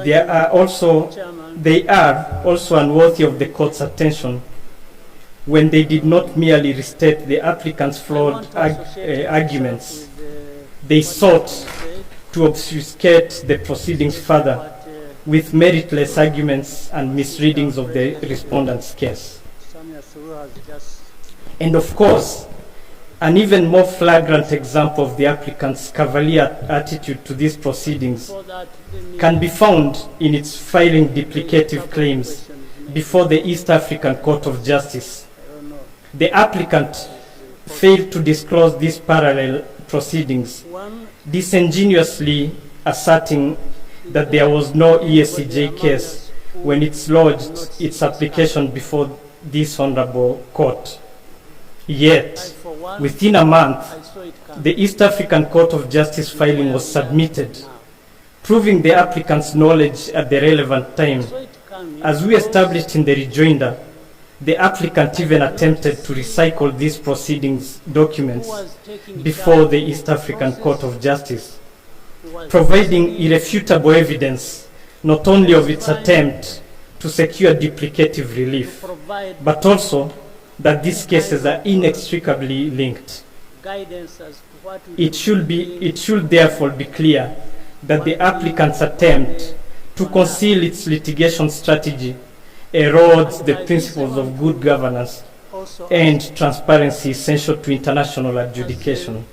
they are also unworthy of the court's attention when they did not merely restate the applicant's flawed arguments. They sought to obfuscate the proceedings further with meritless arguments and misreadings of the respondent's case. And of course, an even more flagrant example of the applicant's cavalier attitude to these proceedings can be found in its filing duplicative claims before the East African Court of Justice. The applicant failed to disclose these parallel proceedings, disingenuously asserting that there was no ESCJ case when it lodged its application before this honorable court. Yet, within a month, the East African Court of Justice filing was submitted, proving the applicant's knowledge at the relevant time. As we established in the rejoinder, the applicant even attempted to recycle these proceedings documents before the East African Court of Justice, providing irrefutable evidence not only of its attempt to secure duplicative relief, but also that these cases are inextricably linked. It should therefore be clear that the applicant's attempt to conceal its litigation strategy erodes the principles of good governance and transparency essential to international adjudication.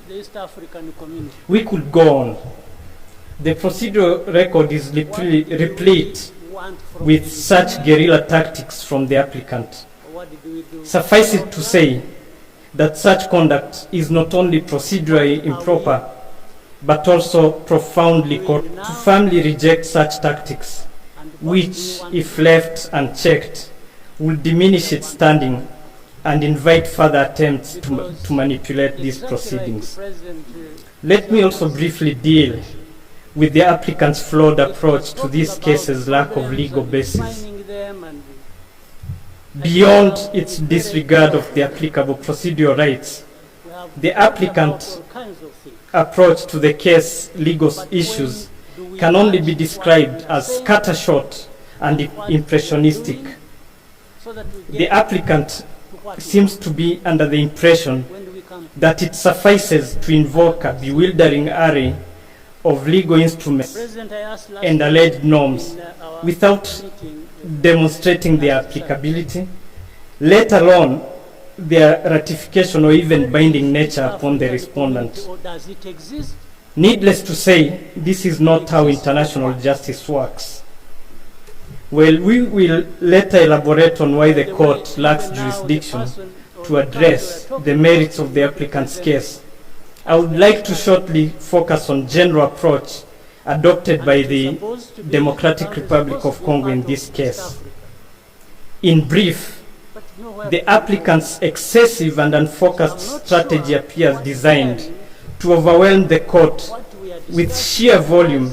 We could go on. The procedural record is replete with such guerrilla tactics from the applicant. Suffice it to say that such conduct is not only procedurally improper, but also profoundly to firmly reject such tactics, which, if left unchecked, will diminish its standing and invite further attempts to manipulate these proceedings. Let me also briefly deal with the applicant's flawed approach to this case's lack of legal basis. Beyond its disregard of the applicable procedural rights, the applicant's approach to the case legal issues can only be described as scattershot and impressionistic. The applicant seems to be under the impression that it suffices to invoke a bewildering array of legal instruments and alleged norms without demonstrating their applicability, let alone their ratification or even binding nature upon the respondent. Needless to say, this is not how international justice works. Well, we will later elaborate on why the court lacks jurisdiction to address the merits of the applicant's case. I would like to shortly focus on general approach adopted by the Democratic Republic of Congo in this case. In brief, the applicant's excessive and unfocused strategy appears designed to overwhelm the court with sheer volume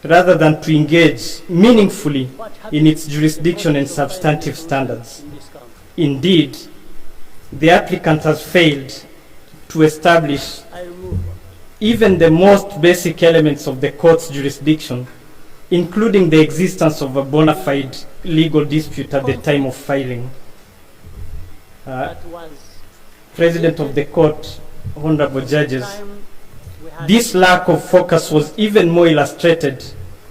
rather than to engage meaningfully in its jurisdiction and substantive standards. Indeed, the applicant has failed to establish even the most basic elements of the court's jurisdiction, including the existence of a bona fide legal dispute at the time of filing. President of the court, honorable judges, this lack of focus was even more illustrated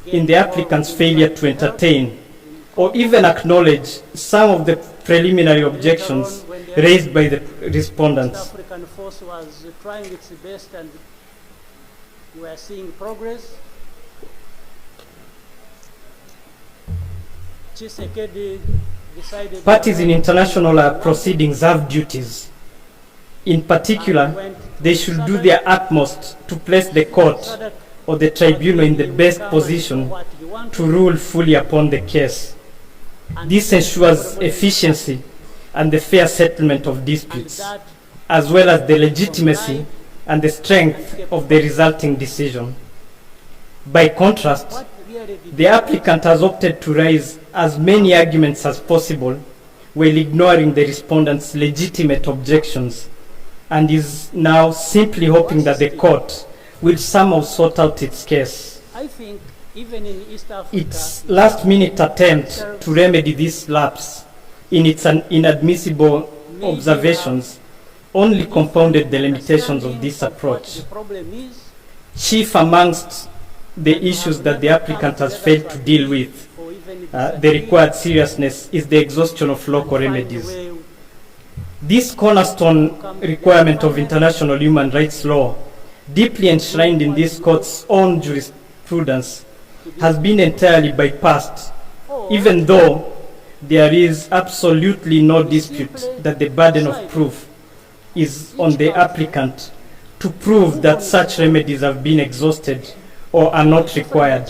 in the applicant's failure to entertain or even acknowledge some of the preliminary objections raised by the respondents. The African force was trying its best and we are seeing progress. Parties in international proceedings have duties. In particular, they should do their utmost to place the court or the tribunal in the best position to rule fully upon the case. This ensures efficiency and the fair settlement of disputes, as well as the legitimacy and the strength of the resulting decision. By contrast, the applicant has opted to raise as many arguments as possible while ignoring the respondent's legitimate objections, and is now simply hoping that the court will somehow sort out its case. I think even in East Africa, its last-minute attempt to remedy this lapse in its inadmissible observations only compounded the limitations of this approach. the problem is, Chief amongst the issues that the applicant has failed to deal with, or even the required seriousness, is the exhaustion of local remedies. This cornerstone requirement of international human rights law, deeply enshrined in this court's own jurisprudence, has been entirely bypassed, even though there is absolutely no dispute that the burden of proof is on the applicant to prove that such remedies have been exhausted or are not required.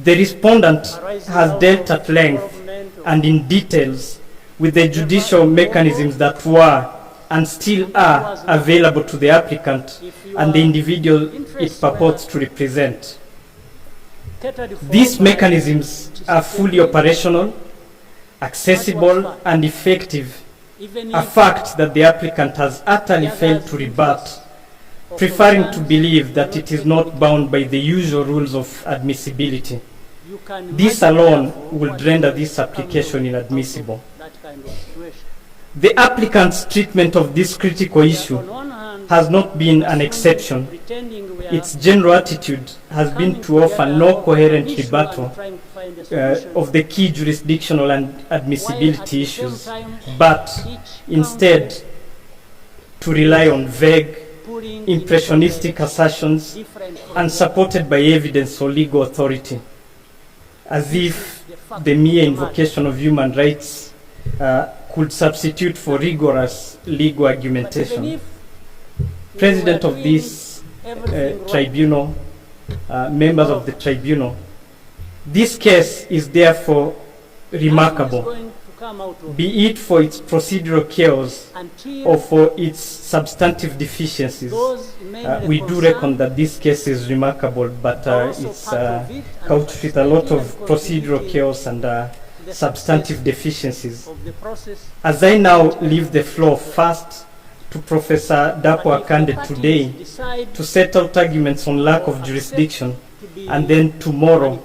The respondent has dealt at length and in details with the judicial mechanisms that were and still are available to the applicant and the individual it purports to represent. These mechanisms are fully operational, accessible, and effective, a fact that the applicant has utterly failed to rebut, preferring to believe that it is not bound by the usual rules of admissibility. This alone would render this application inadmissible. The applicant's treatment of this critical issue has not been an exception. Its general attitude has been to offer no coherent rebuttal of the key jurisdictional and admissibility issues, but instead to rely on vague, impressionistic assertions unsupported by evidence or legal authority, as if the mere invocation of human rights could substitute for rigorous legal argumentation. President of this tribunal, members of the tribunal, this case is therefore remarkable, be it for its procedural chaos or for its substantive deficiencies. We do reckon that this case is remarkable, but it's couched with a lot of procedural chaos and substantive deficiencies. As I now leave the floor first to Professor Dapo Akande today to set out arguments on lack of jurisdiction, and then tomorrow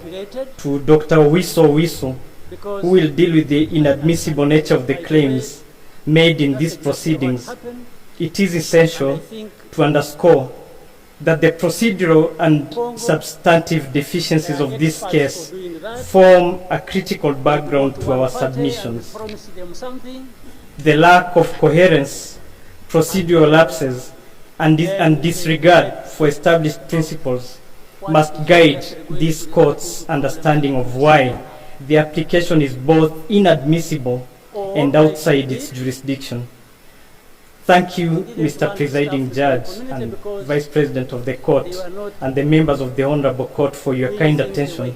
to Dr. Wiso, who will deal with the inadmissible nature of the claims made in these proceedings, it is essential to underscore that the procedural and substantive deficiencies of this case form a critical background to our submissions. The lack of coherence, procedural lapses, and disregard for established principles must guide this court's understanding of why the application is both inadmissible and outside its jurisdiction. Thank you, Mr. Presiding Judge and Vice President of the Court and the members of the Honorable Court for your kind attention.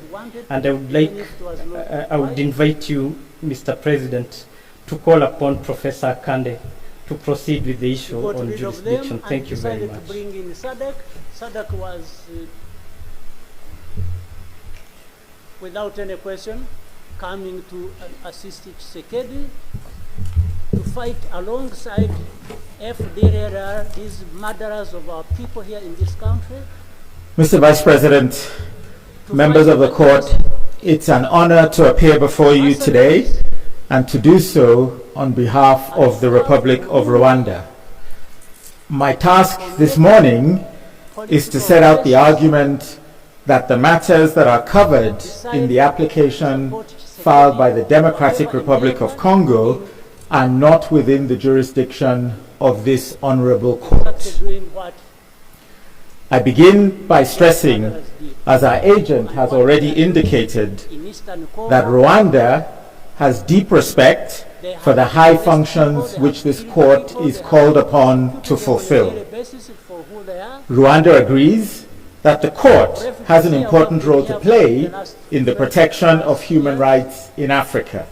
And I would invite you, Mr. President, to call upon Professor Akande to proceed with the issue on jurisdiction. Thank you very much. SADC was, without any question, coming to assist Tshisekedi to fight alongside FDLR, these murderers of our people here in this country. Mr. Vice President, members of the court, it's an honor to appear before you today and to do so on behalf of the Republic of Rwanda. My task this morning is to set out the argument that the matters that are covered in the application filed by the Democratic Republic of Congo are not within the jurisdiction of this honorable court. I begin by stressing, as our agent has already indicated, that Rwanda has deep respect for the high functions which this court is called upon to fulfill. Rwanda agrees that the court has an important role to play in the protection of human rights in Africa.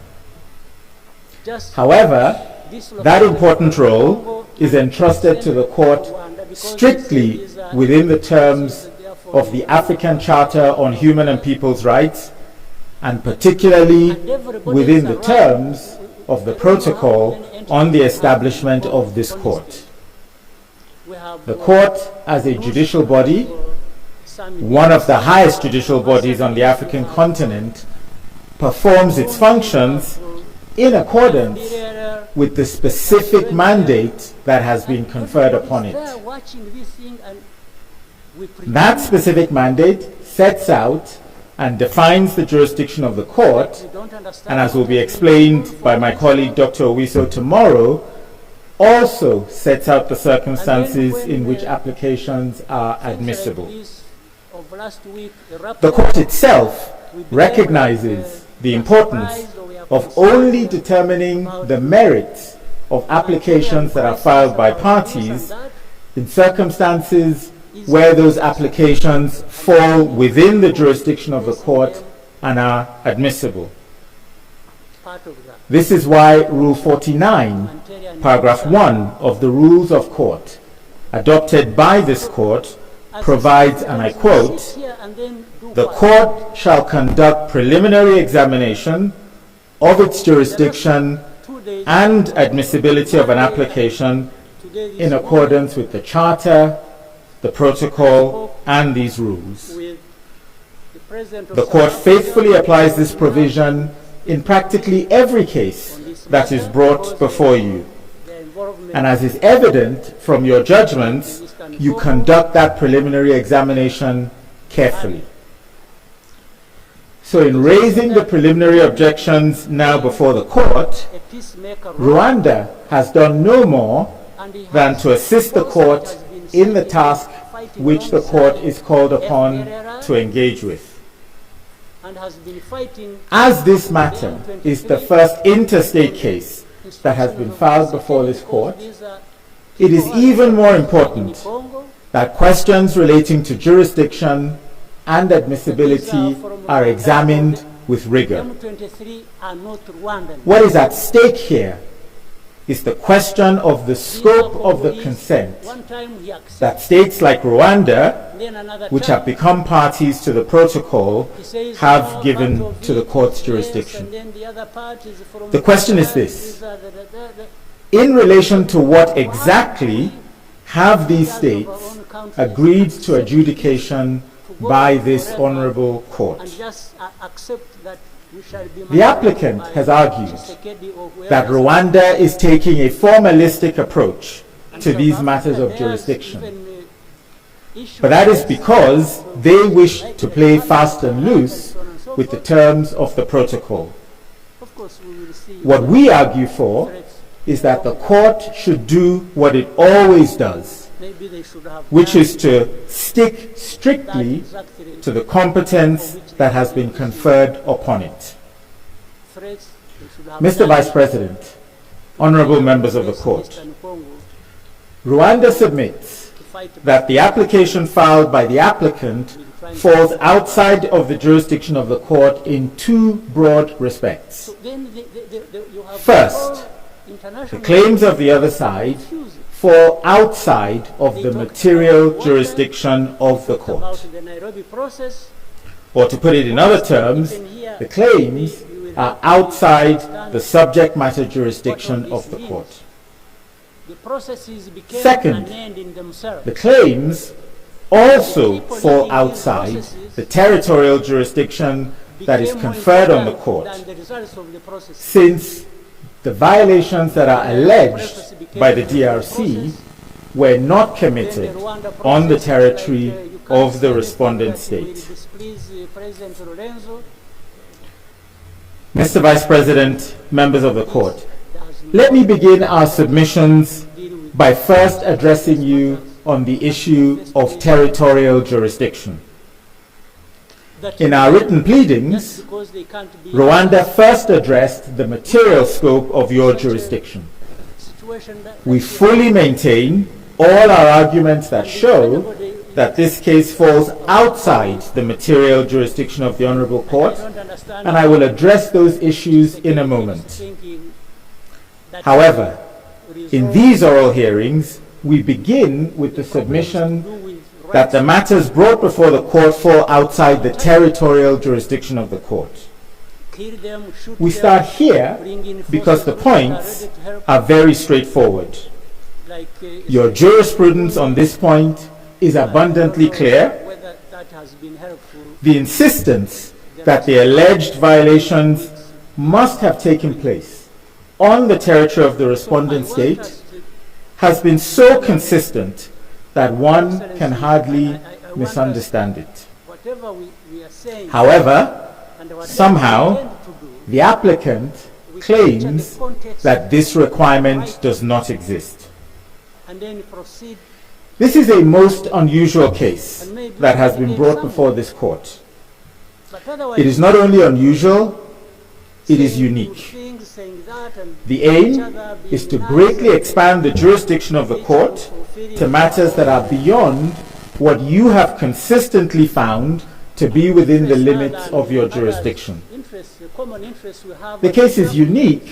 However, that important role is entrusted to the court strictly within the terms of the African Charter on Human and People's Rights, and particularly within the terms of the protocol on the establishment of this court. The court, as a judicial body, one of the highest judicial bodies on the African continent, performs its functions in accordance with the specific mandate that has been conferred upon it. That specific mandate sets out and defines the jurisdiction of the court, and as will be explained by my colleague Dr. Owiso tomorrow, also sets out the circumstances in which applications are admissible. The court itself recognizes the importance of only determining the merits of applications that are filed by parties in circumstances where those applications fall within the jurisdiction of the court and are admissible. This is why Rule 49, Paragraph 1 of the Rules of Court, adopted by this court, provides, and I quote, "The court shall conduct preliminary examination of its jurisdiction and admissibility of an application in accordance with the Charter, the Protocol, and these rules." The court faithfully applies this provision in practically every case that is brought before you. And as is evident from your judgments, you conduct that preliminary examination carefully. So in raising the preliminary objections now before the court, Rwanda has done no more than to assist the court in the task which the court is called upon to engage with. As this matter is the first interstate case that has been filed before this court, it is even more important that questions relating to jurisdiction and admissibility are examined with rigor. What is at stake here is the question of the scope of the consent that states like Rwanda, which have become parties to the protocol, have given to the court's jurisdiction. The question is this: in relation to what exactly have these states agreed to adjudication by this honorable court? The applicant has argued that Rwanda is taking a formalistic approach to these matters of jurisdiction. But that is because they wish to play fast and loose with the terms of the protocol. What we argue for is that the court should do what it always does, which is to stick strictly to the competence that has been conferred upon it. Mr. Vice President, honorable members of the court, Rwanda submits that the application filed by the applicant falls outside of the jurisdiction of the court in two broad respects. First, the claims of the other side fall outside of the material jurisdiction of the court. Or to put it in other terms, the claims are outside the subject matter jurisdiction of the court. Second, the claims also fall outside the territorial jurisdiction that is conferred on the court, since the violations that are alleged by the DRC were not committed on the territory of the respondent state. Mr. Vice President, members of the court, let me begin our submissions by first addressing you on the issue of territorial jurisdiction. In our written pleadings, Rwanda first addressed the material scope of your jurisdiction. We fully maintain all our arguments that show that this case falls outside the material jurisdiction of the Honorable Court, and I will address those issues in a moment. However, in these oral hearings, we begin with the submission that the matters brought before the court fall outside the territorial jurisdiction of the court. We start here because the points are very straightforward. Your jurisprudence on this point is abundantly clear, has been helpful. The insistence that the alleged violations must have taken place on the territory of the respondent state has been so consistent that one can hardly misunderstand it. Whatever we are saying, However, and whatever we somehow, intend to do, the applicant we claims capture the context that this requirement does not exist. and then proceed. This is a most unusual case that has been brought before this court. But otherwise, It is not only unusual, it is saying good unique. things, saying that, and The each aim other being is to nice greatly and expand the jurisdiction of the each court other fulfilling to matters that are beyond what you have consistently found to be within the interests limits other of your than jurisdiction. others' interests, the common interests we have. The case is unique,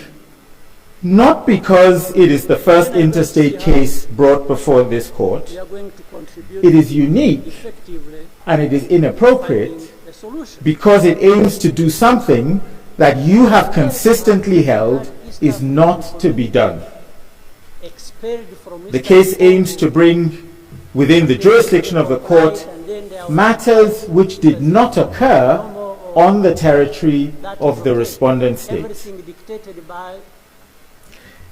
not because it is the first interstate case brought before this court. We are going to contribute It is unique effectively and it is inappropriate finding a solution. because it aims to do something that you have consistently held is not to be done. Expelled from The Eastern case aims Congo, to bring within the jurisdiction of the court and then there was matters which did not occur on the territory of the respondent state. everything dictated by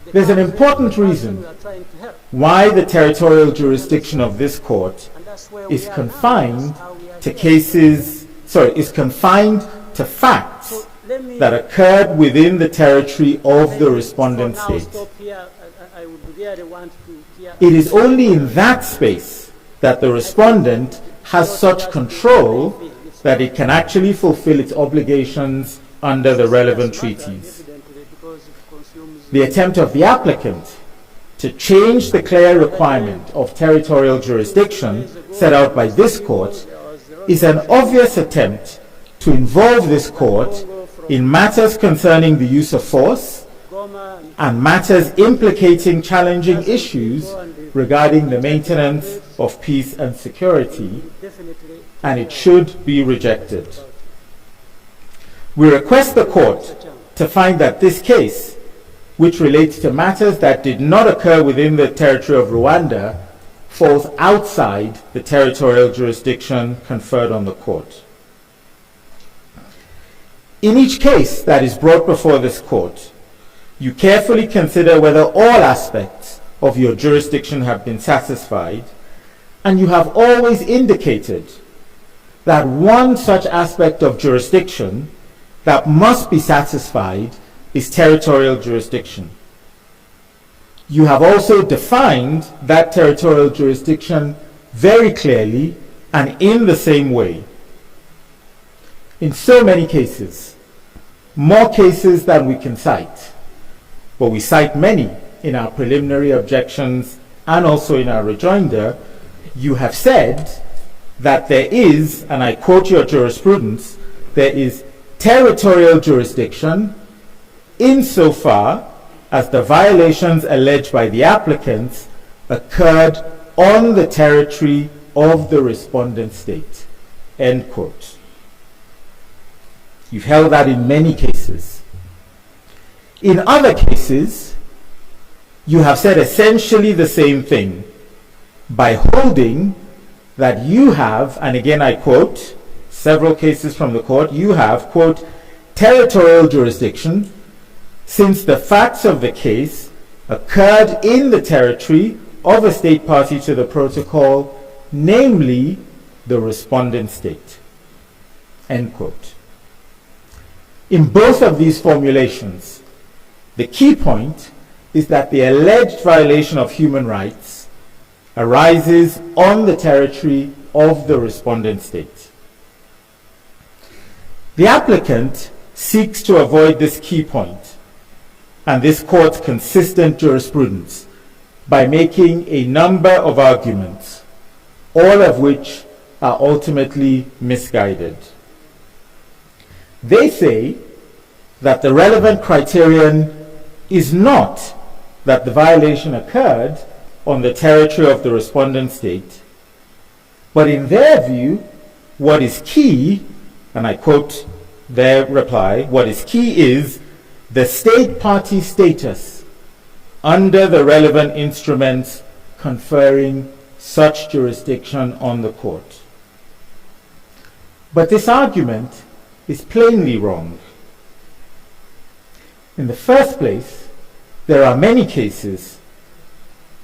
the There's an country, important the person reason we are trying to help. why the territorial jurisdiction of this court And that's where is we are confined now. That's how we are to here. cases, is confined to facts So let me that occurred within the territory of the respondent for now state. stop here. I would really want to hear. It is only in that space that the respondent has such control that it can actually fulfill its obligations under the relevant treaties. Evidently, because it consumes The attempt of the applicant to change the clear requirement of territorial jurisdiction set out by this court is an obvious attempt to involve this court in matters concerning the use of force Goma and and matters implicating challenging issues regarding the maintenance of peace and security, definitely and it should be rejected. We request the court to find that this case, which relates to matters that did not occur within the territory of Rwanda, falls outside the territorial jurisdiction conferred on the court. In each case that is brought before this court, you carefully consider whether all aspects of your jurisdiction have been satisfied, and you have always indicated that one such aspect of jurisdiction that must be satisfied is territorial jurisdiction. You have also defined that territorial jurisdiction very clearly and in the same way. In so many cases, more cases than we can cite, but we cite many in our preliminary objections and also in our rejoinder, you have said that there is, and I quote your jurisprudence, there is territorial jurisdiction insofar as the violations alleged by the applicants occurred on the territory of the respondent state. End quote. You've held that in many cases. In other cases, you have said essentially the same thing by holding that you have, and again I quote several cases from the court, you have, quote, territorial jurisdiction since the facts of the case occurred in the territory of a state party to the protocol, namely the respondent state. End quote. In both of these formulations, the key point is that the alleged violation of human rights arises on the territory of the respondent state. The applicant seeks to avoid this key point and this court's consistent jurisprudence by making a number of arguments, all of which are ultimately misguided. They say that the relevant criterion is not that the violation occurred on the territory of the respondent state, but in their view, what is key, and I quote their reply, what is key is the state party status under the relevant instruments conferring such jurisdiction on the court. But this argument is plainly wrong. In the first place, there are many cases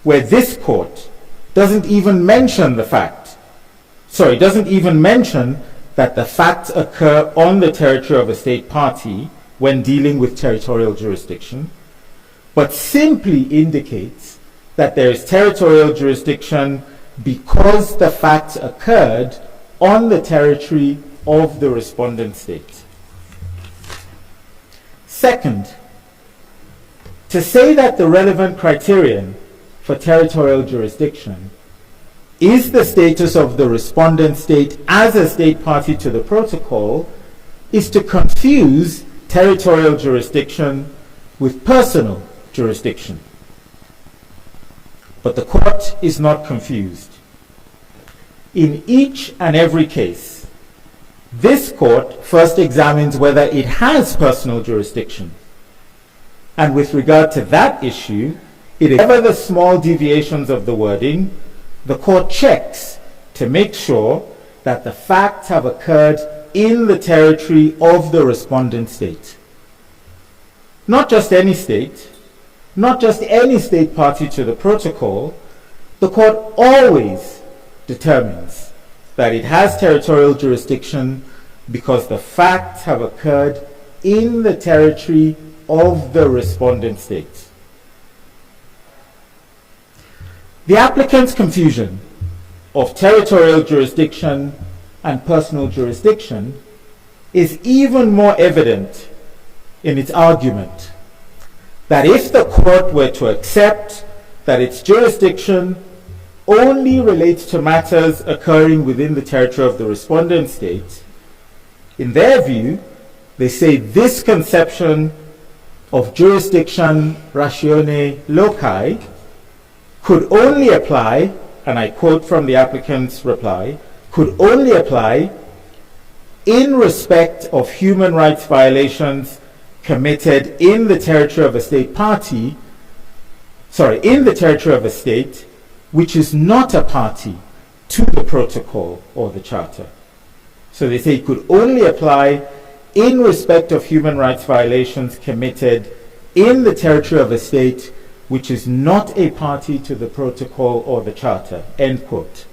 where this court doesn't even mention doesn't even mention that the facts occur on the territory of a state party when dealing with territorial jurisdiction, but simply indicates that there is territorial jurisdiction because the facts occurred on the territory of the respondent state. Second, to say that the relevant criterion for territorial jurisdiction is the status of the respondent state as a state party to the protocol is to confuse territorial jurisdiction with personal jurisdiction. But the court is not confused. In each and every case, this court first examines whether it has personal jurisdiction. And with regard to that issue, whatever the small deviations of the wording, the court checks to make sure that the facts have occurred in the territory of the respondent state. Not just any state, not just any state party to the protocol, the court always determines that it has territorial jurisdiction because the facts have occurred in the territory of the respondent state. The applicant's confusion of territorial jurisdiction and personal jurisdiction is even more evident in its argument that if the court were to accept that its jurisdiction only relates to matters occurring within the territory of the respondent state, in their view, they say this conception of jurisdiction ratione loci could only apply, and I quote from the applicant's reply, could only apply in respect of human rights violations committed in the territory of a state party, in the territory of a state which is not a party to the protocol or the charter. So they say it could only apply in respect of human rights violations committed in the territory of a state which is not a party to the protocol or the charter, end quote.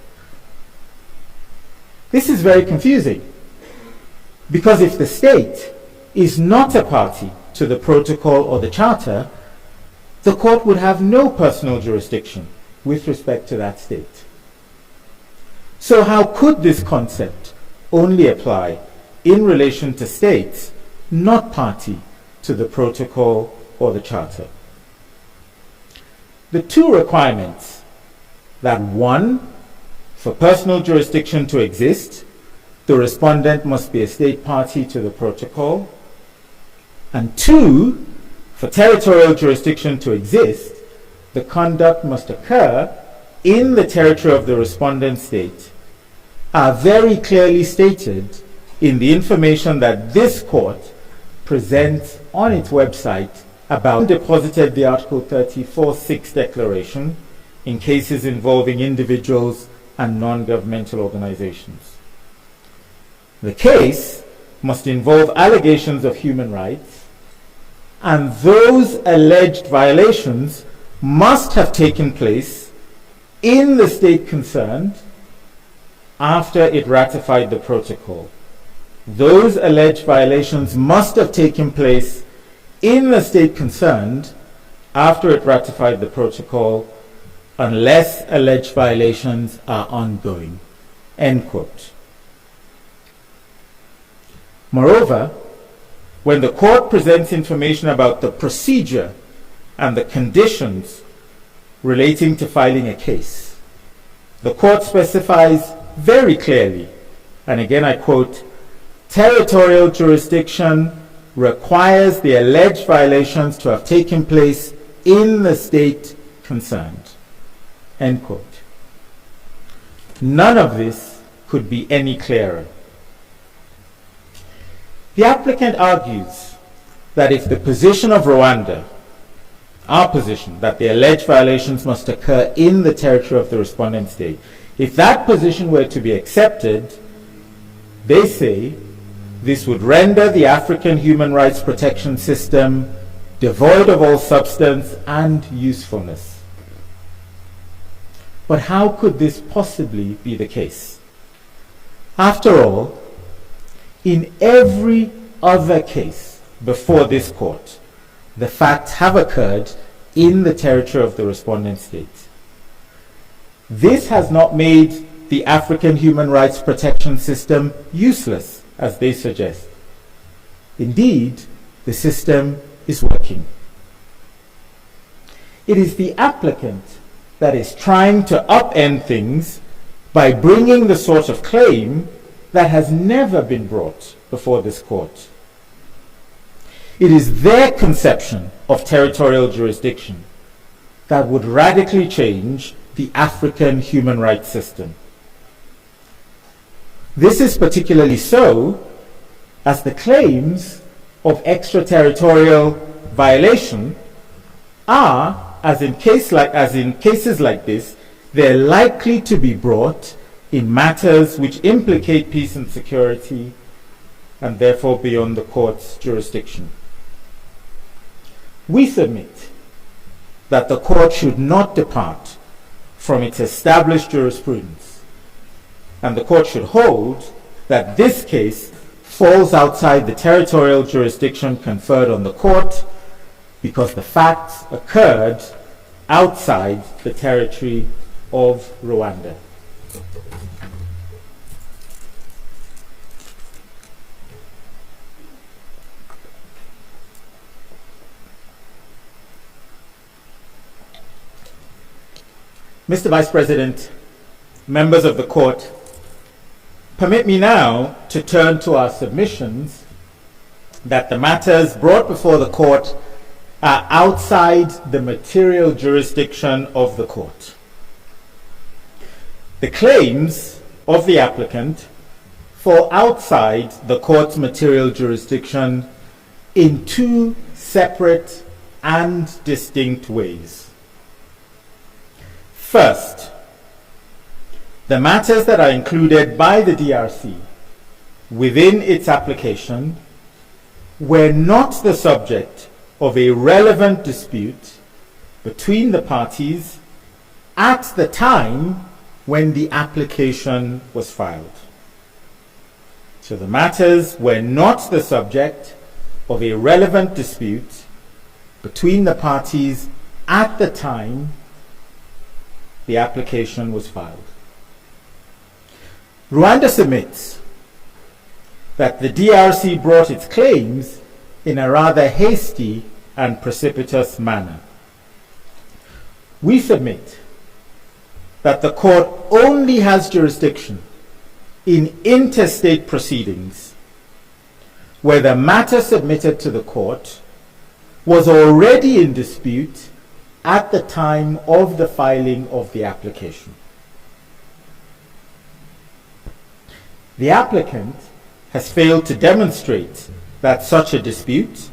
This is very confusing, because if the state is not a party to the protocol or the charter, the court would have no personal jurisdiction with respect to that state. So how could this concept only apply in relation to states not party to the protocol or the charter? The two requirements, that one, for personal jurisdiction to exist, the respondent must be a state party to the protocol, and two, for territorial jurisdiction to exist, the conduct must occur in the territory of the respondent state, are very clearly stated in the information that this court presents on its website about deposited the Article 34(6) declaration in cases involving individuals and non-governmental organizations. The case must involve allegations of human rights, and those alleged violations must have taken place in the state concerned after it ratified the protocol. Those alleged violations must have taken place in the state concerned after it ratified the protocol, unless alleged violations are ongoing, end quote. Moreover, when the court presents information about the procedure and the conditions relating to filing a case, the court specifies very clearly, and again I quote, territorial jurisdiction requires the alleged violations to have taken place in the state concerned, end quote. None of this could be any clearer. The applicant argues that if the position of Rwanda, our position, that the alleged violations must occur in the territory of the respondent state, if that position were to be accepted, They say this would render the African human rights protection system devoid of all substance and usefulness. But how could this possibly be the case? After all, in every other case before this court, the facts have occurred in the territory of the respondent state. This has not made the African human rights protection system useless, as they suggest. Indeed, the system is working. It is the applicant that is trying to upend things by bringing the sort of claim that has never been brought before this court. It is their conception of territorial jurisdiction that would radically change the African human rights system. This is particularly so as the claims of extraterritorial violation are, as in cases like this, they're likely to be brought in matters which implicate peace and security and therefore beyond the court's jurisdiction. We submit that the court should not depart from its established jurisprudence, and the court should hold that this case falls outside the territorial jurisdiction conferred on the court because the facts occurred outside the territory of Rwanda. Mr. Vice President, members of the court, permit me now to turn to our submissions that the matters brought before the court are outside the material jurisdiction of the court. The claims of the applicant fall outside the court's material jurisdiction in two separate and distinct ways. First, the matters that are included by the DRC within its application were not the subject of a relevant dispute between the parties at the time when the application was filed. So the matters were not the subject of a relevant dispute between the parties at the time the application was filed. Rwanda submits that the DRC brought its claims in a rather hasty and precipitous manner. We submit that the court only has jurisdiction in interstate proceedings where the matter submitted to the court was already in dispute at the time of the filing of the application. The applicant has failed to demonstrate that such a dispute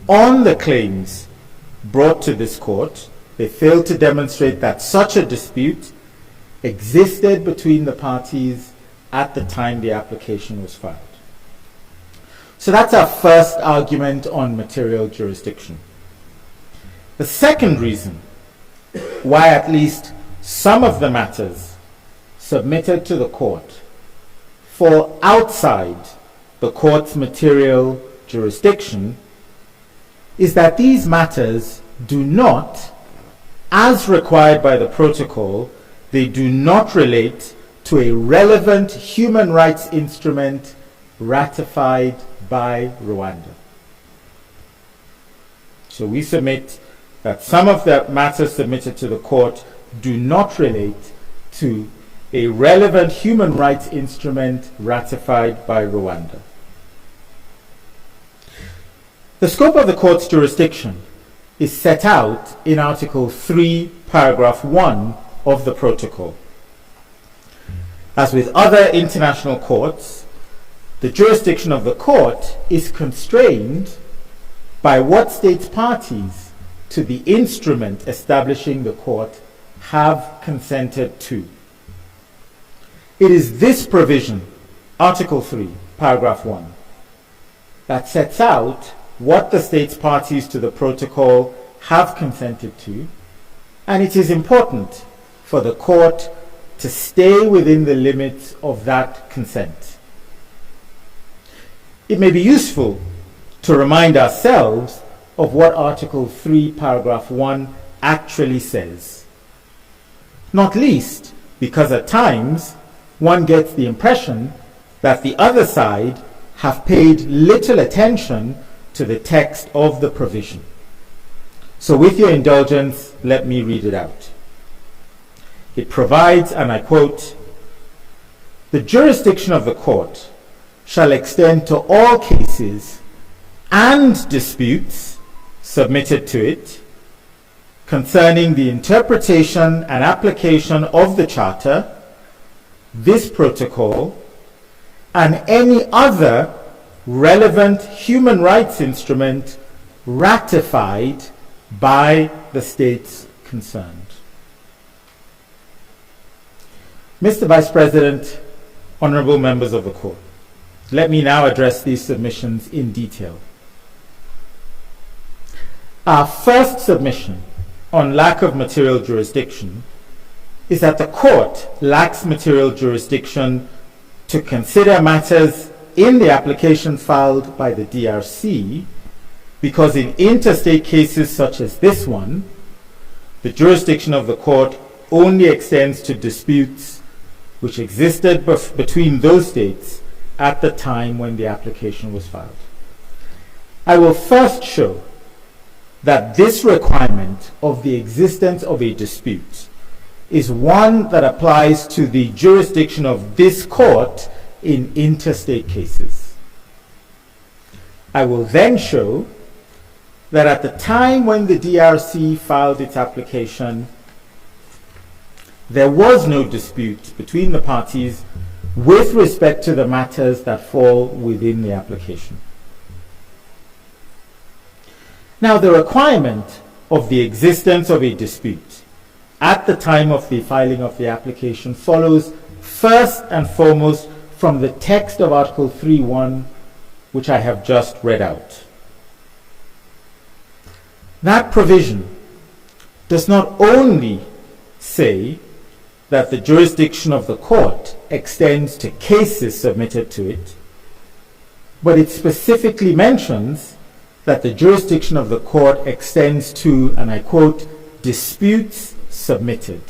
on the claims brought to this court, they failed to demonstrate that such a dispute existed between the parties at the time the application was filed. So that's our first argument on material jurisdiction. The second reason why at least some of the matters submitted to the court fall outside the court's material jurisdiction is that these matters do not, as required by the protocol, they do not relate to a relevant human rights instrument ratified by Rwanda. So we submit that some of the matters submitted to the court do not relate to a relevant human rights instrument ratified by Rwanda. The scope of the court's jurisdiction is set out in Article 3, Paragraph 1 of the protocol. As with other international courts, the jurisdiction of the court is constrained by what states parties to the instrument establishing the court have consented to. It is this provision, Article 3, Paragraph 1, that sets out what the states parties to the protocol have consented to, and it is important for the court to stay within the limits of that consent. It may be useful to remind ourselves of what Article 3, Paragraph 1 actually says, not least because at times one gets the impression that the other side have paid little attention to the text of the provision. So with your indulgence, let me read it out. It provides, and I quote, "The jurisdiction of the court shall extend to all cases and disputes submitted to it concerning the interpretation and application of the Charter, this protocol, and any other relevant human rights instrument ratified by the states concerned." Mr. Vice President, honorable members of the court, let me now address these submissions in detail. Our first submission on lack of material jurisdiction is that the court lacks material jurisdiction to consider matters in the application filed by the DRC because in interstate cases such as this one, the jurisdiction of the court only extends to disputes which existed between those states at the time when the application was filed. I will first show that this requirement of the existence of a dispute is one that applies to the jurisdiction of this court in interstate cases. I will then show that at the time when the DRC filed its application, there was no dispute between the parties with respect to the matters that fall within the application. Now, the requirement of the existence of a dispute at the time of the filing of the application follows first and foremost from the text of Article 3.1, which I have just read out. That provision does not only say that the jurisdiction of the court extends to cases submitted to it, but it specifically mentions that the jurisdiction of the court extends to, and I quote, disputes submitted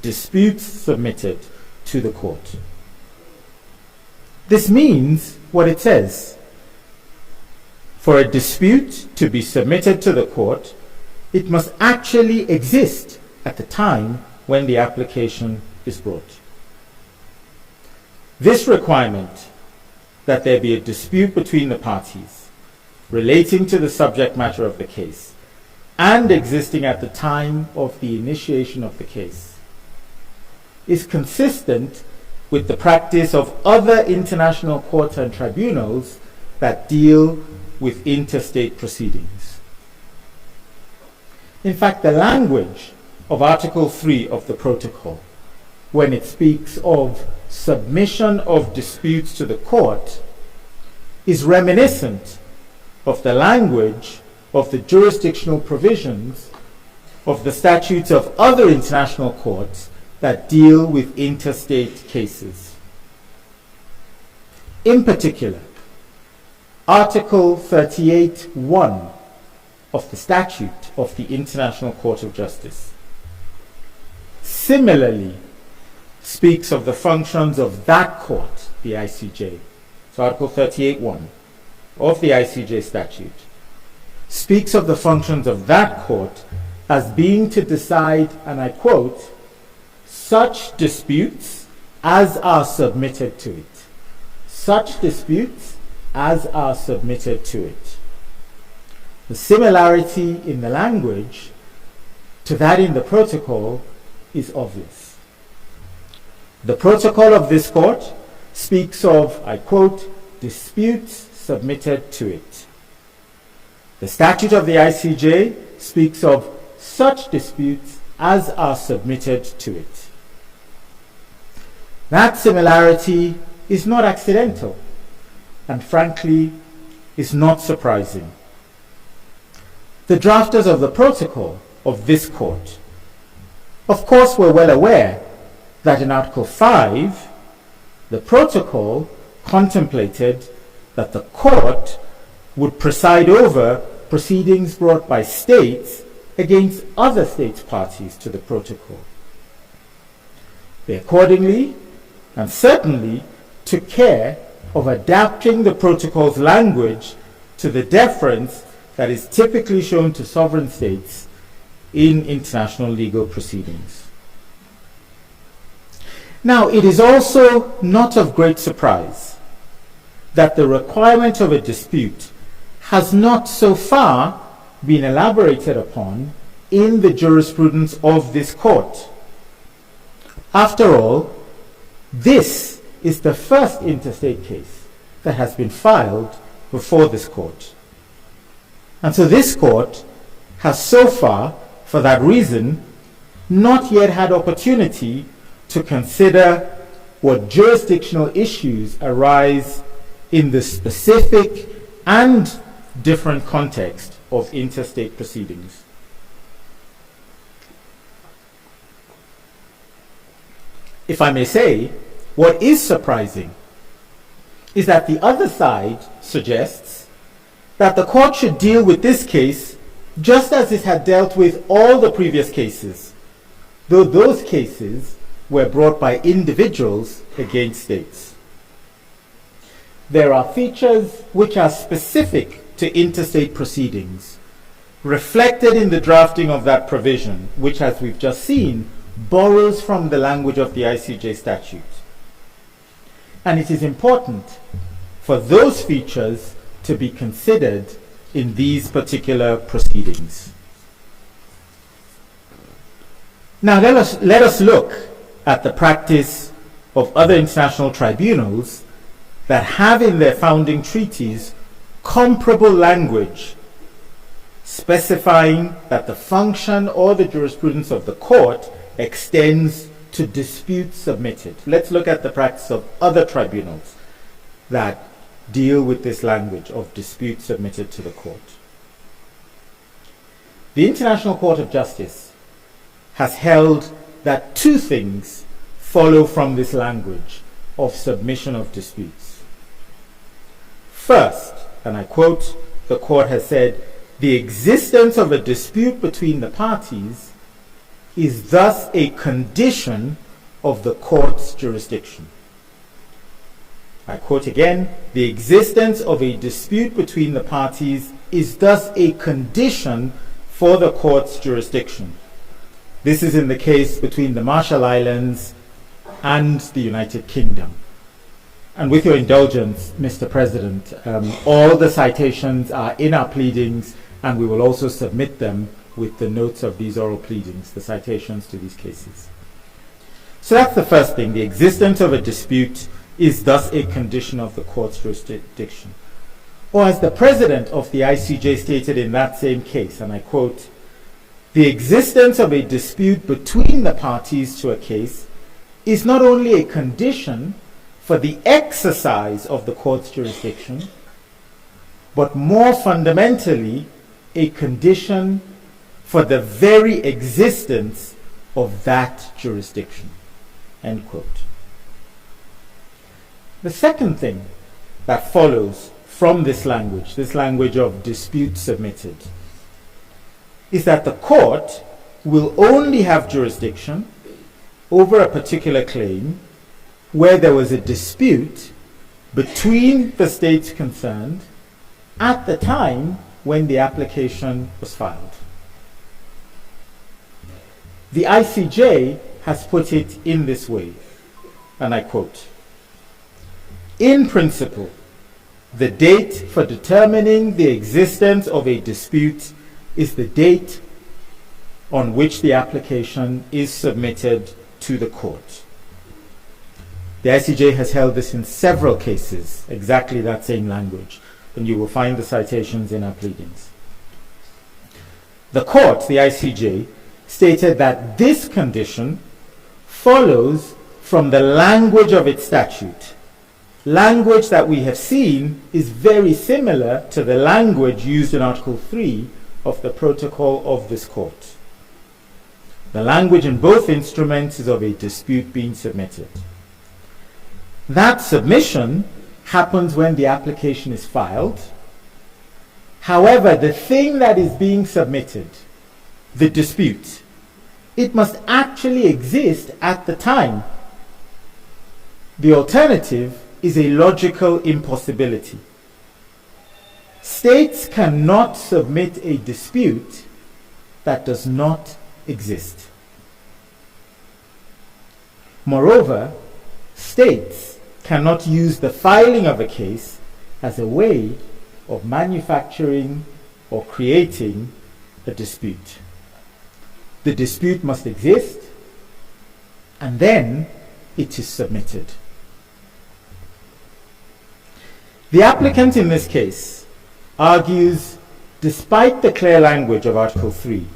to the court. This means what it says. For a dispute to be submitted to the court, it must actually exist at the time when the application is brought. This requirement that there be a dispute between the parties relating to the subject matter of the case and existing at the time of the initiation of the case is consistent with the practice of other international courts and tribunals that deal with interstate proceedings. In fact, the language of Article 3 of the protocol, when it speaks of submission of disputes to the court, is reminiscent of the language of the jurisdictional provisions of the statutes of other international courts that deal with interstate cases. In particular, Article 38(1) of the Statute of the International Court of Justice similarly speaks of the functions of that court, the ICJ. So Article 38(1) of the ICJ statute speaks of the functions of that court as being to decide, and I quote, such disputes as are submitted to it. Such disputes as are submitted to it. The similarity in the language to that in the protocol is obvious. The protocol of this court speaks of, I quote, disputes submitted to it. The statute of the ICJ speaks of such disputes as are submitted to it. That similarity is not accidental, and frankly, is not surprising. The drafters of the protocol of this court, of course, were well aware that in Article 5, the protocol contemplated that the court would preside over proceedings brought by states against other states parties to the protocol. They accordingly and certainly took care of adapting the protocol's language to the deference that is typically shown to sovereign states in international legal proceedings. Now, it is also not of great surprise that the requirement of a dispute has not so far been elaborated upon in the jurisprudence of this court. After all, this is the first interstate case that has been filed before this court. And so this court has so far, for that reason, not yet had opportunity to consider what jurisdictional issues arise in the specific and different context of interstate proceedings. If I may say, what is surprising is that the other side suggests that the court should deal with this case just as it had dealt with all the previous cases, though those cases were brought by individuals against states. There are features which are specific to interstate proceedings, reflected in the drafting of that provision, which, as we've just seen, borrows from the language of the ICJ statute. And it is important for those features to be considered in these particular proceedings. Now let us look at the practice of other international tribunals that have in their founding treaties comparable language specifying that the function or the jurisprudence of the court extends to disputes submitted. Let's look at the practice of other tribunals that deal with this language of disputes submitted to the court. The International Court of Justice has held that two things follow from this language of submission of disputes. First, and I quote, the court has said, the existence of a dispute between the parties is thus a condition of the court's jurisdiction. I quote again, the existence of a dispute between the parties is thus a condition for the court's jurisdiction. This is in the case between the Marshall Islands and the United Kingdom. And with your indulgence, Mr. President, all the citations are in our pleadings, and we will also submit them with the notes of these oral pleadings, the citations to these cases. So that's the first thing. The existence of a dispute is thus a condition of the court's jurisdiction. Or as the president of the ICJ stated in that same case, and I quote, the existence of a dispute between the parties to a case is not only a condition for the exercise of the court's jurisdiction, but more fundamentally, a condition for the very existence of that jurisdiction. End quote. The second thing that follows from this language of dispute submitted, is that the court will only have jurisdiction over a particular claim where there was a dispute between the states concerned at the time when the application was filed. The ICJ has put it in this way, and I quote, in principle, the date for determining the existence of a dispute is the date on which the application is submitted to the court. The ICJ has held this in several cases, exactly that same language, and you will find the citations in our pleadings. The court, the ICJ, stated that this condition follows from the language of its statute. Language that we have seen is very similar to the language used in Article 3 of the Protocol of this Court. The language in both instruments is of a dispute being submitted. That submission happens when the application is filed. However, the thing that is being submitted, the dispute, it must actually exist at the time. The alternative is a logical impossibility. States cannot submit a dispute that does not exist. Moreover, states cannot use the filing of a case as a way of manufacturing or creating a dispute. The dispute must exist, and then it is submitted. The applicant in this case argues, despite the clear language of Article 3,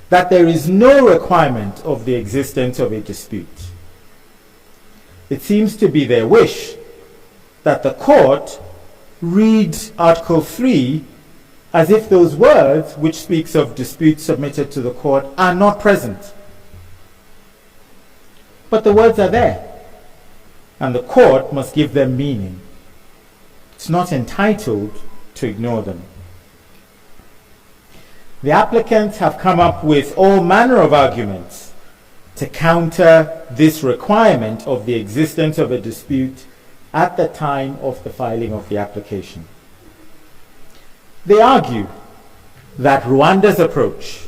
that there is no requirement of the existence of a dispute. It seems to be their wish that the court reads Article 3 as if those words, which speaks of disputes submitted to the court, are not present. But the words are there, and the court must give them meaning. It's not entitled to ignore them. The applicants have come up with all manner of arguments to counter this requirement of the existence of a dispute at the time of the filing of the application. They argue that Rwanda's approach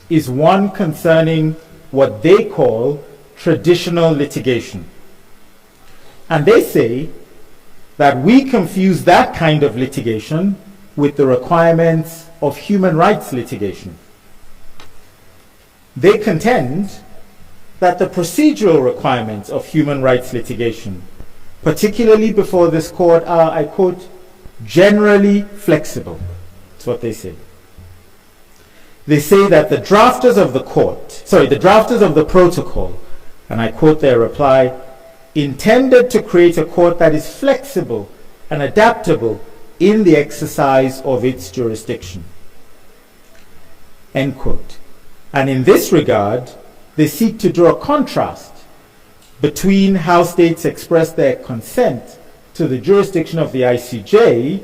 is one concerning what they call traditional litigation. And they say that we confuse that kind of litigation with the requirements of human rights litigation. They contend that the procedural requirements of human rights litigation, particularly before this court, are, I quote, generally flexible. That's what they say. They say that the drafters of the protocol, and I quote their reply, intended to create a court that is flexible and adaptable in the exercise of its jurisdiction. End quote. And in this regard, they seek to draw a contrast between how states express their consent to the jurisdiction of the ICJ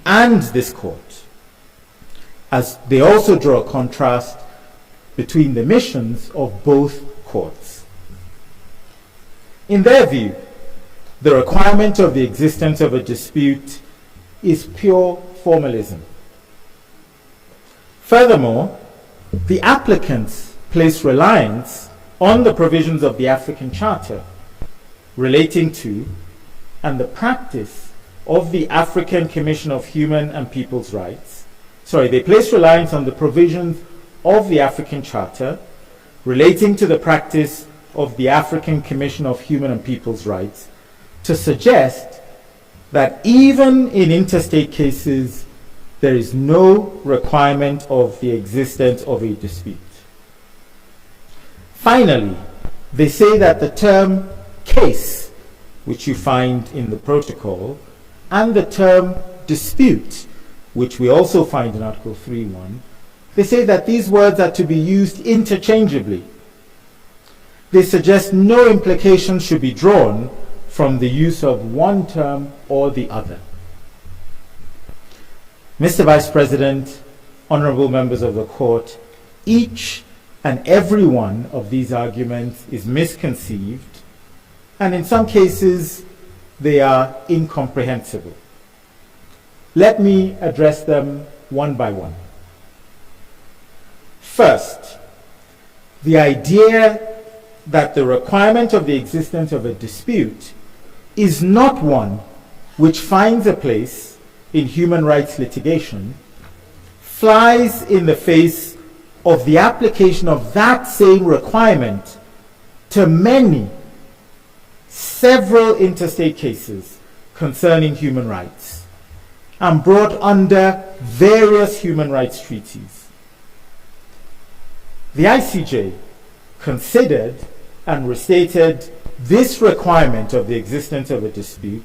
and this court, as they also draw a contrast between the missions of both courts. In their view, the requirement of the existence of a dispute is pure formalism. Furthermore, the applicants place reliance on the provisions of the African Charter relating to and the practice of the African Commission of Human and People's Rights. They place reliance on the provisions of the African Charter relating to the practice of the African Commission of Human and People's Rights to suggest that even in interstate cases, there is no requirement of the existence of a dispute. Finally, they say that the term case, which you find in the protocol, and the term dispute, which we also find in Article 3.1, they say that these words are to be used interchangeably. They suggest no implication should be drawn from the use of one term or the other. Mr. Vice President, honorable members of the court, each and every one of these arguments is misconceived, and in some cases they are incomprehensible. Let me address them one by one. First, the idea that the requirement of the existence of a dispute is not one which finds a place in human rights litigation flies in the face of the application of that same requirement to several interstate cases concerning human rights and brought under various human rights treaties. The ICJ considered and restated this requirement of the existence of a dispute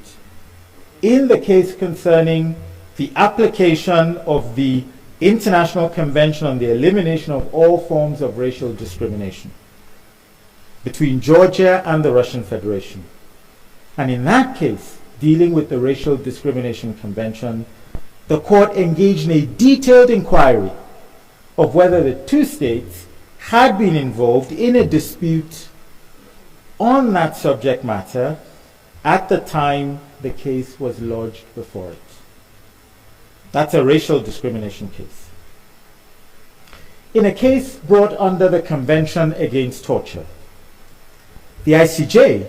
in the case concerning the application of the International Convention on the Elimination of All Forms of Racial Discrimination between Georgia and the Russian Federation. And in that case, dealing with the Racial Discrimination Convention, the court engaged in a detailed inquiry of whether the two states had been involved in a dispute on that subject matter at the time the case was lodged before it. That's a racial discrimination case. In a case brought under the Convention Against Torture, the ICJ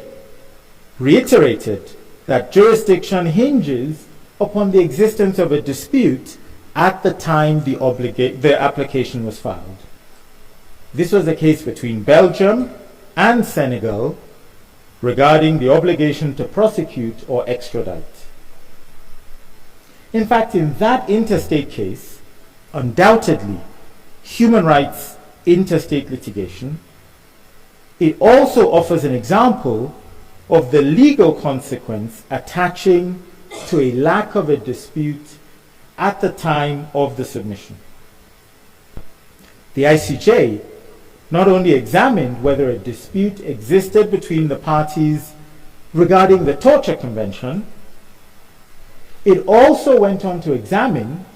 reiterated that jurisdiction hinges upon the existence of a dispute at the time the application was filed. This was a case between Belgium and Senegal regarding the obligation to prosecute or extradite. In fact, in that interstate case, undoubtedly, human rights interstate litigation, it also offers an example of the legal consequence attaching to a lack of a dispute at the time of the submission. The ICJ not only examined whether a dispute existed between the parties regarding the Torture Convention, it also went on to examine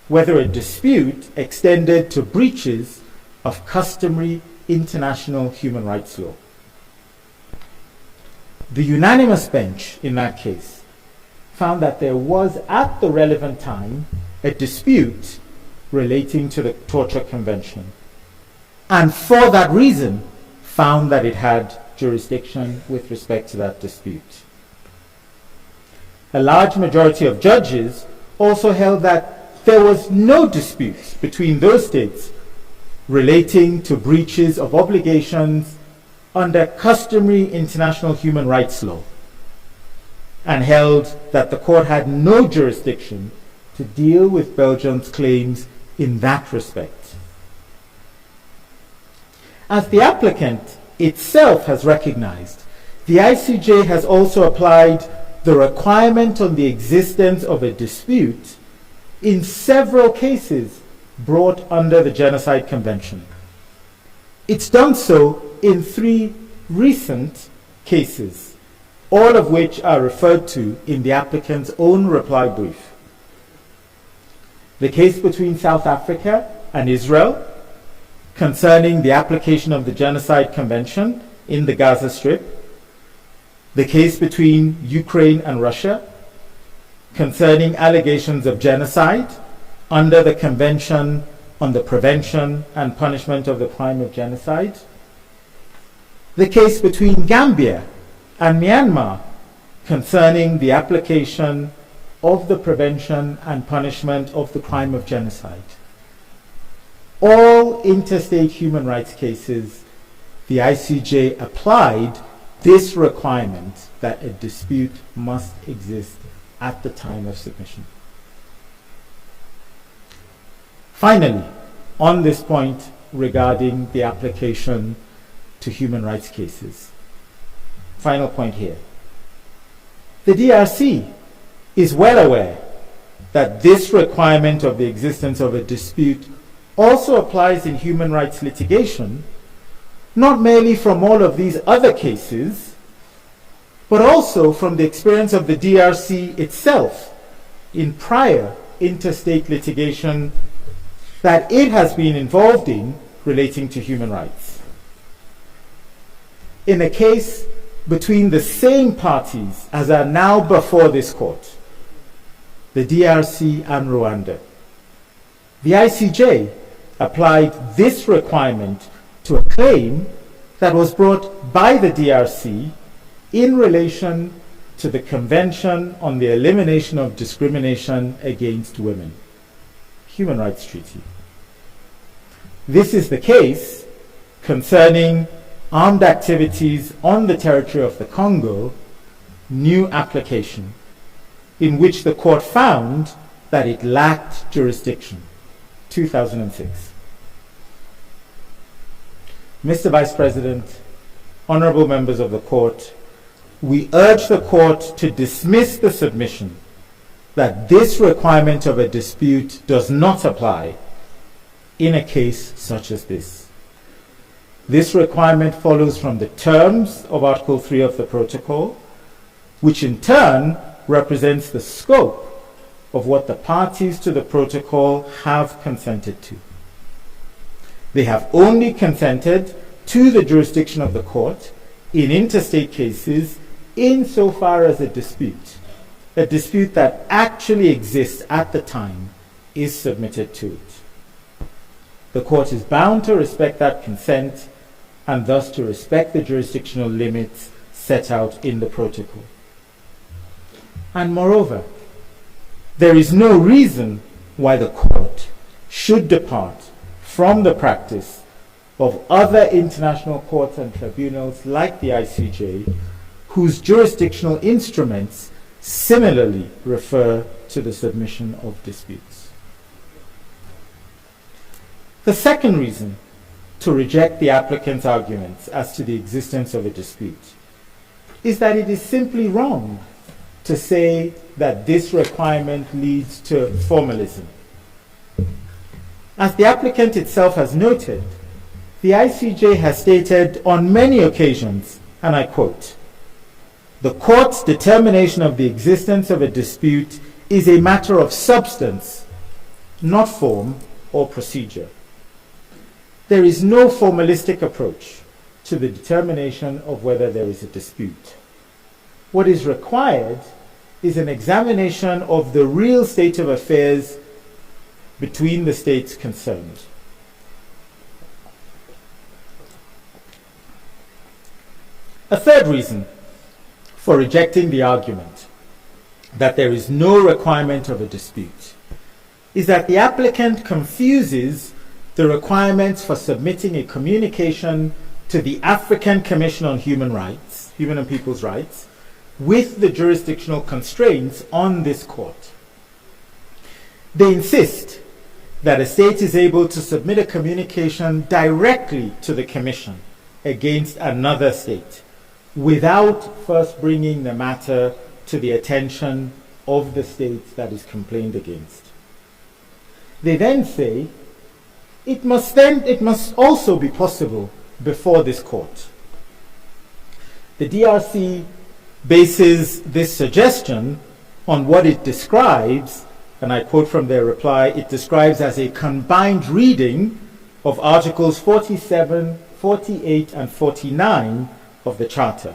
whether a dispute extended to breaches of customary international human rights law. The unanimous bench in that case found that there was at the relevant time a dispute relating to the Torture Convention, and for that reason found that it had jurisdiction with respect to that dispute. A large majority of judges also held that there was no dispute between those states relating to breaches of obligations under customary international human rights law, and held that the court had no jurisdiction to deal with Belgium's claims in that respect. As the applicant itself has recognized, the ICJ has also applied the requirement on the existence of a dispute in several cases brought under the Genocide Convention. It's done so in 3 recent cases, all of which are referred to in the applicant's own reply brief. The case between South Africa and Israel concerning the application of the Genocide Convention in the Gaza Strip, the case between Ukraine and Russia concerning allegations of genocide under the Convention on the Prevention and Punishment of the Crime of Genocide, the case between Gambia and Myanmar concerning the application of the Prevention and Punishment of the Crime of Genocide. All interstate human rights cases, the ICJ applied this requirement that a dispute must exist at the time of submission. Finally, on this point regarding the application to human rights cases, final point here. The DRC is well aware that this requirement of the existence of a dispute also applies in human rights litigation, not merely from all of these other cases, but also from the experience of the DRC itself in prior interstate litigation that it has been involved in relating to human rights. In a case between the same parties as are now before this court, the DRC and Rwanda, the ICJ applied this requirement to a claim that was brought by the DRC in relation to the Convention on the Elimination of Discrimination Against Women, Human Rights Treaty. This is the case concerning armed activities on the territory of the Congo, new application, in which the court found that it lacked jurisdiction, 2006. Mr. Vice President, honorable members of the court, we urge the court to dismiss the submission that this requirement of a dispute does not apply in a case such as this. This requirement follows from the terms of Article 3 of the Protocol, which in turn represents the scope of what the parties to the Protocol have consented to. They have only consented to the jurisdiction of the court in interstate cases insofar as a dispute that actually exists at the time, is submitted to it. The court is bound to respect that consent and thus to respect the jurisdictional limits set out in the protocol. And moreover, there is no reason why the court should depart from the practice of other international courts and tribunals like the ICJ, whose jurisdictional instruments similarly refer to the submission of disputes. The second reason to reject the applicant's arguments as to the existence of a dispute is that it is simply wrong to say that this requirement leads to formalism. As the applicant itself has noted, the ICJ has stated on many occasions, and I quote, "The court's determination of the existence of a dispute is a matter of substance, not form or procedure." There is no formalistic approach to the determination of whether there is a dispute. What is required is an examination of the real state of affairs between the states concerned. A third reason for rejecting the argument that there is no requirement of a dispute is that the applicant confuses the requirements for submitting a communication to the African Commission on Human and People's Rights, with the jurisdictional constraints on this court. They insist that a state is able to submit a communication directly to the Commission against another state without first bringing the matter to the attention of the state that is complained against. They then say it must also be possible before this court. The DRC bases this suggestion on what it describes, and I quote from their reply, it describes as a combined reading of Articles 47, 48, and 49 of the Charter.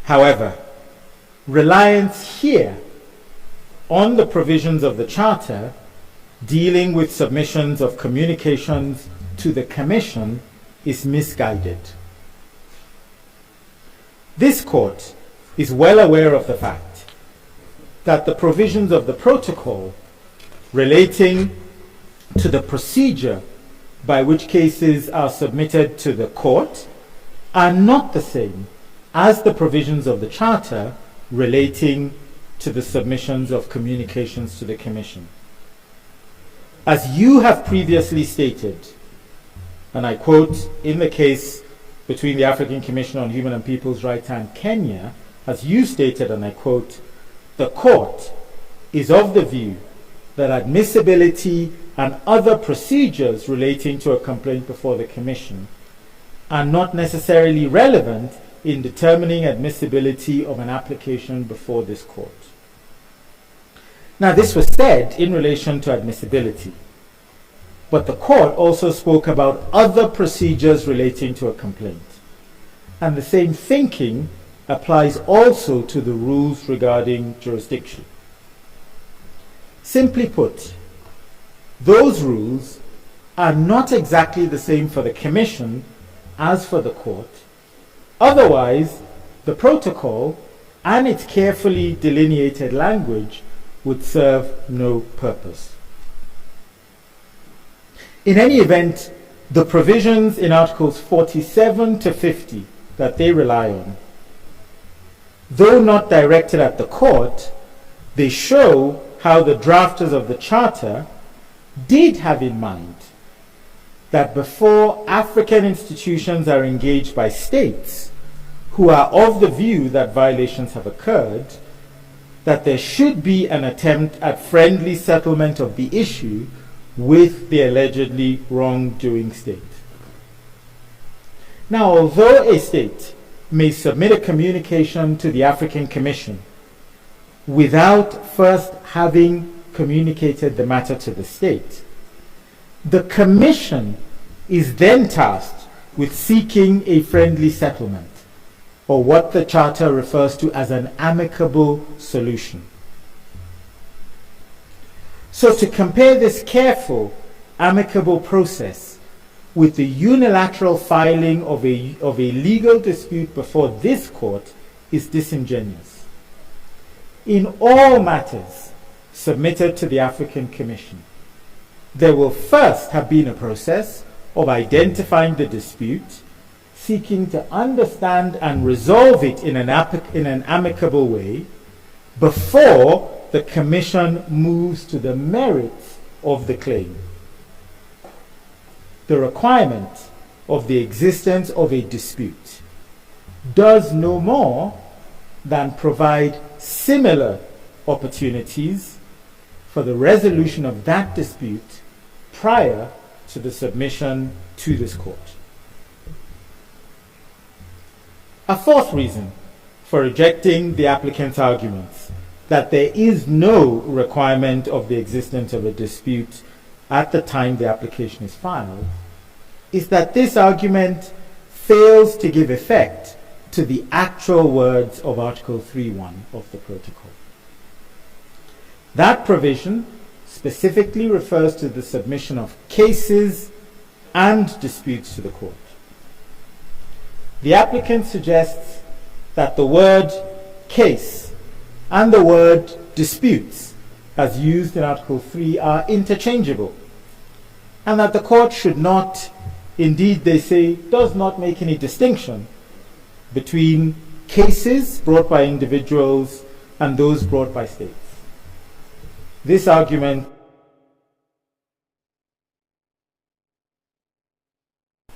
However, reliance here on the provisions of the Charter dealing with submissions of communications to the Commission is misguided. This court is well aware of the fact that the provisions of the protocol relating to the procedure by which cases are submitted to the court are not the same as the provisions of the Charter relating to the submissions of communications to the Commission. As you have previously stated, and I quote, in the case between the African Commission on Human and People's Rights and Kenya, as you stated, and I quote, "The court is of the view that admissibility and other procedures relating to a complaint before the Commission are not necessarily relevant in determining admissibility of an application before this court." Now, this was said in relation to admissibility, but the court also spoke about other procedures relating to a complaint. And the same thinking applies also to the rules regarding jurisdiction. Simply put, those rules are not exactly the same for the Commission as for the court. Otherwise, the protocol and its carefully delineated language would serve no purpose. In any event, the provisions in Articles 47 to 50 that they rely on, though not directed at the court, they show how the drafters of the Charter did have in mind that before African institutions are engaged by states who are of the view that violations have occurred, that there should be an attempt at friendly settlement of the issue with the allegedly wrongdoing state. Now, although a state may submit a communication to the African Commission without first having communicated the matter to the state, the Commission is then tasked with seeking a friendly settlement, or what the Charter refers to as an amicable solution. So to compare this careful, amicable process with the unilateral filing of a legal dispute before this court is disingenuous. In all matters submitted to the African Commission, there will first have been a process of identifying the dispute, seeking to understand and resolve it in an amicable way before the Commission moves to the merits of the claim. The requirement of the existence of a dispute does no more than provide similar opportunities for the resolution of that dispute prior to the submission to this court. A fourth reason for rejecting the applicant's arguments that there is no requirement of the existence of a dispute at the time the application is filed is that this argument fails to give effect to the actual words of Article 3.1 of the Protocol. That provision specifically refers to the submission of cases and disputes to the court. The applicant suggests that the word case and the word disputes, as used in Article 3, are interchangeable, and that the court should not, indeed they say, does not make any distinction between cases brought by individuals and those brought by states. This argument,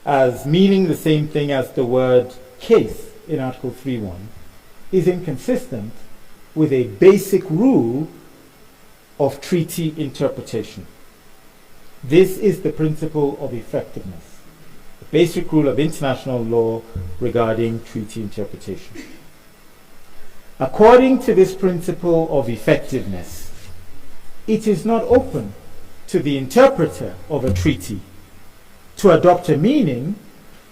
as meaning the same thing as the word case in Article 3.1, is inconsistent with a basic rule of treaty interpretation. This is the principle of effectiveness, the basic rule of international law regarding treaty interpretation. According to this principle of effectiveness, it is not open to the interpreter of a treaty to adopt a meaning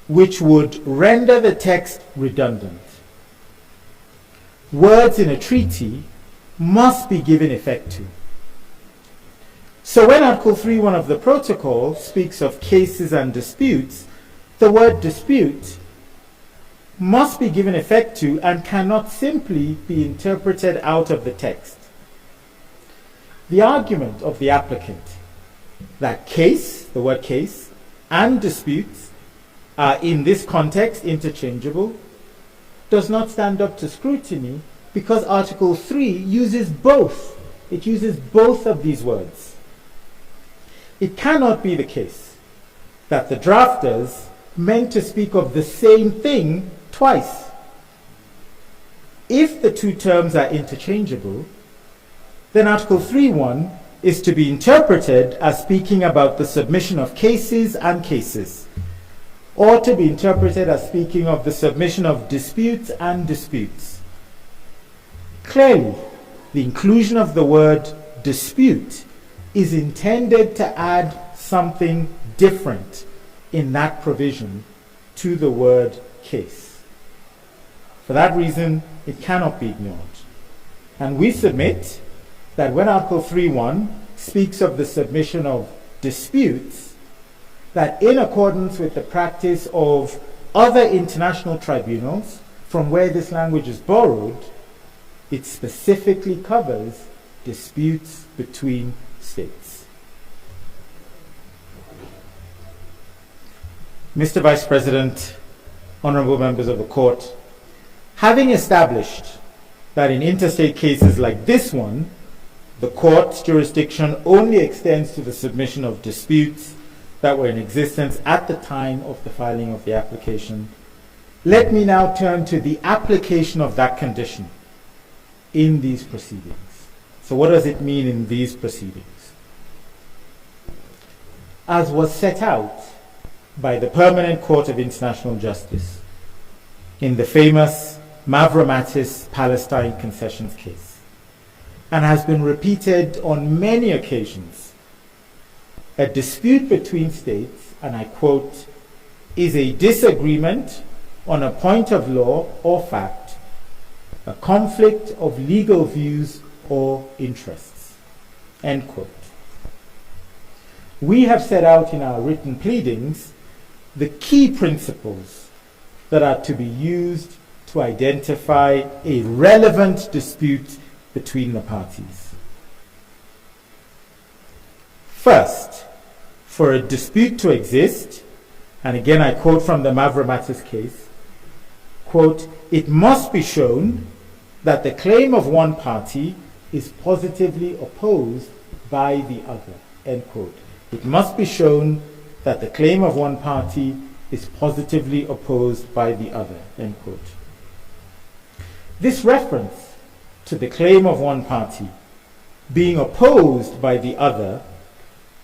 which would render the text redundant. Words in a treaty must be given effect to. So when Article 3.1 of the Protocol speaks of cases and disputes, the word dispute must be given effect to and cannot simply be interpreted out of the text. The argument of the applicant that case, the word case, and disputes are in this context interchangeable does not stand up to scrutiny because Article 3 uses both. It uses both of these words. It cannot be the case that the drafters meant to speak of the same thing twice. If the two terms are interchangeable, then Article 3.1 is to be interpreted as speaking about the submission of cases and cases, or to be interpreted as speaking of the submission of disputes and disputes. Clearly, the inclusion of the word dispute is intended to add something different in that provision to the word case. For that reason, it cannot be ignored. And we submit that when Article 3.1 speaks of the submission of disputes, that in accordance with the practice of other international tribunals from where this language is borrowed, it specifically covers disputes between states. Mr. Vice President, honorable members of the court, having established that in interstate cases like this one, the court's jurisdiction only extends to the submission of disputes that were in existence at the time of the filing of the application. Let me now turn to the application of that condition in these proceedings. So what does it mean in these proceedings? As was set out by the Permanent Court of International Justice in the famous Mavromatis Palestine concessions case, and has been repeated on many occasions, a dispute between states, and I quote, is a disagreement on a point of law or fact, a conflict of legal views or interests, end quote. We have set out in our written pleadings the key principles that are to be used to identify a relevant dispute between the parties. First, for a dispute to exist, and again I quote from the Mavromatis case, quote, it must be shown that the claim of one party is positively opposed by the other, end quote. It must be shown that the claim of one party is positively opposed by the other, end quote. This reference to the claim of one party being opposed by the other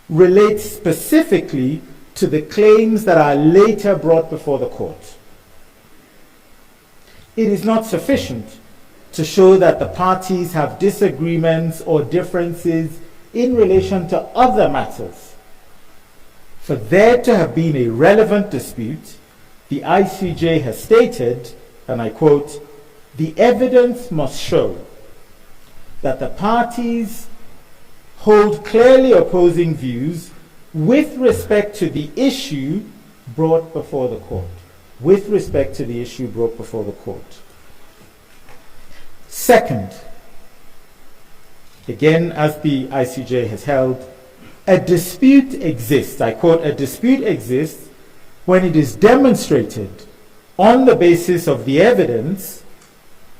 relates specifically to the claims that are later brought before the court. It is not sufficient to show that the parties have disagreements or differences in relation to other matters. For there to have been a relevant dispute, the ICJ has stated, and I quote, the evidence must show that the parties hold clearly opposing views with respect to the issue brought before the court. With respect to the issue brought before the court. Second, again, as the ICJ has held, a dispute exists, I quote, a dispute exists when it is demonstrated on the basis of the evidence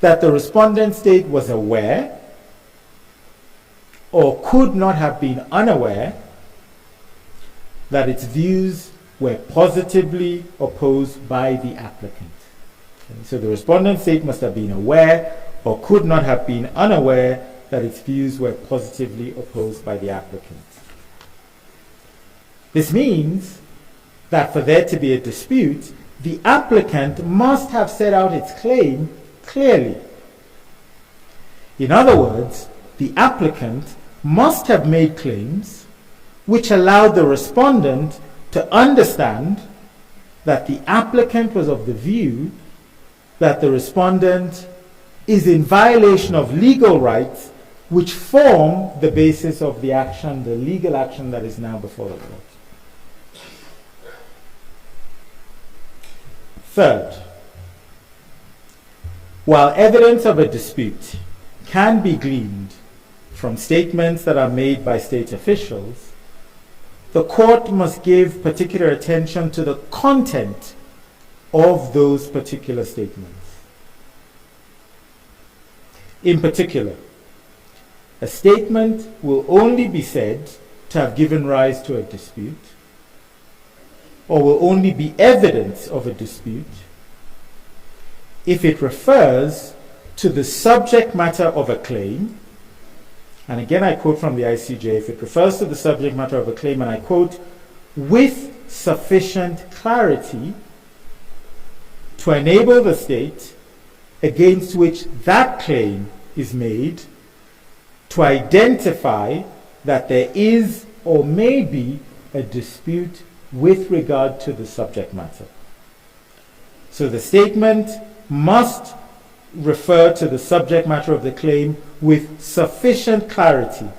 that the respondent state was aware or could not have been unaware that its views were positively opposed by the applicant. Okay, so the respondent state must have been aware or could not have been unaware that its views were positively opposed by the applicant. This means that for there to be a dispute, the applicant must have set out its claim clearly. In other words, the applicant must have made claims which allowed the respondent to understand that the applicant was of the view that the respondent is in violation of legal rights which form the basis of the action, the legal action that is now before the court. Third, while evidence of a dispute can be gleaned from statements that are made by state officials, the court must give particular attention to the content of those particular statements. In particular, a statement will only be said to have given rise to a dispute, or will only be evidence of a dispute, if it refers to the subject matter of a claim, and again I quote from the ICJ, if it refers to the subject matter of a claim, and I quote, with sufficient clarity to enable the state against which that claim is made to identify that there is or may be a dispute with regard to the subject matter. So the statement must refer to the subject matter of the claim with sufficient clarity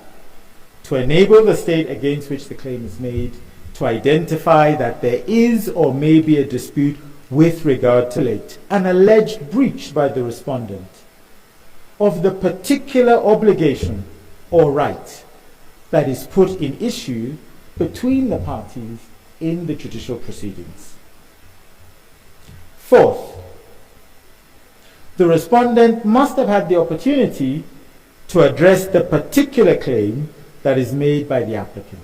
to enable the state against which the claim is made to identify that there is or may be a dispute with regard to an alleged breach by the respondent of the particular obligation or right that is put in issue between the parties in the judicial proceedings. Fourth, the respondent must have had the opportunity to address the particular claim that is made by the applicant.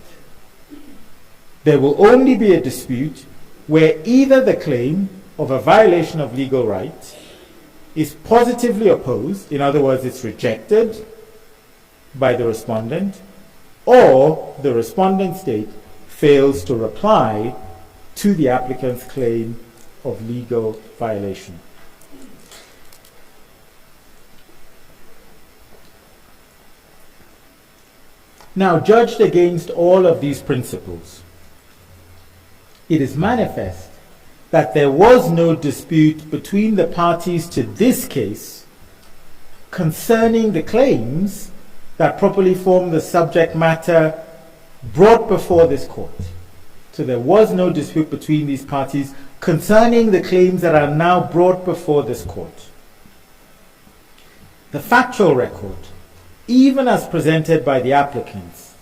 there will only be a dispute where either the claim of a violation of legal rights is positively opposed, in other words, it's rejected by the respondent, or the respondent state fails to reply to the applicant's claim of legal violation. Now, judged against all of these principles, it is manifest that there was no dispute between the parties to this case concerning the claims that properly form the subject matter brought before this court. So there was no dispute between these parties concerning the claims that are now brought before this court. The factual record, even as presented by the applicants,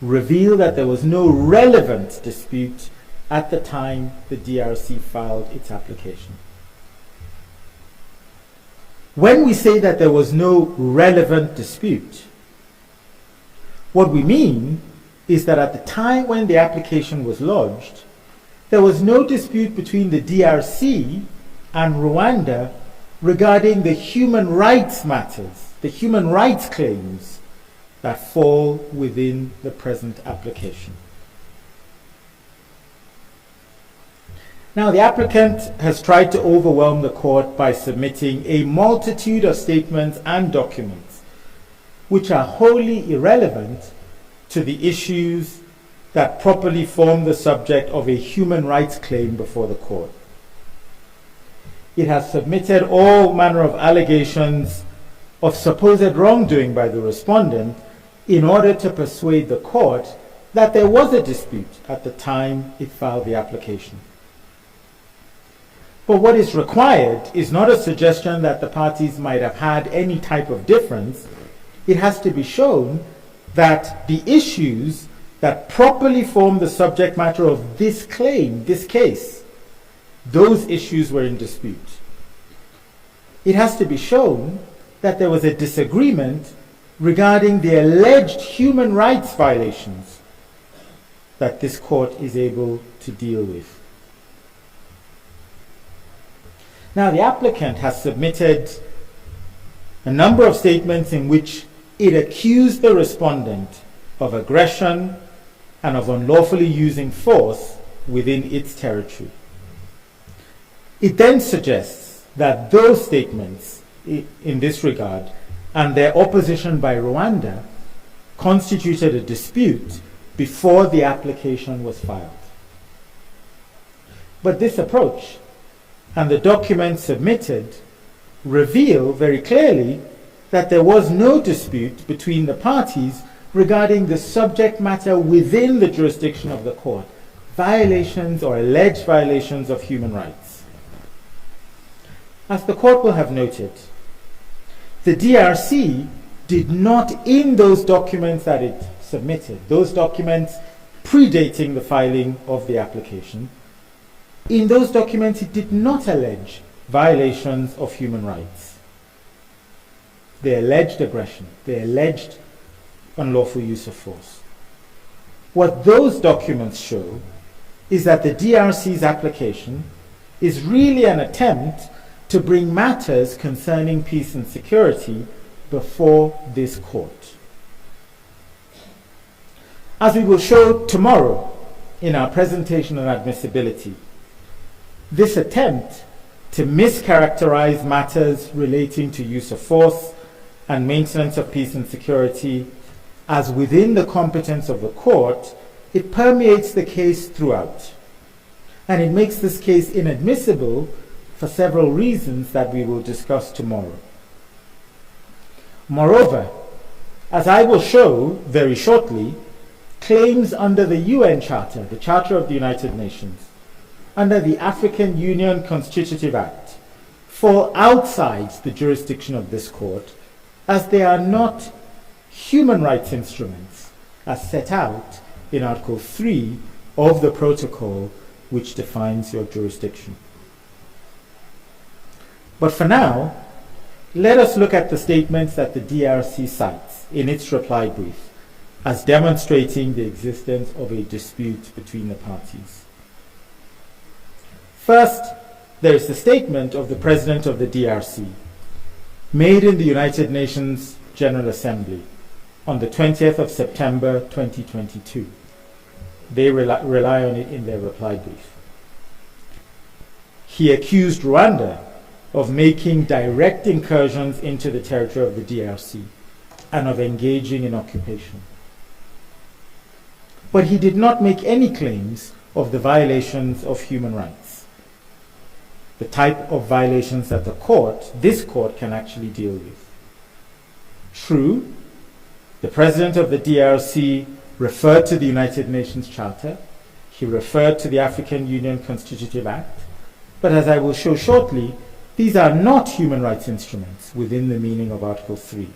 reveal that there was no relevant dispute at the time the DRC filed its application. When we say that there was no relevant dispute, what we mean is that at the time when the application was lodged, there was no dispute between the DRC and Rwanda regarding the human rights matters, the human rights claims that fall within the present application. Now, the applicant has tried to overwhelm the court by submitting a multitude of statements and documents which are wholly irrelevant to the issues that properly form the subject of a human rights claim before the court. It has submitted all manner of allegations of supposed wrongdoing by the respondent in order to persuade the court that there was a dispute at the time it filed the application. But what is required is not a suggestion that the parties might have had any type of difference. It has to be shown that the issues that properly form the subject matter of this claim, this case, those issues were in dispute. It has to be shown that there was a disagreement regarding the alleged human rights violations that this court is able to deal with. Now, the applicant has submitted a number of statements in which it accused the respondent of aggression and of unlawfully using force within its territory. It then suggests that those statements in this regard and their opposition by Rwanda constituted a dispute before the application was filed. But this approach and the documents submitted reveal very clearly that there was no dispute between the parties regarding the subject matter within the jurisdiction of the court, violations or alleged violations of human rights. As the court will have noted, the DRC did not, in those documents that it submitted, those documents predating the filing of the application, in those documents it did not allege violations of human rights. They alleged aggression. They alleged unlawful use of force. What those documents show is that the DRC's application is really an attempt to bring matters concerning peace and security before this court. As we will show tomorrow in our presentation on admissibility, this attempt to mischaracterize matters relating to use of force and maintenance of peace and security as within the competence of the court, it permeates the case throughout. And it makes this case inadmissible for several reasons that we will discuss tomorrow. Moreover, as I will show very shortly, claims under the UN Charter, the Charter of the United Nations, under the African Union Constitutive Act, fall outside the jurisdiction of this court, as they are not human rights instruments as set out in Article 3 of the protocol which defines your jurisdiction. But for now, let us look at the statements that the DRC cites in its reply brief as demonstrating the existence of a dispute between the parties. First, there is the statement of the President of the DRC, made in the United Nations General Assembly on the 20th of September 2022. They rely on it in their reply brief. He accused Rwanda of making direct incursions into the territory of the DRC and of engaging in occupation. But he did not make any claims of the violations of human rights, the type of violations that this court can actually deal with. True, the President of the DRC referred to the United Nations Charter, he referred to the African Union Constitutive Act, but as I will show shortly, these are not human rights instruments within the meaning of Article 3.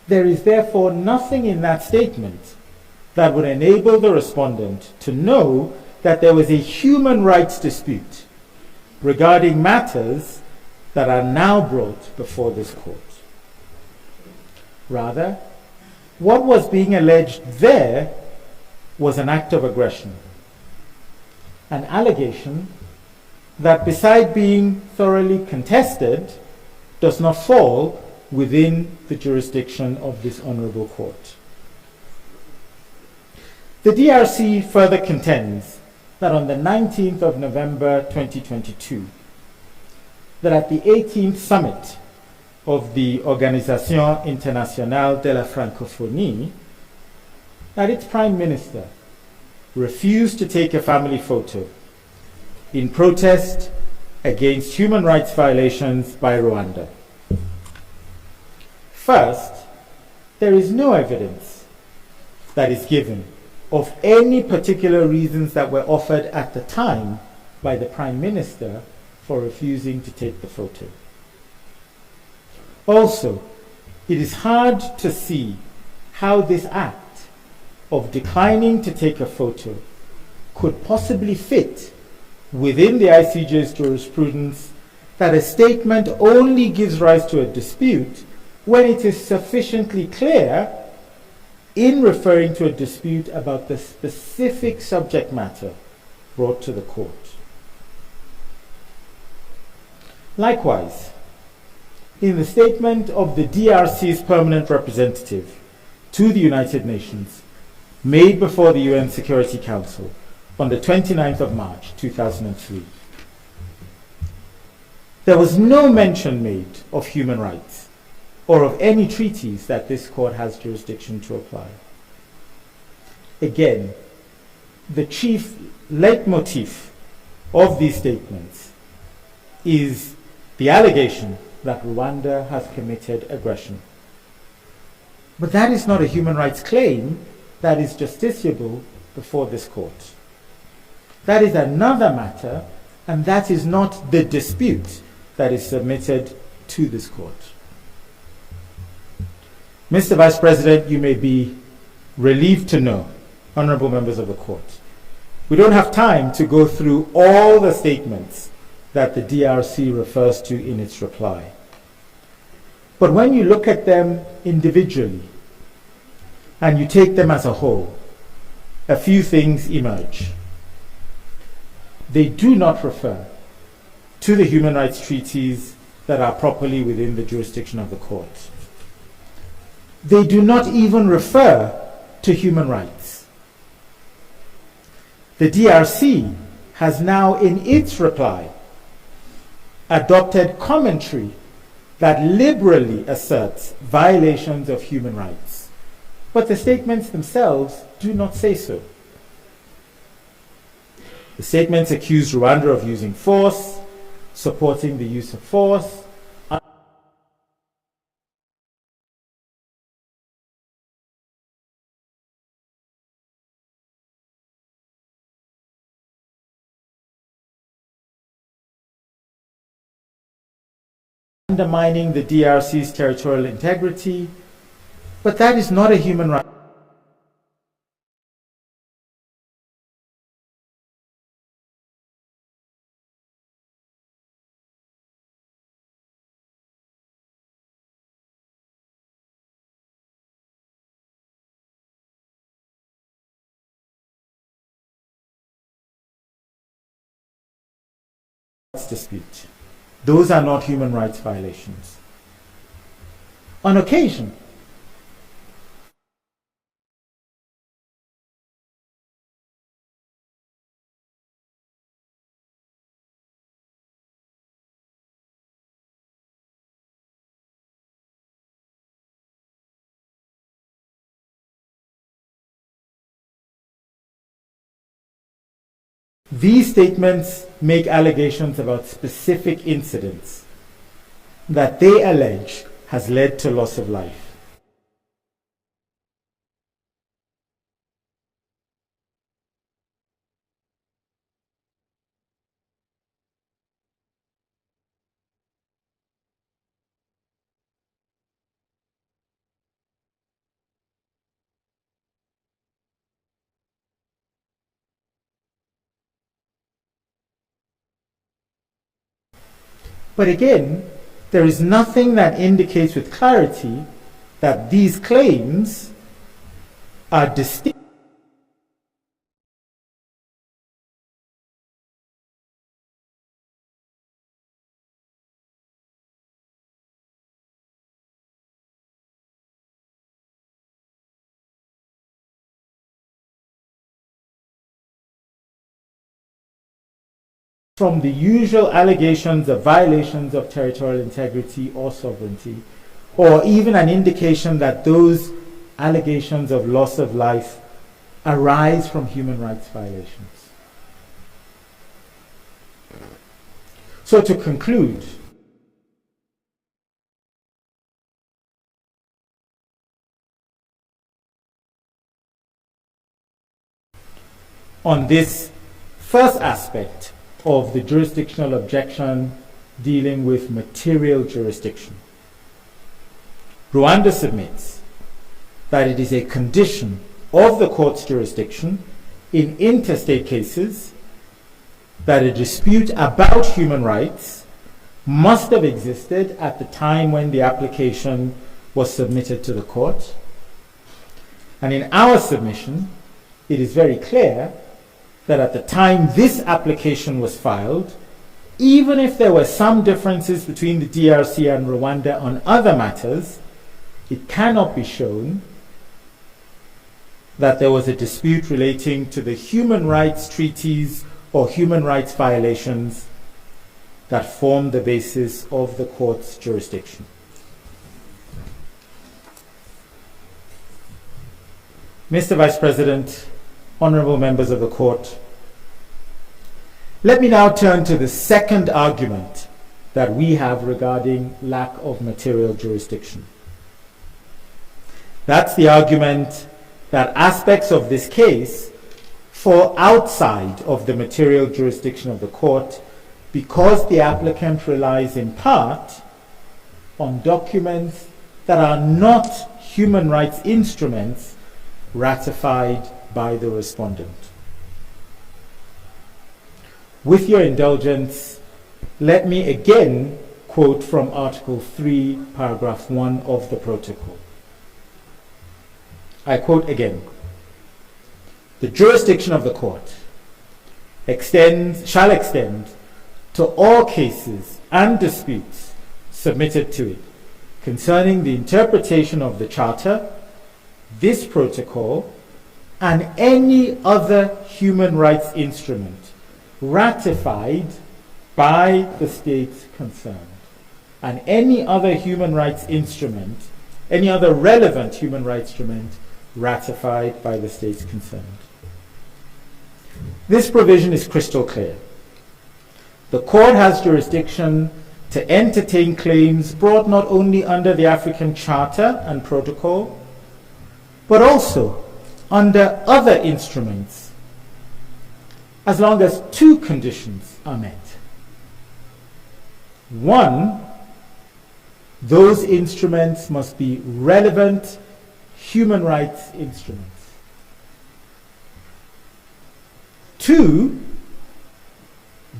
There is therefore nothing in that statement that would enable the respondent to know that there was a human rights dispute regarding matters that are now brought before this court. Rather, what was being alleged there was an act of aggression, an allegation that, beside being thoroughly contested, does not fall within the jurisdiction of this honorable court. The DRC further contends that on the 19th of November 2022, that at the 18th summit of the Organisation Internationale de la Francophonie, that its Prime Minister refused to take a family photo in protest against human rights violations by Rwanda. First, there is no evidence that is given of any particular reasons that were offered at the time by the Prime Minister for refusing to take the photo. Also, it is hard to see how this act of declining to take a photo could possibly fit within the ICJ's jurisprudence that a statement only gives rise to a dispute when it is sufficiently clear in referring to a dispute about the specific subject matter brought to the court. Likewise, in the statement of the DRC's permanent representative to the United Nations, made before the UN Security Council on the 29th of March 2003, there was no mention made of human rights or of any treaties that this court has jurisdiction to apply. Again, the chief leitmotif of these statements is the allegation that Rwanda has committed aggression. But that is not a human rights claim that is justiciable before this court. That is another matter, and that is not the dispute that is submitted to this court. Mr. Vice President, you may be relieved to know, honorable members of the court, we don't have time to go through all the statements that the DRC refers to in its reply. But when you look at them individually and you take them as a whole, a few things emerge. They do not refer to the human rights treaties that are properly within the jurisdiction of the court. They do not even refer to human rights. The DRC has now, in its reply, adopted commentary that liberally asserts violations of human rights. But the statements themselves do not say so. The statements accuse Rwanda of using force, supporting the use of force, undermining the DRC's territorial integrity, but that is not a human right. dispute. Those are not human rights violations. On occasion, these statements make allegations about specific incidents that they allege has led to loss of life. But again, there is nothing that indicates with clarity that these claims are distinct from the usual allegations of violations of territorial integrity or sovereignty, or even an indication that those allegations of loss of life arise from human rights violations. So to conclude, on this first aspect of the jurisdictional objection dealing with material jurisdiction, Rwanda submits that it is a condition of the court's jurisdiction in interstate cases that a dispute about human rights must have existed at the time when the application was submitted to the court. And in our submission, it is very clear that at the time this application was filed, even if there were some differences between the DRC and Rwanda on other matters, it cannot be shown that there was a dispute relating to the human rights treaties or human rights violations that form the basis of the court's jurisdiction. Mr. Vice President, honorable members of the court, let me now turn to the second argument that we have regarding lack of material jurisdiction. That's the argument that aspects of this case fall outside of the material jurisdiction of the court because the applicant relies in part on documents that are not human rights instruments ratified by the respondent. With your indulgence, let me again quote from Article 3, Paragraph 1 of the Protocol. I quote again, "The jurisdiction of the court shall extend to all cases and disputes submitted to it concerning the interpretation of the Charter, this protocol, and any other human rights instrument ratified by the states concerned, and any other human rights instrument, any other relevant human rights instrument ratified by the states concerned." This provision is crystal clear. The court has jurisdiction to entertain claims brought not only under the African Charter and Protocol, but also under other instruments, as long as two conditions are met. One, those instruments must be relevant human rights instruments. Two,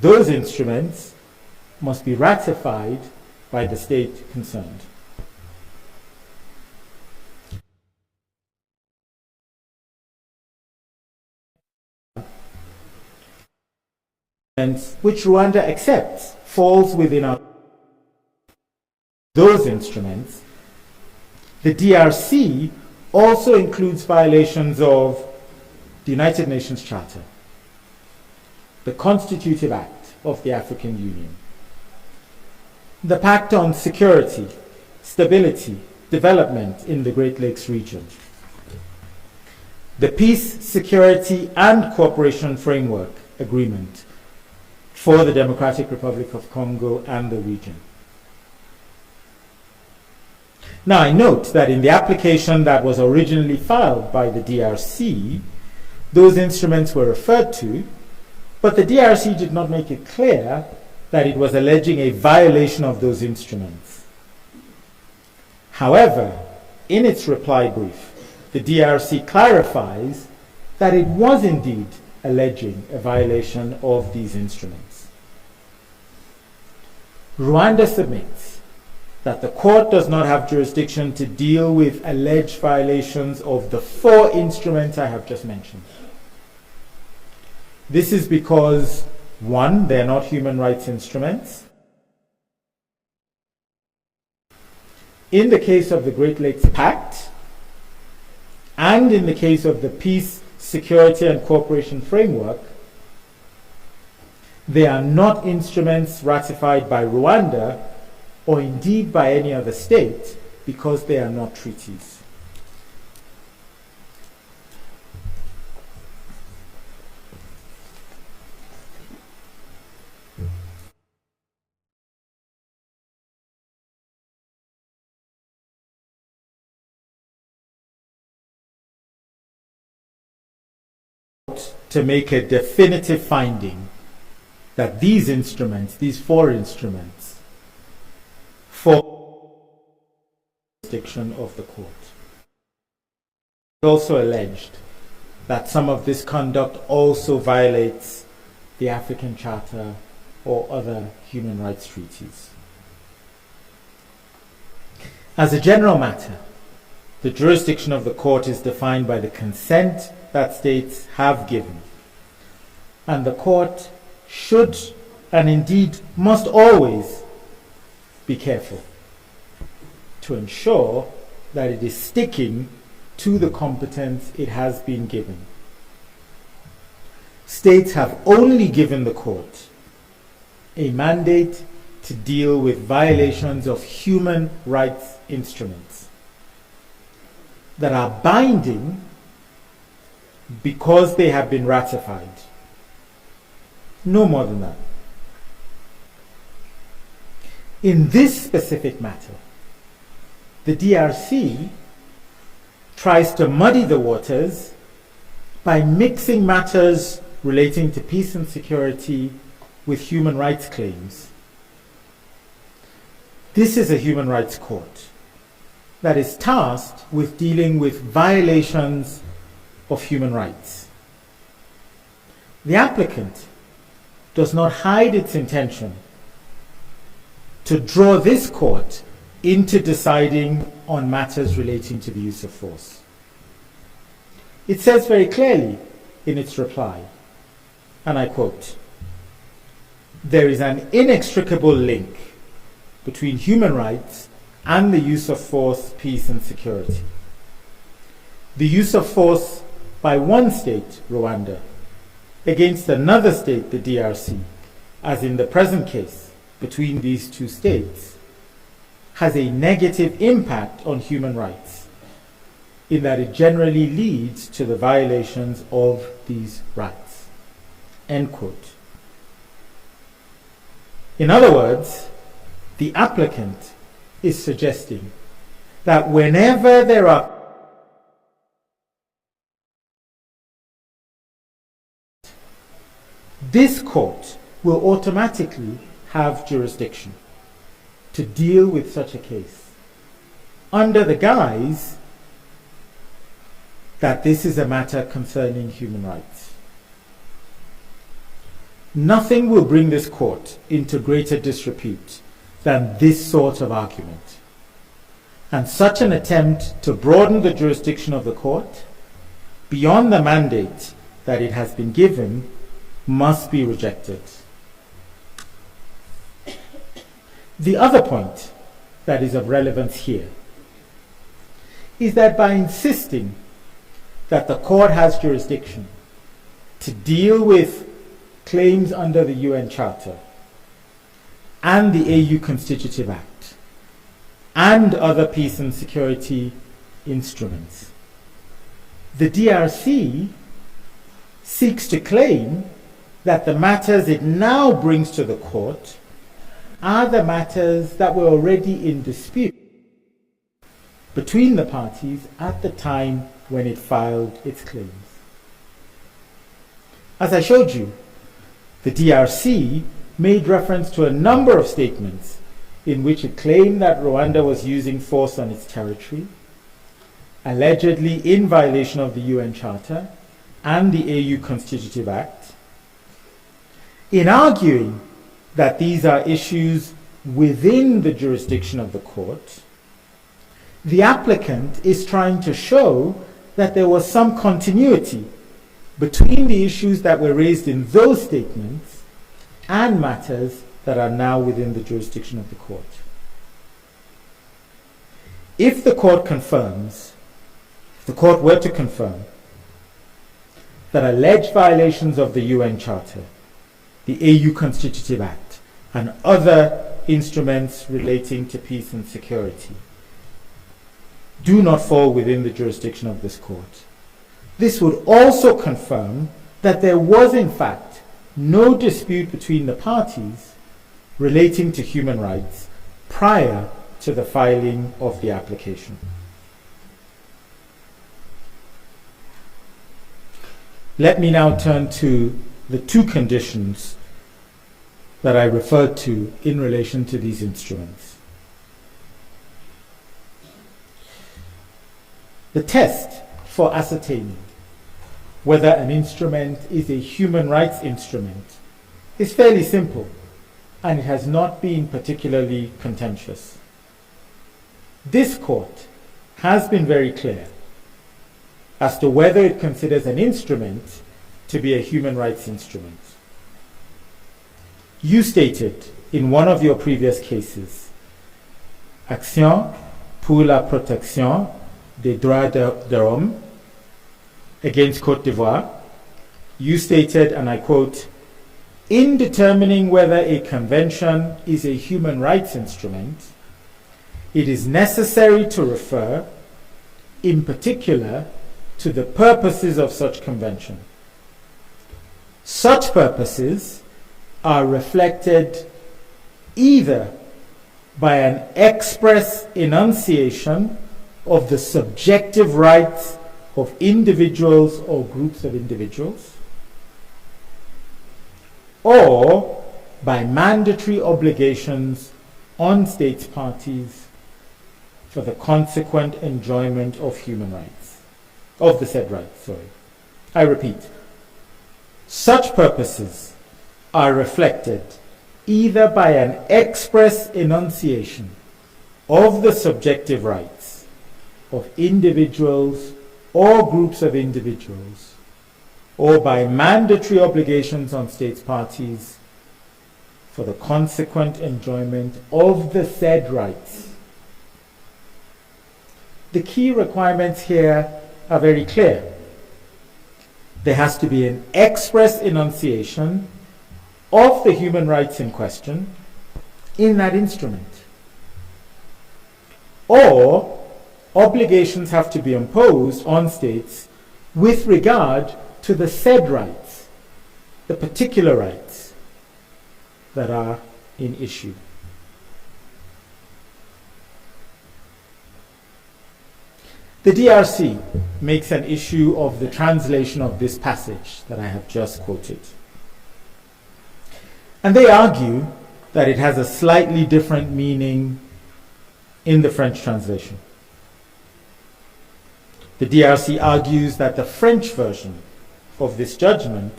those instruments must be ratified by the state concerned. which Rwanda accepts falls within those instruments. The DRC also includes violations of the United Nations Charter, the Constitutive Act of the African Union, the Pact on Security, Stability, Development in the Great Lakes region, the Peace, Security and Cooperation Framework Agreement for the Democratic Republic of Congo and the region. Now, I note that in the application that was originally filed by the DRC, those instruments were referred to, but the DRC did not make it clear that it was alleging a violation of those instruments. However, in its reply brief, the DRC clarifies that it was indeed alleging a violation of these instruments. Rwanda submits that the court does not have jurisdiction to deal with alleged violations of the 4 instruments I have just mentioned. This is because, 1, they're not human rights instruments. In the case of the Great Lakes Pact, and in the case of the Peace, Security and Cooperation Framework, they are not instruments ratified by Rwanda or indeed by any other state because they are not treaties. To make a definitive finding that these instruments, these 4 instruments, fall under the jurisdiction of the court. It also alleged that some of this conduct also violates the African Charter or other human rights treaties. As a general matter, the jurisdiction of the court is defined by the consent that states have given, and the court should and indeed must always be careful to ensure that it is sticking to the competence it has been given. States have only given the court a mandate to deal with violations of human rights instruments that are binding because they have been ratified. No more than that. In this specific matter, the DRC tries to muddy the waters by mixing matters relating to peace and security with human rights claims. This is a human rights court that is tasked with dealing with violations of human rights. The applicant does not hide its intention to draw this court into deciding on matters relating to the use of force. It says very clearly in its reply, and I quote, "There is an inextricable link between human rights and the use of force, peace and security. The use of force by one state, Rwanda, against another state, the DRC, as in the present case between these 2 states, has a negative impact on human rights in that it generally leads to the violations of these rights." End quote. In other words, the applicant is suggesting that whenever there are this court will automatically have jurisdiction to deal with such a case under the guise that this is a matter concerning human rights. Nothing will bring this court into greater disrepute than this sort of argument. And such an attempt to broaden the jurisdiction of the court beyond the mandate that it has been given must be rejected. The other point that is of relevance here is that by insisting that the court has jurisdiction to deal with claims under the UN Charter and the AU Constitutive Act and other peace and security instruments, the DRC seeks to claim that the matters it now brings to the court are the matters that were already in dispute between the parties at the time when it filed its claims. As I showed you, the DRC made reference to a number of statements in which it claimed that Rwanda was using force on its territory, allegedly in violation of the UN Charter and the AU Constitutive Act. In arguing that these are issues within the jurisdiction of the court, the applicant is trying to show that there was some continuity between the issues that were raised in those statements and matters that are now within the jurisdiction of the court. If the court were to confirm that alleged violations of the UN Charter, the AU Constitutive Act, and other instruments relating to peace and security do not fall within the jurisdiction of this court, this would also confirm that there was in fact no dispute between the parties relating to human rights prior to the filing of the application. Let me now turn to the two conditions that I referred to in relation to these instruments. The test for ascertaining whether an instrument is a human rights instrument is fairly simple, and it has not been particularly contentious. This court has been very clear as to whether it considers an instrument to be a human rights instrument. You stated in one of your previous cases, Action pour la protection des droits de l'homme against Côte d'Ivoire, you stated, and I quote, "In determining whether a convention is a human rights instrument, it is necessary to refer, in particular, to the purposes of such convention. Such purposes are reflected either by an express enunciation of the subjective rights of individuals or groups of individuals, or by mandatory obligations on states parties for the consequent enjoyment of human rights, of the said rights, sorry. I repeat, such purposes are reflected either by an express enunciation of the subjective rights of individuals or groups of individuals, or by mandatory obligations on states parties for the consequent enjoyment of the said rights." The key requirements here are very clear. There has to be an express enunciation of the human rights in question in that instrument, or obligations have to be imposed on states with regard to the said rights, the particular rights that are in issue. The DRC makes an issue of the translation of this passage that I have just quoted. And they argue that it has a slightly different meaning in the French translation. The DRC argues that the French version of this judgment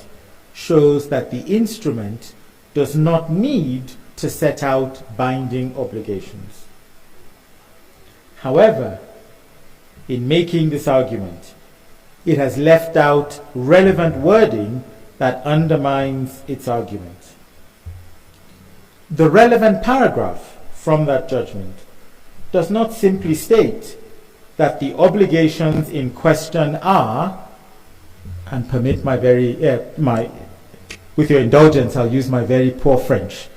shows that the instrument does not need to set out binding obligations. However, in making this argument, it has left out relevant wording that undermines its argument. The relevant paragraph from that judgment does not simply state that the obligations in question are, and permit my very, with your indulgence, I'll use my very poor French.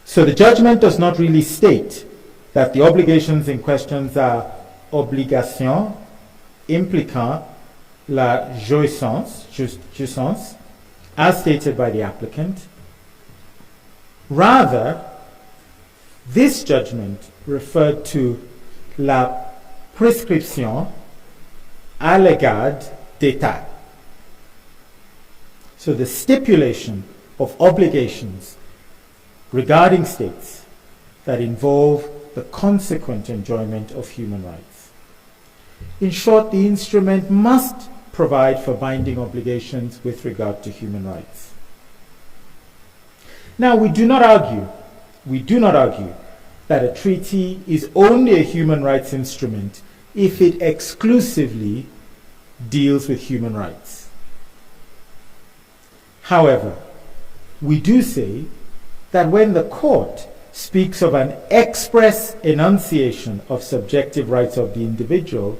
So the judgment does not really state that the obligations in questions are obligations impliquant la jouissance, as stated by the applicant. Rather, this judgment referred to la prescription à l'égard d'État. So the stipulation of obligations regarding states that involve the consequent enjoyment of human rights. In short, the instrument must provide for binding obligations with regard to human rights. Now, we do not argue that a treaty is only a human rights instrument if it exclusively deals with human rights. However, we do say that when the court speaks of an express enunciation of subjective rights of the individual,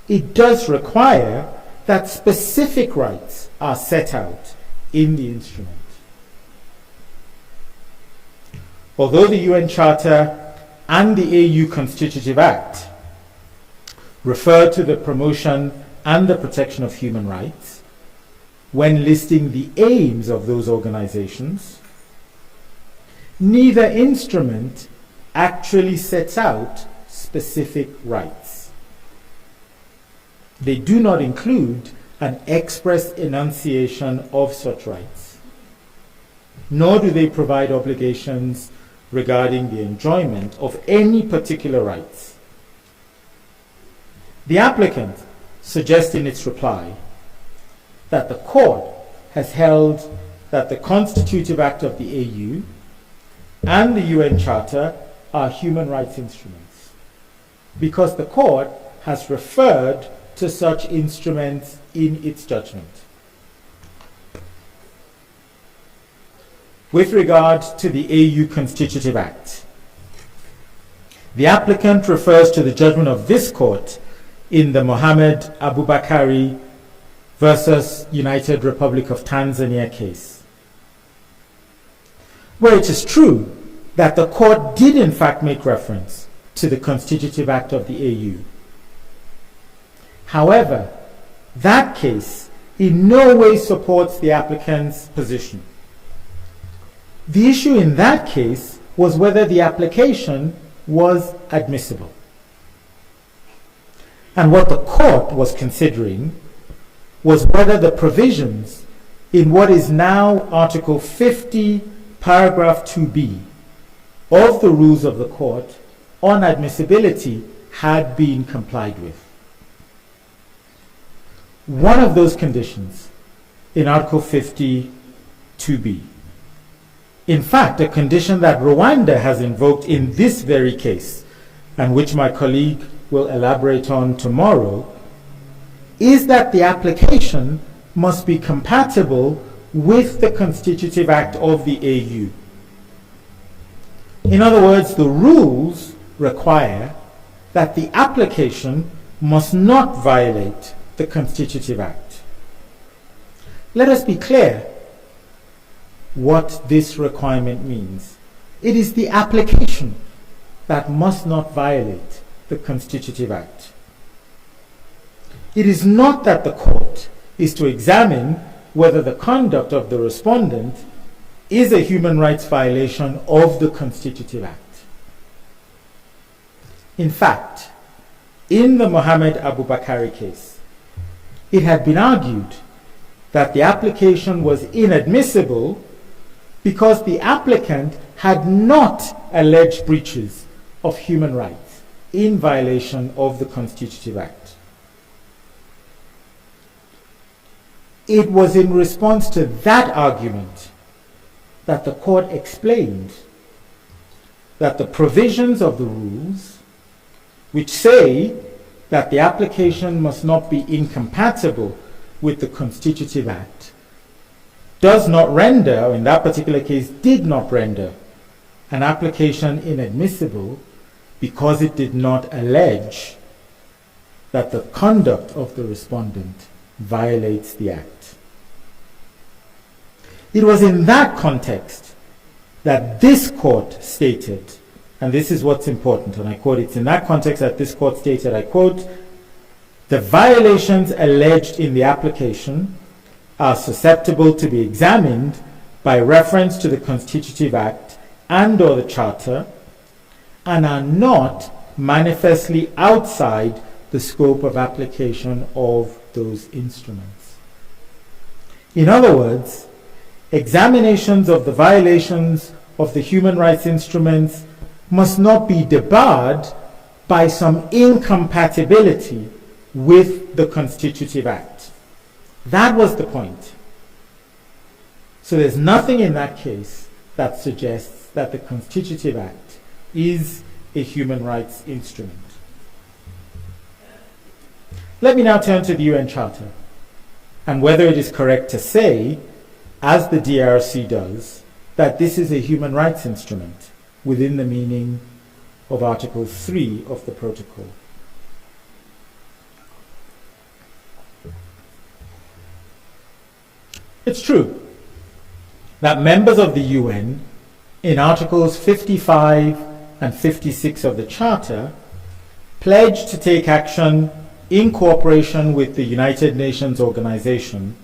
it does require that specific rights are set out in the instrument. Although the UN Charter and the AU Constitutive Act refer to the promotion and the protection of human rights, when listing the aims of those organizations, neither instrument actually sets out specific rights. They do not include an express enunciation of such rights, nor do they provide obligations regarding the enjoyment of any particular rights. The applicant suggests in its reply that the court has held that the Constitutive Act of the AU and the UN Charter are human rights instruments because the court has referred to such instruments in its judgment. With regard to the AU Constitutive Act, the applicant refers to the judgment of this court in the Mohammed Abubakari versus United Republic of Tanzania case, where it is true that the court did in fact make reference to the Constitutive Act of the AU. However, that case in no way supports the applicant's position. The issue in that case was whether the application was admissible. And what the court was considering was whether the provisions in what is now Article 50, Paragraph 2b of the rules of the court on admissibility had been complied with. One of those conditions in Article 50, 2b, in fact, a condition that Rwanda has invoked in this very case, and which my colleague will elaborate on tomorrow, is that the application must be compatible with the Constitutive Act of the AU. In other words, the rules require that the application must not violate the Constitutive Act. Let us be clear what this requirement means. It is the application that must not violate the Constitutive Act. It is not that the court is to examine whether the conduct of the respondent is a human rights violation of the Constitutive Act. In fact, in the Mohammed Abubakari case, it had been argued that the application was inadmissible because the applicant had not alleged breaches of human rights in violation of the Constitutive Act. It was in response to that argument that the court explained that the provisions of the rules, which say that the application must not be incompatible with the Constitutive Act, does not render, or in that particular case did not render, an application inadmissible because it did not allege that the conduct of the respondent violates the Act. It was in that context that this court stated, and this is what's important, and I quote, it's in that context that this court stated, I quote, "The violations alleged in the application are susceptible to be examined by reference to the Constitutive Act and or the Charter, and are not manifestly outside the scope of application of those instruments." In other words, examinations of the violations of the human rights instruments must not be debarred by some incompatibility with the Constitutive Act. That was the point. So there's nothing in that case that suggests that the Constitutive Act is a human rights instrument. Let me now turn to the UN Charter and whether it is correct to say, as the DRC does, that this is a human rights instrument within the meaning of Article 3 of the Protocol. It's true that members of the UN in Articles 55 and 56 of the Charter pledged to take action in cooperation with the United Nations Organization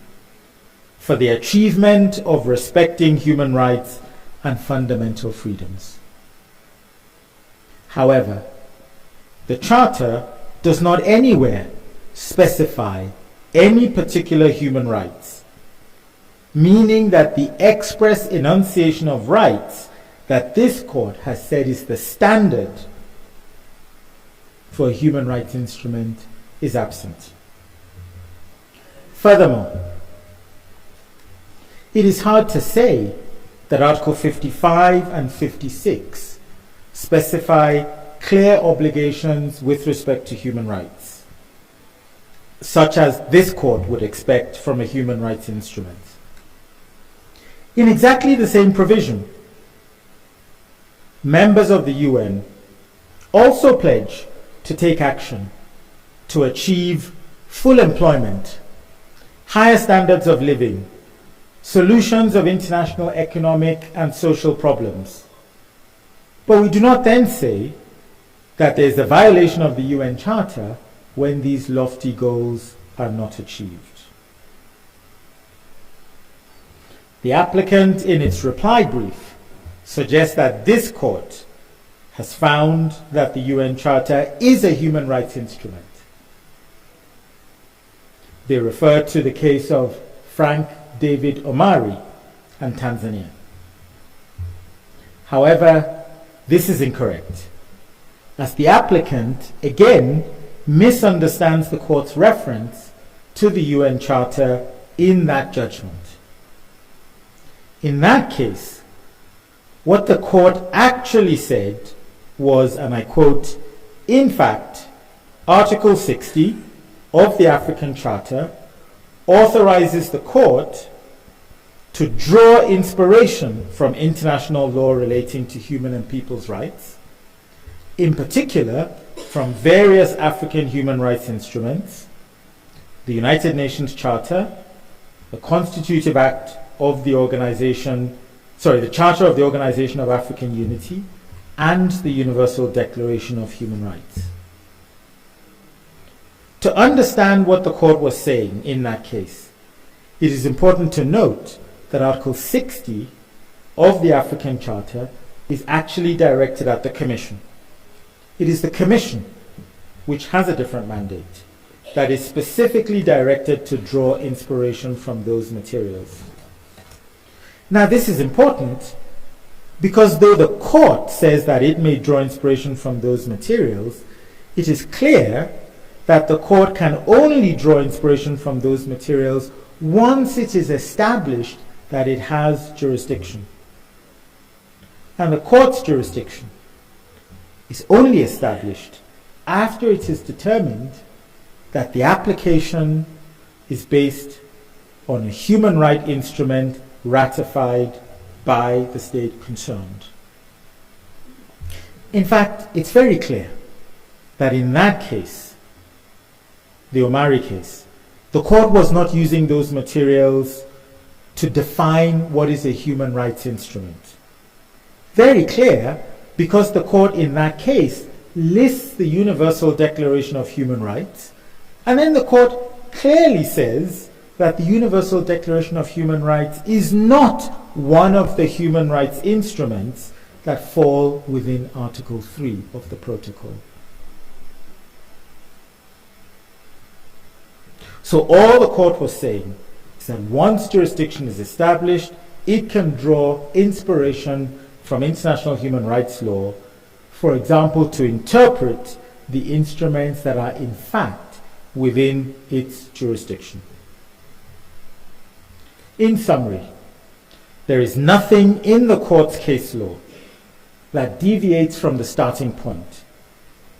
for the achievement of respecting human rights and fundamental freedoms. However, the Charter does not anywhere specify any particular human rights, meaning that the express enunciation of rights that this court has said is the standard for a human rights instrument is absent. Furthermore, it is hard to say that Article 55 and 56 specify clear obligations with respect to human rights, such as this court would expect from a human rights instrument. In exactly the same provision, members of the UN also pledge to take action to achieve full employment, higher standards of living, solutions of international economic and social problems. But we do not then say that there is a violation of the UN Charter when these lofty goals are not achieved. The applicant in its reply brief suggests that this court has found that the UN Charter is a human rights instrument. They refer to the case of Frank David Omari and Tanzania. However, this is incorrect, as the applicant again misunderstands the court's reference to the UN Charter in that judgment. In that case, what the court actually said was, and I quote, "In fact, Article 60 of the African Charter authorizes the court to draw inspiration from international law relating to human and people's rights, in particular from various African human rights instruments, the United Nations Charter, the Constitutive Act of the the Charter of the Organization of African Unity, and the Universal Declaration of Human Rights." To understand what the court was saying in that case, it is important to note that Article 60 of the African Charter is actually directed at the Commission. It is the Commission which has a different mandate that is specifically directed to draw inspiration from those materials. Now, this is important because though the court says that it may draw inspiration from those materials, it is clear that the court can only draw inspiration from those materials once it is established that it has jurisdiction. And the court's jurisdiction is only established after it is determined that the application is based on a human right instrument ratified by the state concerned. In fact, it's very clear that in that case, the Omari case, the court was not using those materials to define what is a human rights instrument. Very clear, because the court in that case lists the Universal Declaration of Human Rights, and then the court clearly says that the Universal Declaration of Human Rights is not one of the human rights instruments that fall within Article 3 of the protocol. So all the court was saying is that once jurisdiction is established, it can draw inspiration from international human rights law, for example, to interpret the instruments that are in fact within its jurisdiction. In summary, there is nothing in the court's case law that deviates from the starting point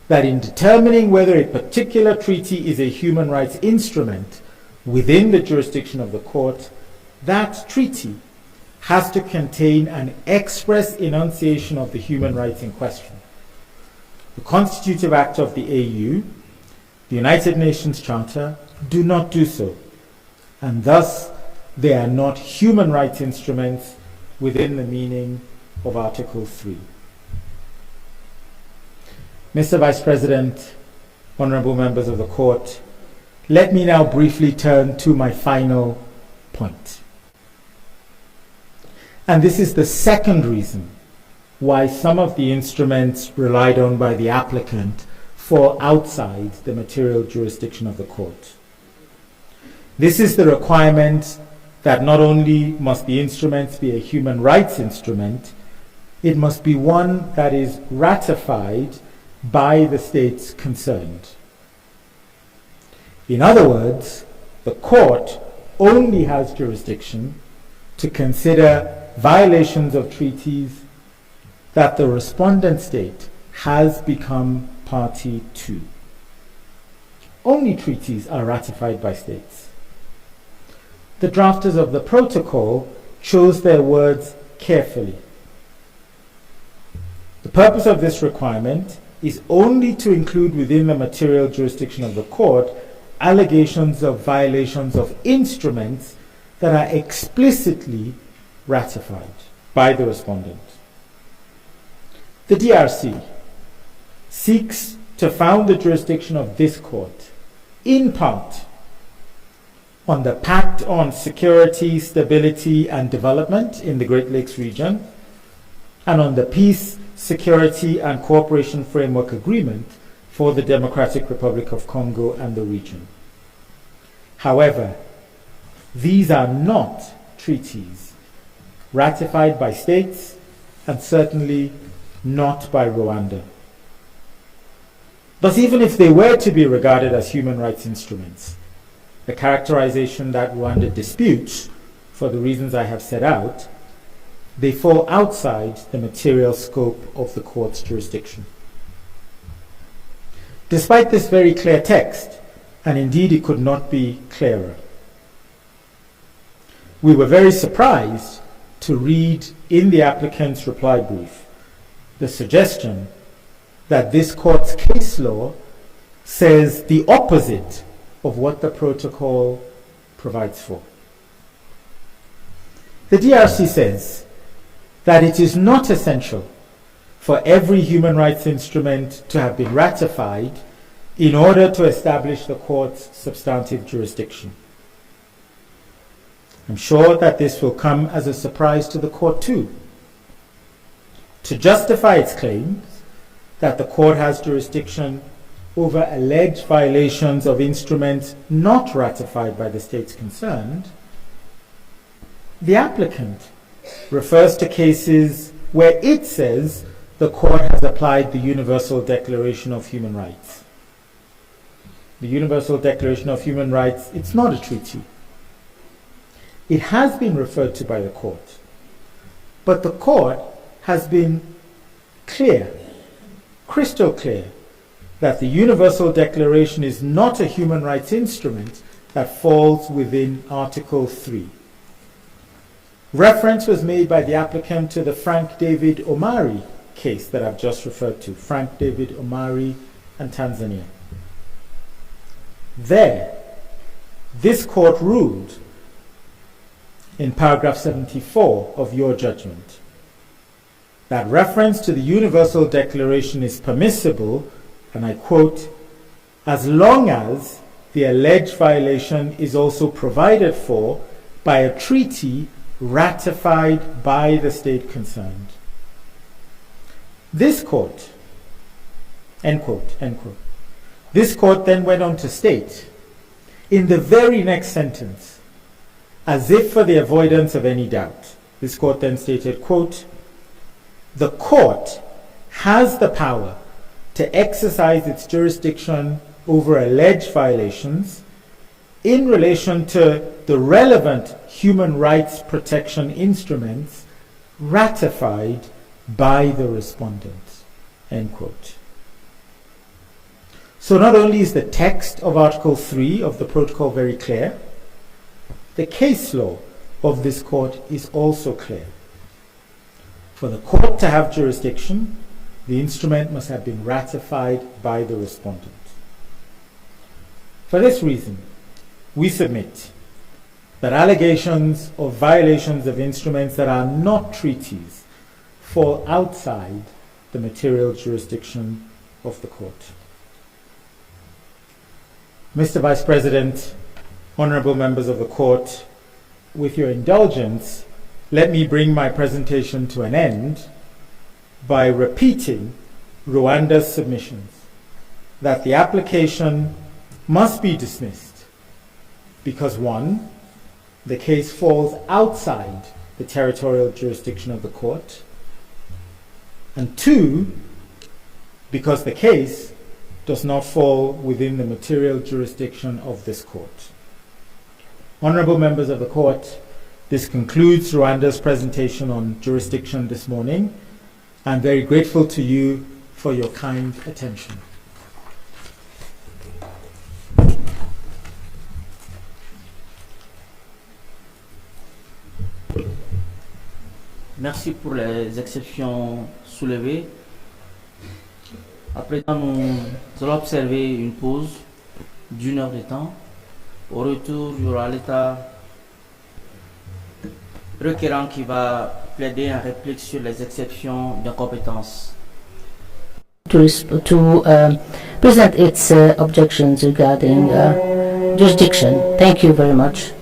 that in determining whether a particular treaty is a human rights instrument within the jurisdiction of the court, that treaty has to contain an express enunciation of the human rights in question. The Constitutive Act of the AU, the United Nations Charter, do not do so, and thus they are not human rights instruments within the meaning of Article 3. Mr. Vice President, honorable members of the court, let me now briefly turn to my final point. And this is the second reason why some of the instruments relied on by the applicant fall outside the material jurisdiction of the court. This is the requirement that not only must the instrument be a human rights instrument, it must be one that is ratified by the states concerned. In other words, the court only has jurisdiction to consider violations of treaties that the respondent state has become party to. Only treaties are ratified by states. The drafters of the protocol chose their words carefully. The purpose of this requirement is only to include within the material jurisdiction of the court allegations of violations of instruments that are explicitly ratified by the respondent. The DRC seeks to found the jurisdiction of this court, in part, on the Pact on Security, Stability and Development in the Great Lakes region, and on the Peace, Security and Cooperation Framework Agreement for the Democratic Republic of Congo and the region. However, these are not treaties ratified by states and certainly not by Rwanda. Thus, even if they were to be regarded as human rights instruments, the characterization that Rwanda disputes, for the reasons I have set out, they fall outside the material scope of the court's jurisdiction. Despite this very clear text, and indeed it could not be clearer, we were very surprised to read in the applicant's reply brief the suggestion that this court's case law says the opposite of what the protocol provides for. The DRC says that it is not essential for every human rights instrument to have been ratified in order to establish the court's substantive jurisdiction. I'm sure that this will come as a surprise to the court too. To justify its claims that the court has jurisdiction over alleged violations of instruments not ratified by the states concerned, the applicant refers to cases where it says the court has applied the Universal Declaration of Human Rights. The Universal Declaration of Human Rights, it's not a treaty. It has been referred to by the court, but the court has been clear, crystal clear, that the Universal Declaration is not a human rights instrument that falls within Article 3. Reference was made by the applicant to the Frank David Omari case that I've just referred to, Frank David Omari and Tanzania. There, this court ruled in paragraph 74 of your judgment that reference to the Universal Declaration is permissible, and I quote, as long as the alleged violation is also provided for by a treaty ratified by the state concerned. This court, end quote, end quote. This court then went on to state, in the very next sentence, as if for the avoidance of any doubt, this court then stated, quote, the court has the power to exercise its jurisdiction over alleged violations in relation to the relevant human rights protection instruments ratified by the respondent, end quote. So not only is the text of Article 3 of the protocol very clear, the case law of this court is also clear. For the court to have jurisdiction, the instrument must have been ratified by the respondent. For this reason, we submit that allegations of violations of instruments that are not treaties fall outside the material jurisdiction of the court. Mr. Vice President, honorable members of the court, with your indulgence, let me bring my presentation to an end by repeating Rwanda's submissions that the application must be dismissed because, one, the case falls outside the territorial jurisdiction of the court, and two, because the case does not fall within the material jurisdiction of this court. Honorable members of the court, this concludes Rwanda's presentation on jurisdiction this morning. I'm very grateful to you for your kind attention. Merci pour les exceptions soulevées. À présent, nous allons observer une pause d'1 heure de temps. Au retour, il y aura l'État requérant qui va plaider en réplique sur les exceptions d'incompétence. To present its objections regarding jurisdiction. Thank you very much.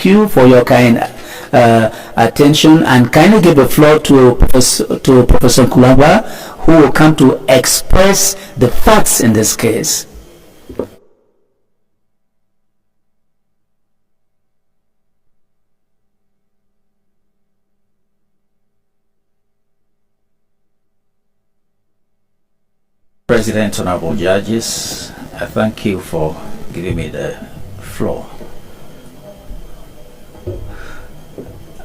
thank you for your kind attention, and kindly give the floor to Professor Kulamba, who will come to express the facts in this case. President, honorable judges, I thank you for giving me the floor.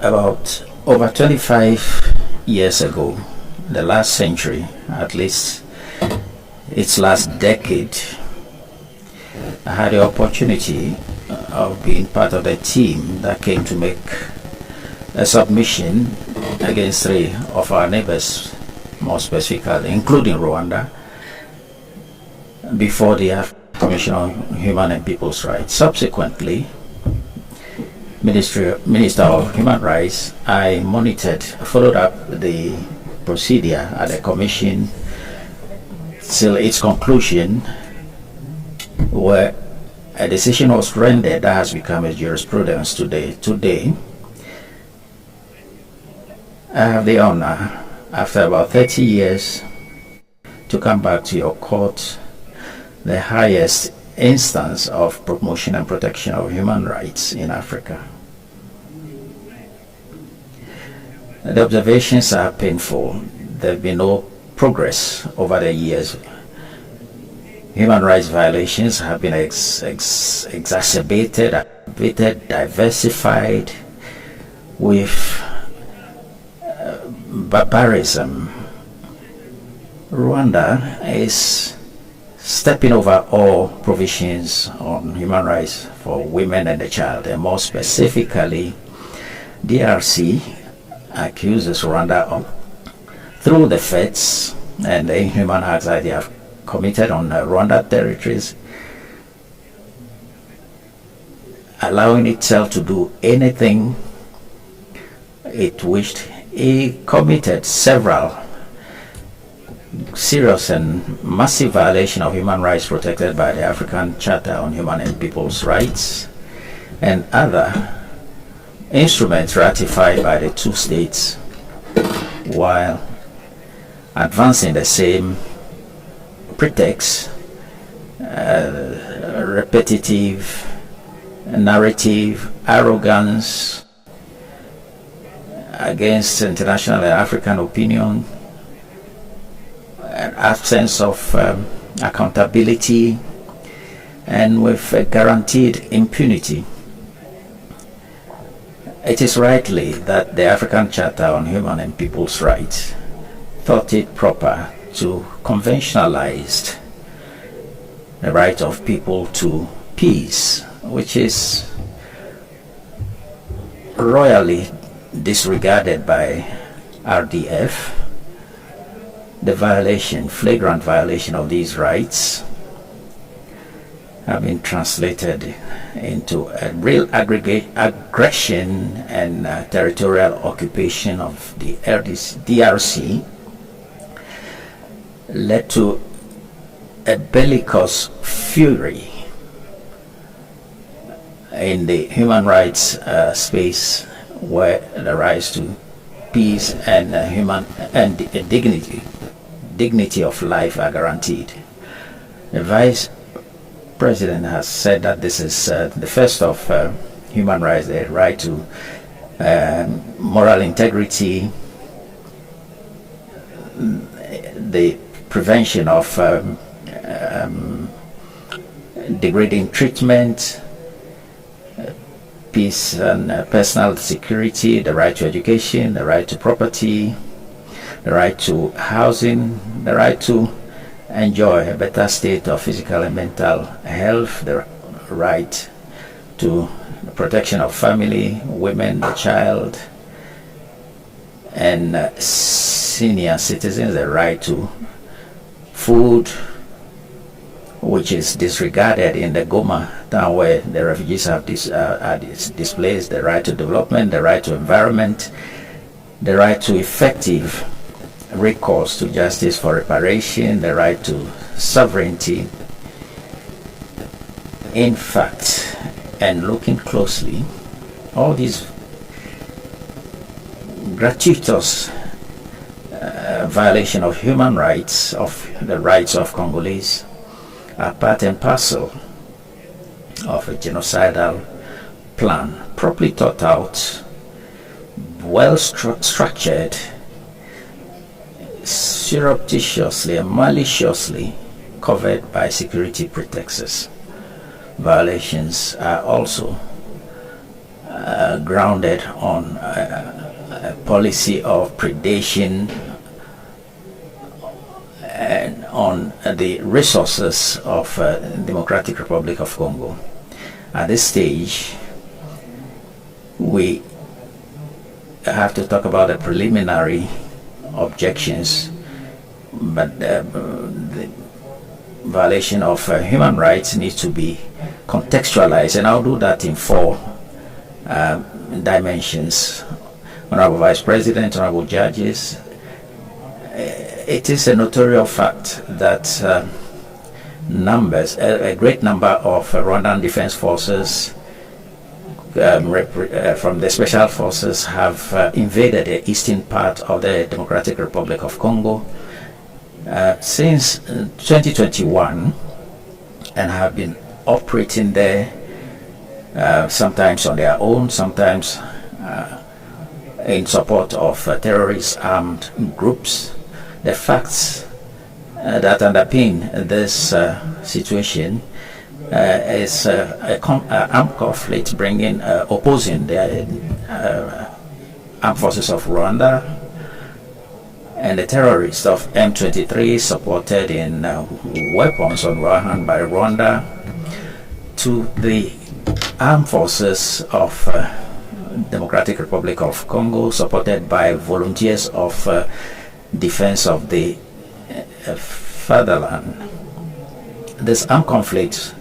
About over 25 years ago, the last century, at least its last decade, I had the opportunity of being part of the team that came to make a submission against 3 of our neighbors, more specifically, including Rwanda, before the Commission on Human and People's Rights. Subsequently, Minister of Human Rights, I followed up the procedure at the Commission till its conclusion, where a decision was rendered that has become a jurisprudence today. Today, I have the honor, after about 30 years, to come back to your court, the highest instance of promotion and protection of human rights in Africa. The observations are painful. There have been no progress over the years. Human rights violations have been exacerbated, diversified with barbarism. Rwanda is stepping over all provisions on human rights for women and the child, and more specifically, DRC accuses Rwanda of, through the feds and the inhuman acts that they have committed on Rwanda territories, allowing itself to do anything it wished. It committed several serious and massive violation of human rights protected by the African Charter on Human and People's Rights and other instruments ratified by the 2 states, while advancing the same pretext, repetitive narrative, arrogance against international and African opinion, an absence of accountability, and with a guaranteed impunity. It is rightly that the African Charter on Human and People's Rights thought it proper to conventionalize the right of people to peace, which is royally disregarded by RDF. The flagrant violation of these rights have been translated into a real aggression and territorial occupation of the DRC, led to a bellicose fury in the human rights space, where the rights to peace and dignity of life are guaranteed. The Vice President has said that this is the first of human rights, the right to moral integrity, the prevention of degrading treatment, peace and personal security, the right to education, the right to property, the right to housing, the right to enjoy a better state of physical and mental health, the right to the protection of family, women, the child, and senior citizens, the right to food, which is disregarded in the Goma town where the refugees are displaced, the right to development, the right to environment, the right to effective recourse to justice for reparation, the right to sovereignty. In fact, and looking closely all these gratuitous violation of human rights, of the rights of Congolese, are part and parcel of a genocidal plan, properly thought out, well structured, surreptitiously and maliciously covered by security pretexts. Violations are also grounded on a policy of predation and on the resources of Democratic Republic of Congo. At this stage, we have to talk about the preliminary objections, but the violation of human rights needs to be contextualized, and I'll do that in 4 dimensions. Honorable Vice President, honorable judges, it is a notorious fact that a great number of Rwandan Defense Forces from the Special Forces have invaded the eastern part of the Democratic Republic of Congo since 2021 and have been operating there, sometimes on their own, sometimes in support of terrorist armed groups. The facts that underpin this situation is an armed conflict opposing the armed forces of Rwanda and the terrorists of M23, supported in weapons on one hand by Rwanda, to the armed forces of Democratic Republic of Congo, supported by volunteers of defense of the fatherland. This armed conflict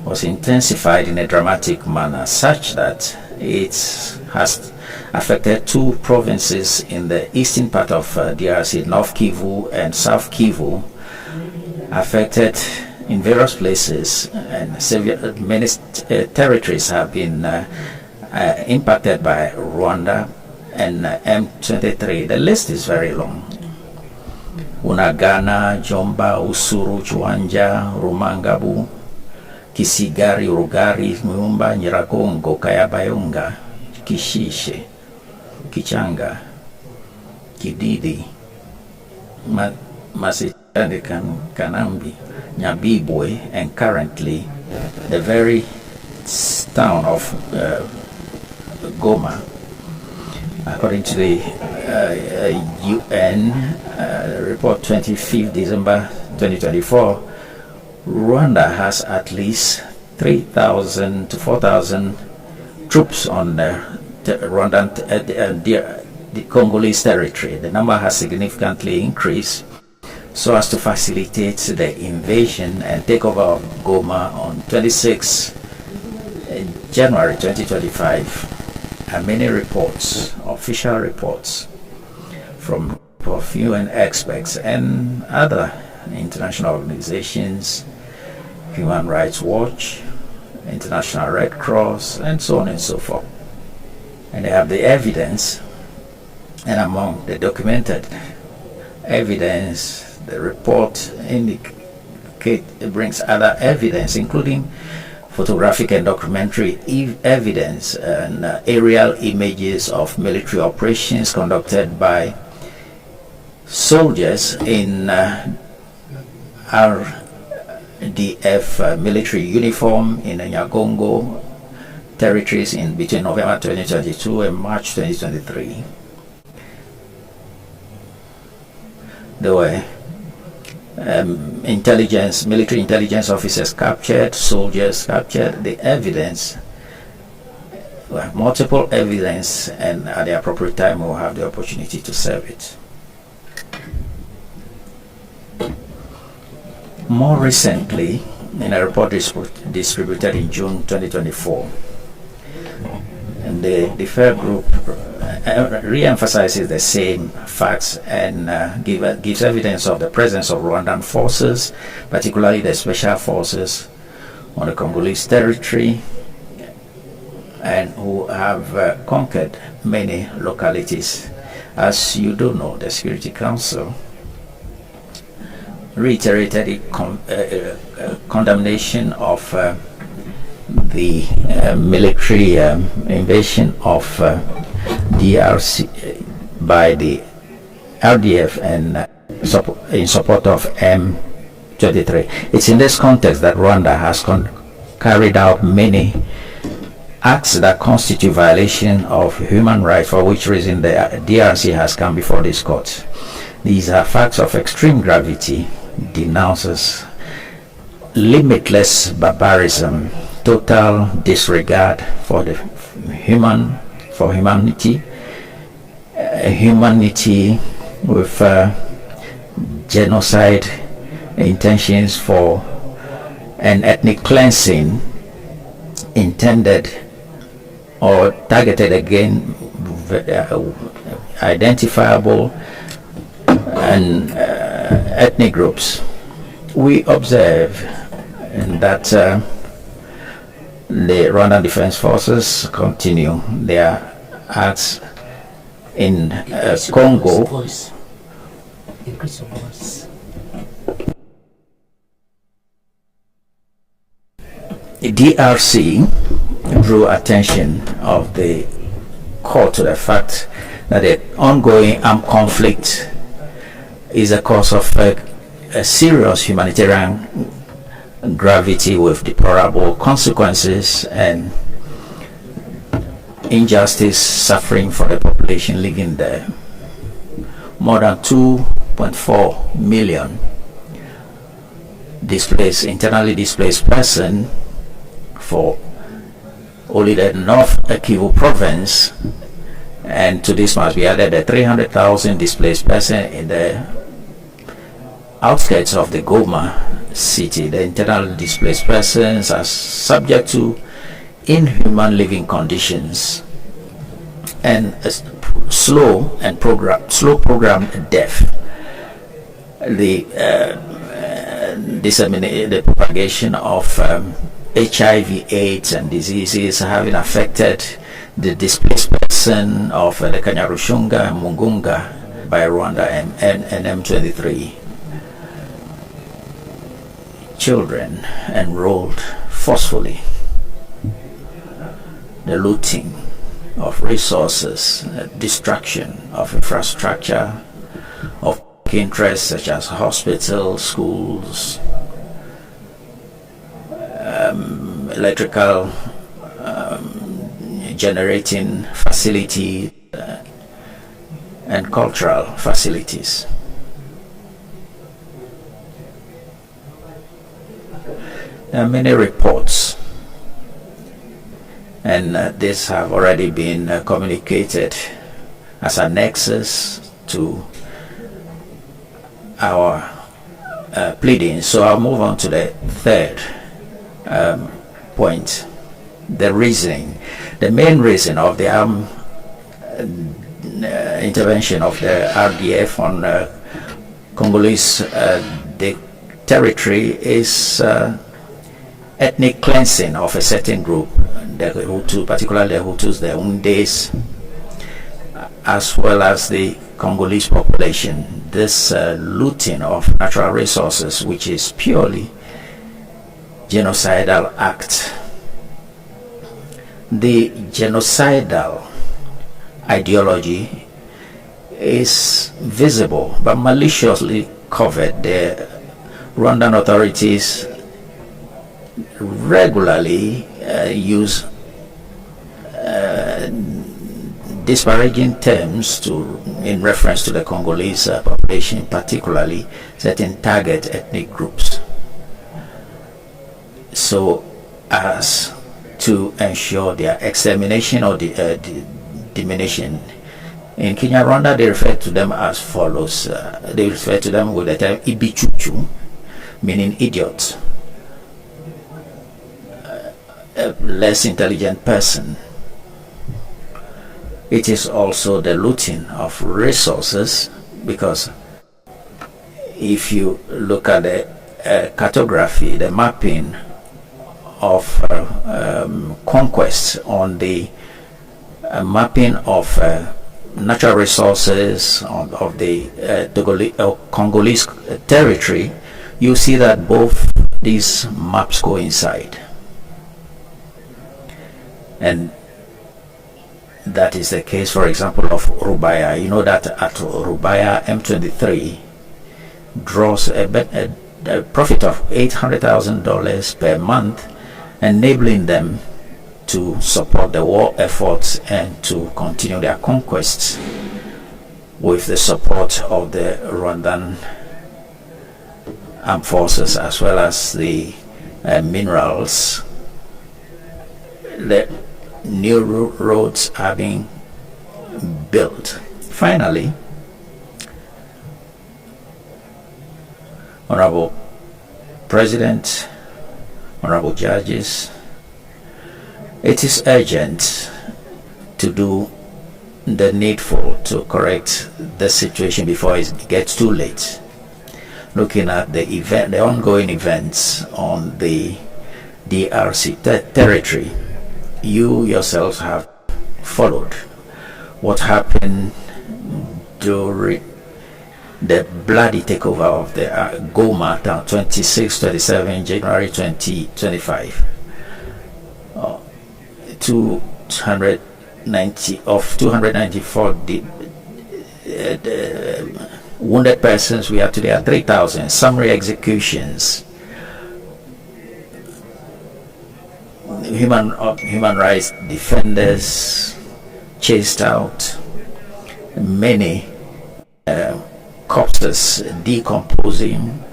was intensified in a dramatic manner, such that it has affected 2 provinces in the eastern part of DRC, North Kivu and South Kivu, affected in various places, and many territories have been impacted by Rwanda and M23. The list is very long. Unagana, Jomba, Usuru, Chuanja, Rumangabu, Kisigari, Urugari, Mumba, Nyiragongo, Kayabayonga, Kishishe, Kichanga, Kididi, Masitande, Kanambi, Nyabibwe, and currently the very town of Goma. According to the UN report 25th December 2024, Rwanda has at least 3,000 to 4,000 troops on the Congolese territory. The number has significantly increased so as to facilitate the invasion and takeover of Goma on 26 January 2025. And many reports, official reports from UN experts and other international organizations, Human Rights Watch, International Red Cross, and so on and so forth. And they have the evidence, and among the documented evidence, the report brings other evidence, including photographic and documentary evidence and aerial images of military operations conducted by soldiers in RDF military uniform in Nyagongo territories in between November 2022 and March 2023. There were military intelligence officers captured, soldiers captured. The evidence, multiple evidence, and at the appropriate time we'll have the opportunity to serve it. More recently, in a report distributed in June 2024, and the FAIR group re-emphasizes the same facts and gives evidence of the presence of Rwandan forces, particularly the special forces on the Congolese territory, and who have conquered many localities. As you do know, the Security Council reiterated its condemnation of the military invasion of DRC by the RDF and in support of M23. It's in this context that Rwanda has carried out many acts that constitute violation of human rights, for which reason the DRC has come before this court. These are facts of extreme gravity, denounces limitless barbarism, total disregard for the humanity with genocide intentions for an ethnic cleansing intended or targeted again identifiable and ethnic groups. We observe that the Rwandan Defense Forces continue their acts in Congo. The DRC drew attention of the court to the fact that the ongoing armed conflict is a cause of a serious humanitarian gravity with deplorable consequences and injustice suffering for the population living there. More than 2.4 million internally displaced persons for only the North Kivu province, and to this must be added the 300,000 displaced persons in the outskirts of the Goma city. The internally displaced persons are subject to inhuman living conditions and slow programmed death. The propagation of HIV, AIDS, and diseases having affected the displaced person of the Kanyarushunga and Mugunga by Rwanda and M23. Children enrolled forcefully. The looting of resources, destruction of infrastructure of interest such as hospitals, schools, electrical generating facilities, and cultural facilities. There are many reports, and these have already been communicated as a nexus to our pleadings. So I'll move on to the third point, the reasoning. The main reason of the intervention of the RDF on Congolese territory is ethnic cleansing of a certain group, the Hutu, particularly the Hutus, the Undes, as well as the Congolese population. This looting of natural resources, which is purely genocidal act. The genocidal ideology is visible but maliciously covered. The Rwandan authorities regularly use disparaging terms in reference to the Congolese population, particularly certain target ethnic groups, so as to ensure their extermination or diminution. In Kenya, Rwanda, they refer to them as follows. They refer to them with the term Ibichuchu, meaning idiot, a less intelligent person. It is also the looting of resources, because if you look at the cartography, the mapping of conquest, on the mapping of natural resources of the Congolese territory, you see that both these maps coincide. And that is the case, for example, of Rubaya. You know that at Rubaya, M23 draws a profit of $800,000 per month, enabling them to support the war efforts and to continue their conquests with the support of the Rwandan armed forces, as well as the minerals. The new roads are being built. Finally, Honorable President, Honorable Judges, it is urgent to do the needful to correct the situation before it gets too late. Looking at the ongoing events on the DRC territory, you yourselves have followed what happened during the bloody takeover of the Goma town, 26-27 January 2025. 294 wounded persons. We are today at 3,000. Summary executions. Human rights defenders chased out. Many corpses decomposing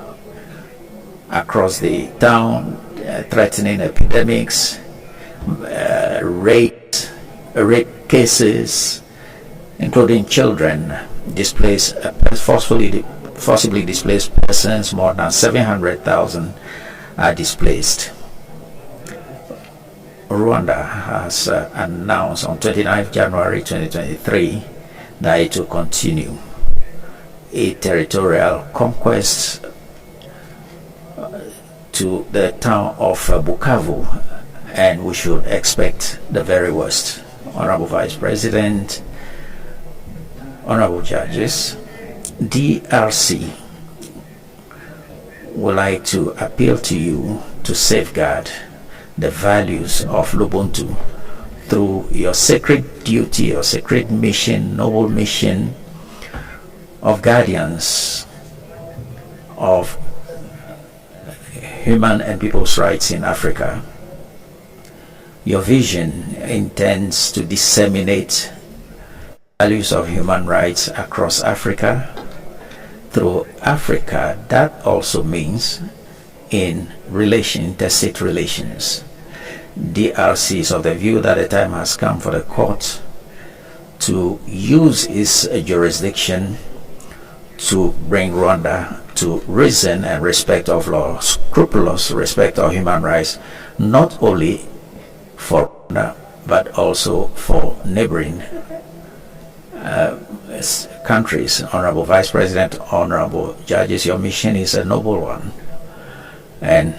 across the town, threatening epidemics, rape cases, including children, displaced, forcibly displaced persons. More than 700,000 are displaced. Rwanda has announced on 29th January 2023 that it will continue a territorial conquest to the town of Bukavu, and we should expect the very worst. Honorable Vice President, Honorable Judges, DRC would like to appeal to you to safeguard the values of Lubuntu through your sacred duty, your sacred mission, noble mission of guardians of human and people's rights in Africa. Your vision intends to disseminate values of human rights across Africa. Through Africa, that also means in interstate relations. DRC is of the view that the time has come for the court to use its jurisdiction to bring Rwanda to reason and respect of law, scrupulous respect of human rights, not only for Rwanda but also for neighboring countries. Honorable Vice President, Honorable Judges, your mission is a noble one. And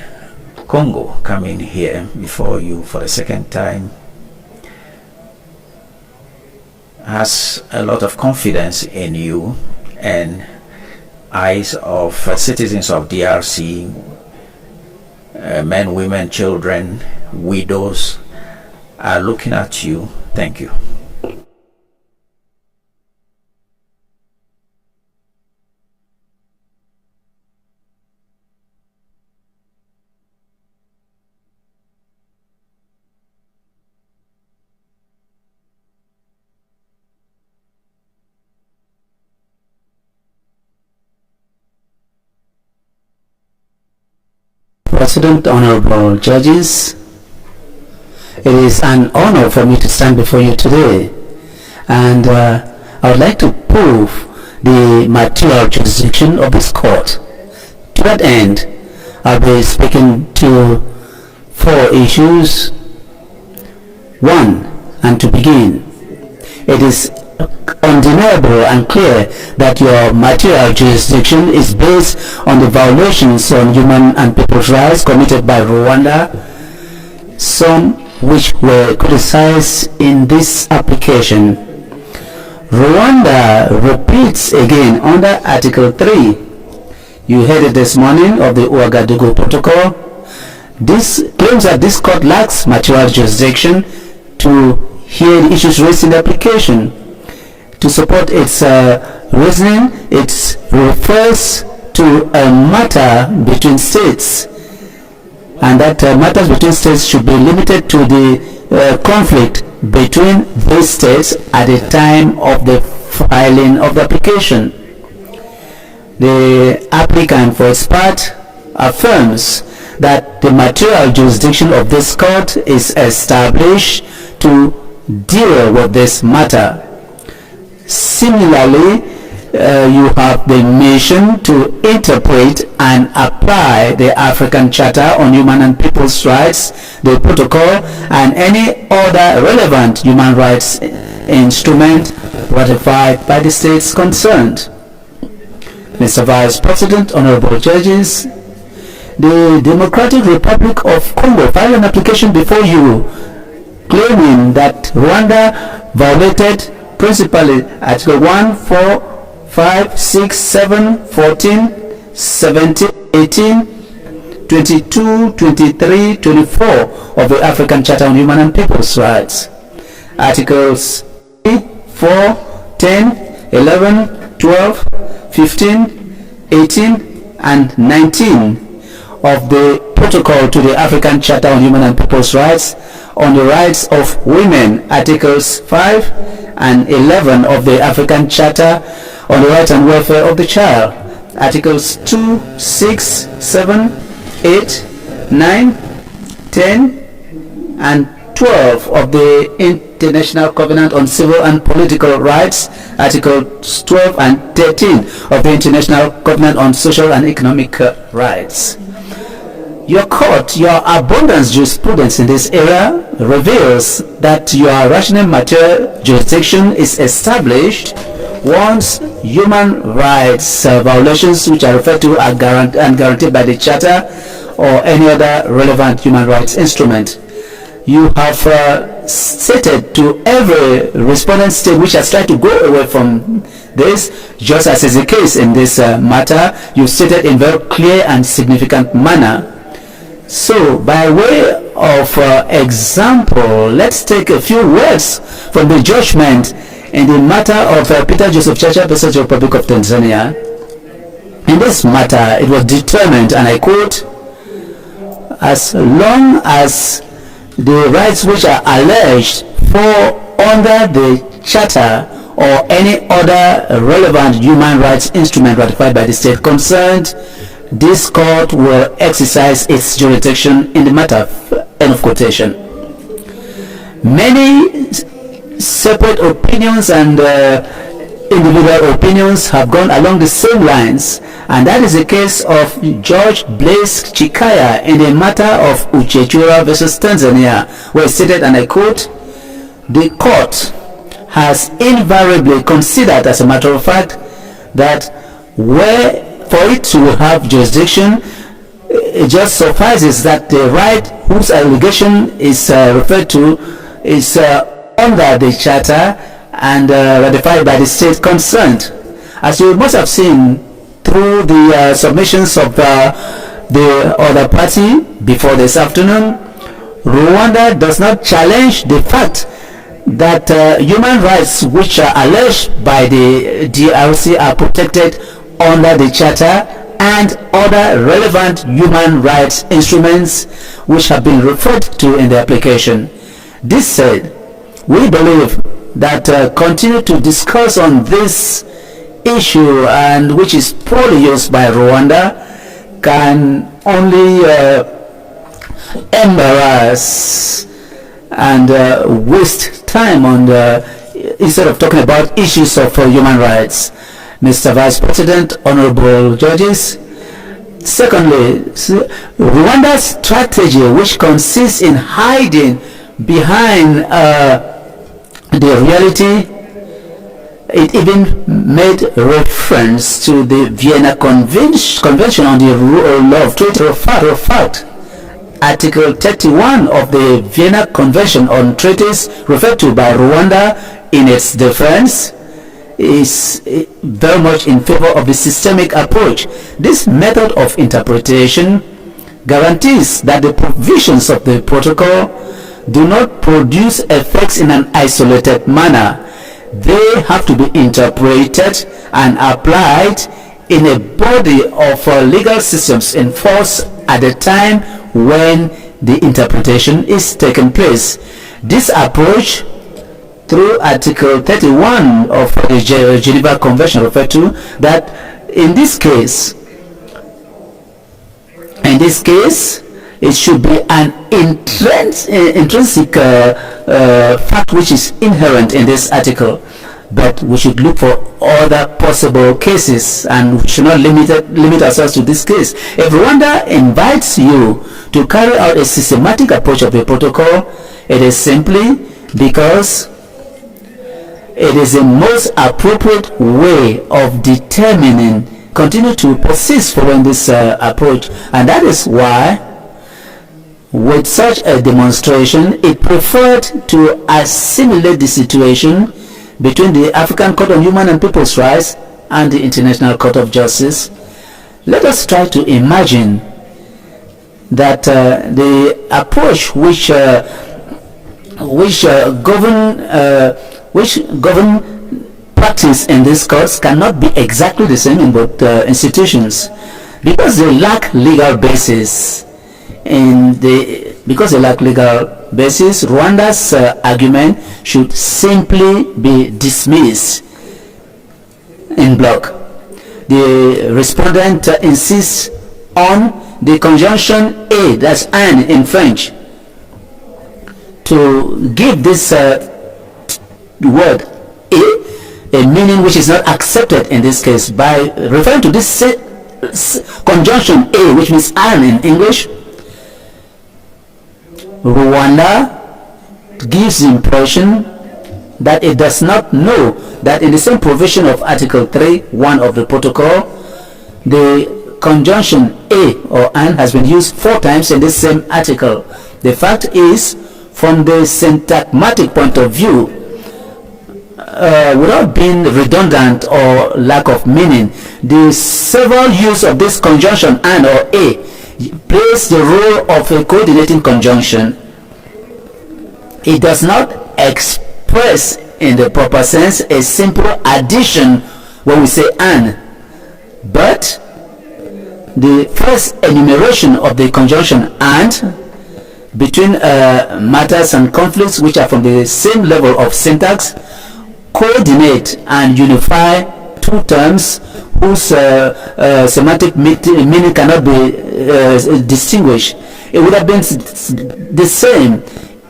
Congo coming here before you for the second time has a lot of confidence in you, and eyes of citizens of DRC, men, women, children, widows, are looking at you. Thank you. President, honorable judges, it is an honor for me to stand before you today, and I would like to prove the material jurisdiction of this court. To that end, I'll be speaking to 4 issues. 1, and to begin, it is undeniable and clear that your material jurisdiction is based on the violations on human and people's rights committed by Rwanda some which were criticized in this application. Rwanda repeats again under Article 3. You heard it this morning of the Ouagadougou Protocol. This claims that this court lacks material jurisdiction to hear the issues raised in the application. To support its reasoning, it refers to a matter between states, and that matters between states should be limited to the conflict between these states at the time of the filing of the application. The applicant, for its part, affirms that the material jurisdiction of this court is established to deal with this matter. Similarly, you have the mission to interpret and apply the African Charter on Human and People's Rights, the protocol, and any other relevant human rights instrument ratified by the states concerned. Mr. Vice President, Honorable Judges, the Democratic Republic of Congo filed an application before you claiming that Rwanda violated principally Article 1, 4, 5, 6, 7, 14, 17, 18, 22, 23, 24 of the African Charter on Human and People's Rights. Articles 3, 4, 10, 11, 12, 15, 18, and 19 of the Protocol to the African Charter on Human and People's Rights on the rights of women, Articles 5 and 11 of the African Charter on the rights and welfare of the child, Articles 2, 6, 7, 8, 9, 10, and 12 of the International Covenant on Civil and Political Rights, Articles 12 and 13 of the International Covenant on Social and Economic Rights. Your court, your abundant jurisprudence in this area reveals that your rational material jurisdiction is established once human rights violations which are referred to are guaranteed by the Charter or any other relevant human rights instrument. You have stated to every respondent state which has tried to go away from this, just as is the case in this matter, you stated in very clear and significant manner. So, by way of example, let's take a few words from the judgment in the matter of Peter Joseph Chacha versus the Republic of Tanzania. In this matter, it was determined, and I quote, as long as the rights which are alleged fall under the Charter or any other relevant human rights instrument ratified by the state concerned, this court will exercise its jurisdiction in the matter. End of quotation. Many separate opinions and individual opinions have gone along the same lines, and that is the case of George Blaise Chikaya in the matter of Uchechura versus Tanzania, where it stated, and I quote, the court has invariably considered, as a matter of fact, that where for it to have jurisdiction, it just suffices that the right whose allegation is referred to is under the Charter and ratified by the state concerned. As you must have seen through the submissions of the other party before this afternoon, Rwanda does not challenge the fact that human rights which are alleged by the DRC are protected under the Charter and other relevant human rights instruments which have been referred to in the application. This said, we believe that continue to discuss on this issue, and which is poorly used by Rwanda, can only embarrass and waste time on instead of talking about issues of human rights. Mr. Vice President, Honorable Judges, secondly, Rwanda's strategy, which consists in hiding behind the reality, it even made reference to the Vienna Convention on the rule of law of fact, Article 31 of the Vienna Convention on Treaties referred to by Rwanda in its defense is very much in favor of the systemic approach. This method of interpretation guarantees that the provisions of the protocol do not produce effects in an isolated manner. They have to be interpreted and applied in a body of legal systems in force at the time when the interpretation is taking place. This approach, through Article 31 of the Geneva Convention referred to, that in this case, it should be an intrinsic fact which is inherent in this article. But we should look for other possible cases, and we should not limit ourselves to this case. If Rwanda invites you to carry out a systematic approach of the protocol, it is simply because it is the most appropriate way of determining, continue to persist following this approach. And that is why, with such a demonstration, it preferred to assimilate the situation between the African Court on Human and People's Rights and the International Court of Justice. Let us try to imagine that the approach which govern practice in these courts cannot be exactly the same in both institutions, because they lack legal basis. Rwanda's argument should simply be dismissed in block. The respondent insists on the conjunction A, that's "and" in French, to give this word a meaning which is not accepted in this case. By referring to this conjunction A, which means "and" in English, Rwanda gives the impression that it does not know that in the same provision of Article 3(1) of the protocol, the conjunction A or "and" has been used 4 times in this same article. The fact is, from the syntagmatic point of view, without being redundant or lack of meaning, the several use of this conjunction "and" or "a" plays the role of a coordinating conjunction. It does not express in the proper sense a simple addition when we say "and", but the first enumeration of the conjunction "and" between matters and conflicts which are from the same level of syntax coordinate and unify 2 terms whose semantic meaning cannot be distinguished. It would have been the same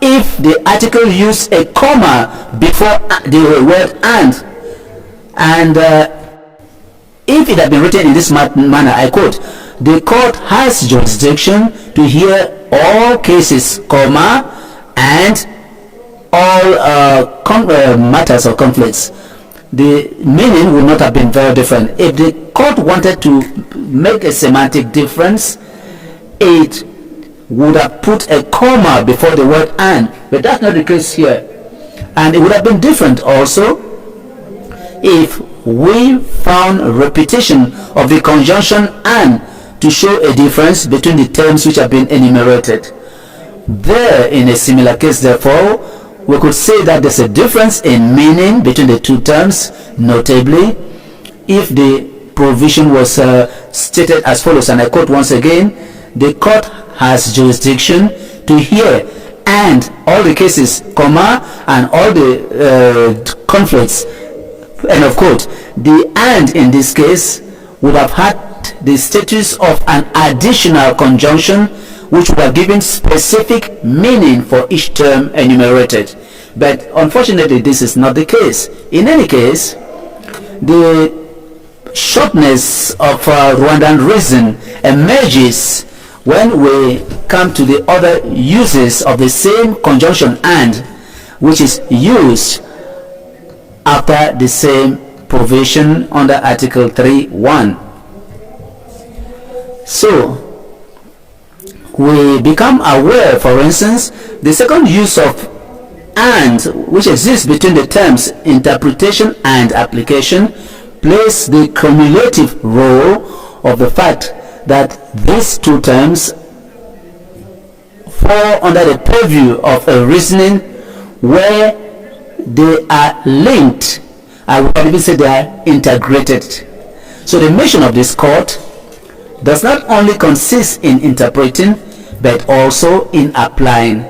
if the article used a comma before the word "and", if it had been written in this manner, I quote, "The court has jurisdiction to hear all cases, comma, and all matters or conflicts." The meaning would not have been very different. If the court wanted to make a semantic difference, it would have put a comma before the word "and", but that's not the case here. And it would have been different also if we found repetition of the conjunction "and" to show a difference between the terms which have been enumerated. There, in a similar case, therefore, we could say that there's a difference in meaning between the 2 terms, notably if the provision was stated as follows, and I quote once again, "The court has jurisdiction to hear and all the cases, comma, and all the conflicts," end of quote. The "and" in this case would have had the status of an additional conjunction which would have given specific meaning for each term enumerated. But unfortunately, this is not the case. In any case, the shortness of Rwandan reason emerges when we come to the other uses of the same conjunction "and", which is used after the same provision under Article 3(1). So, we become aware, for instance, the second use of "and" which exists between the terms interpretation and application plays the cumulative role of the fact that these two terms fall under the purview of a reasoning where they are linked. I would even say they are integrated. So the mission of this court does not only consist in interpreting but also in applying.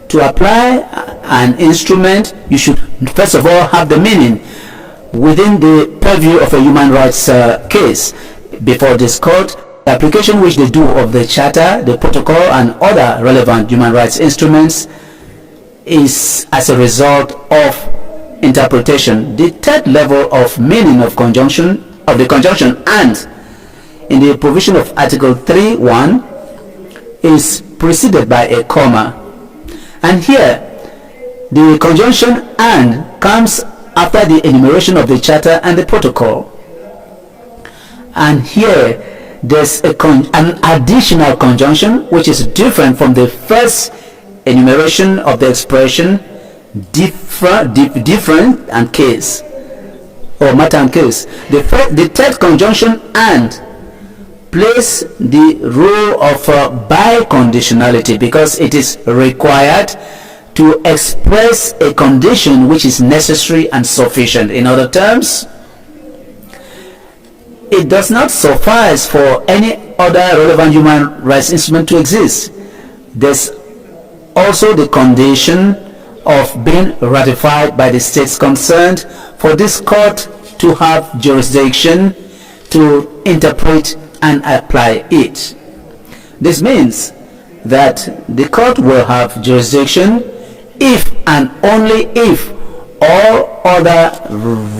To apply an instrument, you should first of all have the meaning within the purview of a human rights case. Before this court, the application which they do of the charter, the protocol and other relevant human rights instruments is as a result of interpretation. The third level of meaning of conjunction, of the conjunction "and" in the provision of Article 3(1) is preceded by a comma. And here, the conjunction "and" comes after the enumeration of the charter and the protocol. And here, there's an additional conjunction which is different from the first enumeration of the expression different and case, or matter and case. The third conjunction "and" plays the role of biconditionality because it is required to express a condition which is necessary and sufficient. In other terms, it does not suffice for any other relevant human rights instrument to exist. There's also the condition of being ratified by the states concerned for this court to have jurisdiction to interpret and apply it. This means that the court will have jurisdiction if and only if all other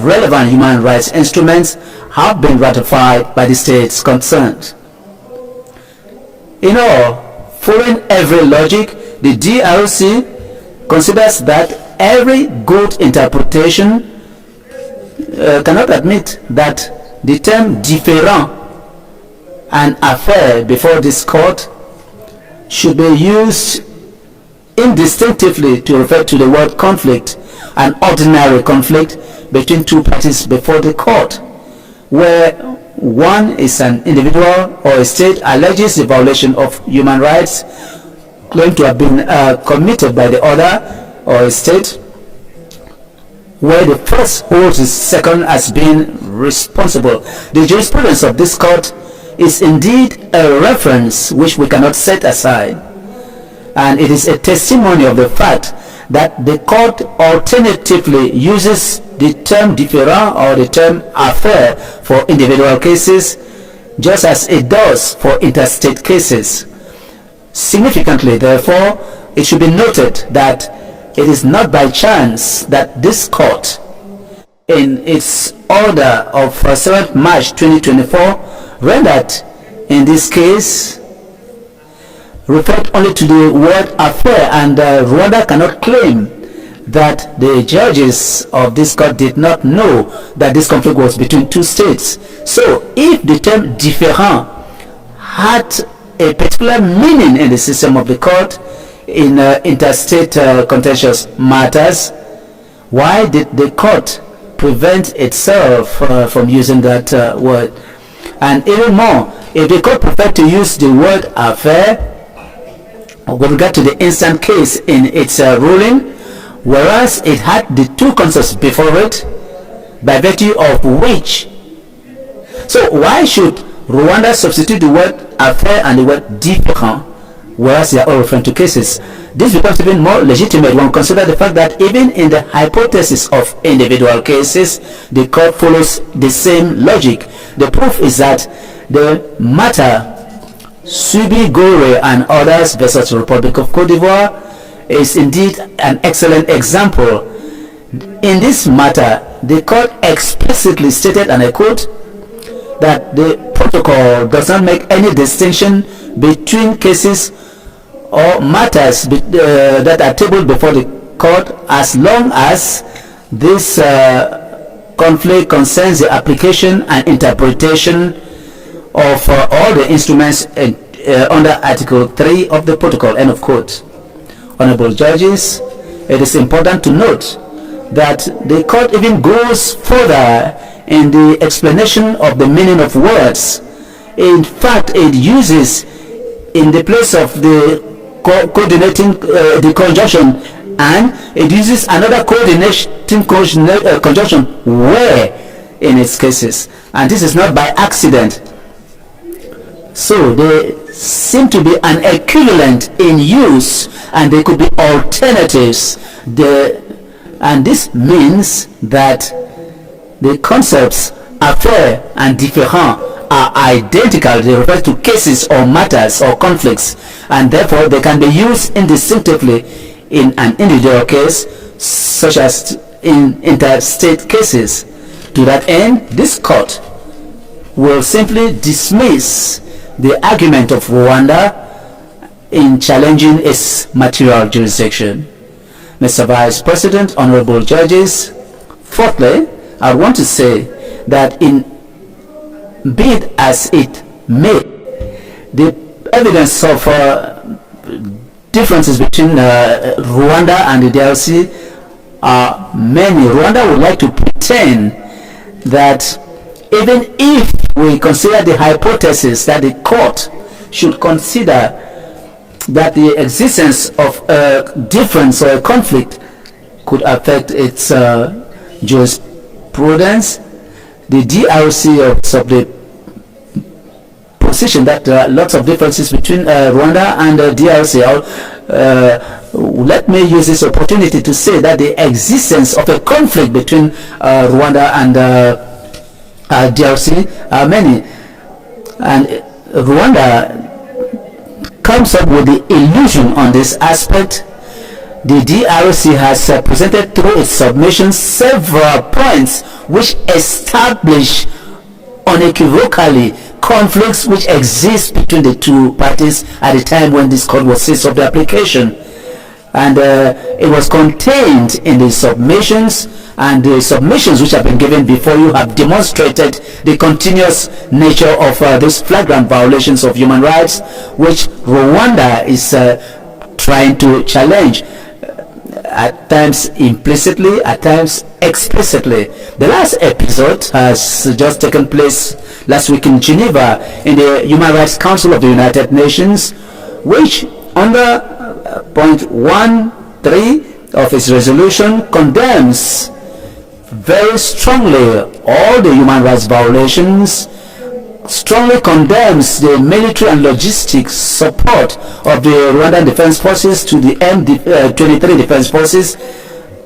relevant human rights instruments have been ratified by the states concerned. In all, following every logic, the DRC considers that every good interpretation cannot admit that the term "différent" and "affaire" before this court should be used indistinctively to refer to the word conflict, an ordinary conflict between two parties before the court, where one is an individual or a state alleges the violation of human rights claimed to have been committed by the other, or a state where the first holds the second as being responsible. The jurisprudence of this court is indeed a reference which we cannot set aside, and it is a testimony of the fact that the court alternatively uses the term "différent" or the term "affaire" for individual cases, just as it does for interstate cases. Significantly, therefore, it should be noted that it is not by chance that this court, in its order of 7th March 2024, rendered in this case referred only to the word "affair," and Rwanda cannot claim that the judges of this court did not know that this conflict was between two states. So if the term "différent" had a particular meaning in the system of the court in interstate contentious matters, why did the court prevent itself from using that word? And even more, if the court preferred to use the word "affair" with regard to the instant case in its ruling, whereas it had the two concepts before it, by virtue of which, so why should Rwanda substitute the word "affair" and the word "différent", whereas they are all referring to cases? This becomes even more legitimate when consider the fact that even in the hypothesis of individual cases, the court follows the same logic. The proof is that the matter Subi Gore and others versus Republic of Cote d'Ivoire is indeed an excellent example. In this matter, the court explicitly stated, and I quote, that the protocol does not make any distinction between cases or matters that are tabled before the court, as long as this conflict concerns the application and interpretation of all the instruments under Article 3 of the protocol, end of quote. Honorable judges, it is important to note that the court even goes further in the explanation of the meaning of words. In fact, it uses, in the place of the coordinating the conjunction, and it uses another coordinating conjunction where in its cases, and this is not by accident. So they seem to be an equivalent in use, and they could be alternatives. And this means that the concepts affaire and différent are identical. They refer to cases or matters or conflicts, and therefore they can be used indistinctively in an individual case, such as in interstate cases. To that end, this court will simply dismiss the argument of Rwanda in challenging its material jurisdiction. Mr. Vice President, honorable judges, fourthly, I want to say that in be it as it may, the evidence of differences between Rwanda and the DRC are many. Rwanda would like to pretend that even if we consider the hypothesis that the court should consider that the existence of a difference or a conflict could affect its jurisprudence, the DRC of the position that there are lots of differences between Rwanda and DRC. Let me use this opportunity to say that the existence of a conflict between Rwanda and DRC are many, and Rwanda comes up with the illusion on this aspect. The DRC has presented through its submission several points which establish unequivocally conflicts which exist between the two parties at the time when this court was seized of the application, and it was contained in the submissions, and the submissions which have been given before you have demonstrated the continuous nature of these flagrant violations of human rights which Rwanda is trying to challenge, at times implicitly, at times explicitly. The last episode has just taken place last week in Geneva in the Human Rights Council of the United Nations, which under point 1.3 of its resolution condemns very strongly all the human rights violations, strongly condemns the military and logistics support of the Rwandan Defense Forces to the M23 Defense Forces,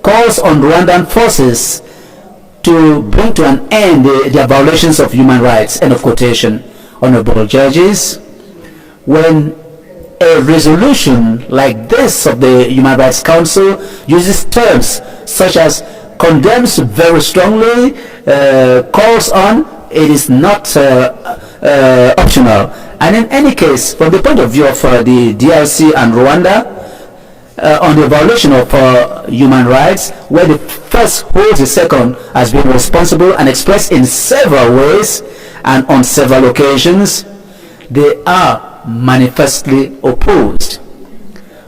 calls on Rwandan forces to bring to an end their violations of human rights, end of quotation. Honorable judges, when a resolution like this of the Human Rights Council uses terms such as condemns very strongly, calls on, it is not optional. And in any case, from the point of view of the DRC and Rwanda, on the violation of human rights, where the first holds the second has been responsible and expressed in several ways and on several occasions, they are manifestly opposed.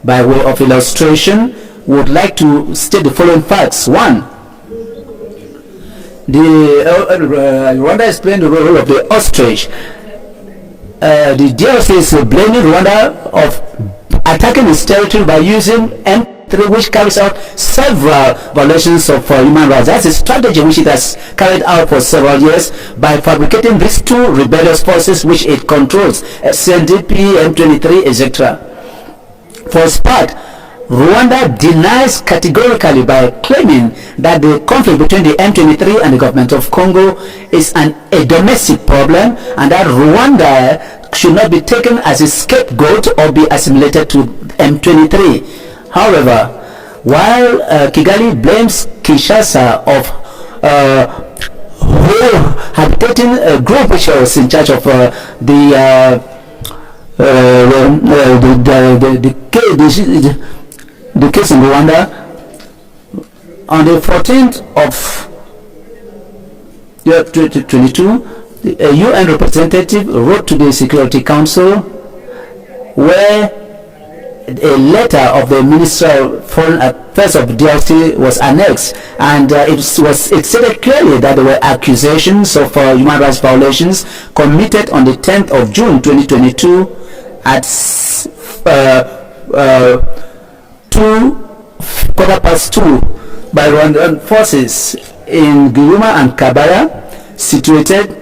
By way of illustration, we would like to state the following facts. One, Rwanda is playing the role of the ostrich. The DRC is blaming Rwanda of attacking its territory by using M3, which carries out several violations of human rights. That's a strategy which it has carried out for several years by fabricating these two rebellious forces which it controls, CNDP, M23, etc. For its part, Rwanda denies categorically by claiming that the conflict between the M23 and the government of Congo is a domestic problem, and that Rwanda should not be taken as a scapegoat or be assimilated to M23. However, while Kigali blames Kinshasa of habitating a group which was in charge of the case in Rwanda, on the 14th of 2022, a UN representative wrote to the Security Council where a letter of the Minister of Foreign Affairs of DRC was annexed, and it stated clearly that there were accusations of human rights violations committed on the 10th of June 2022 at 2:15 by Rwandan forces in Guruma and Kabaya, situated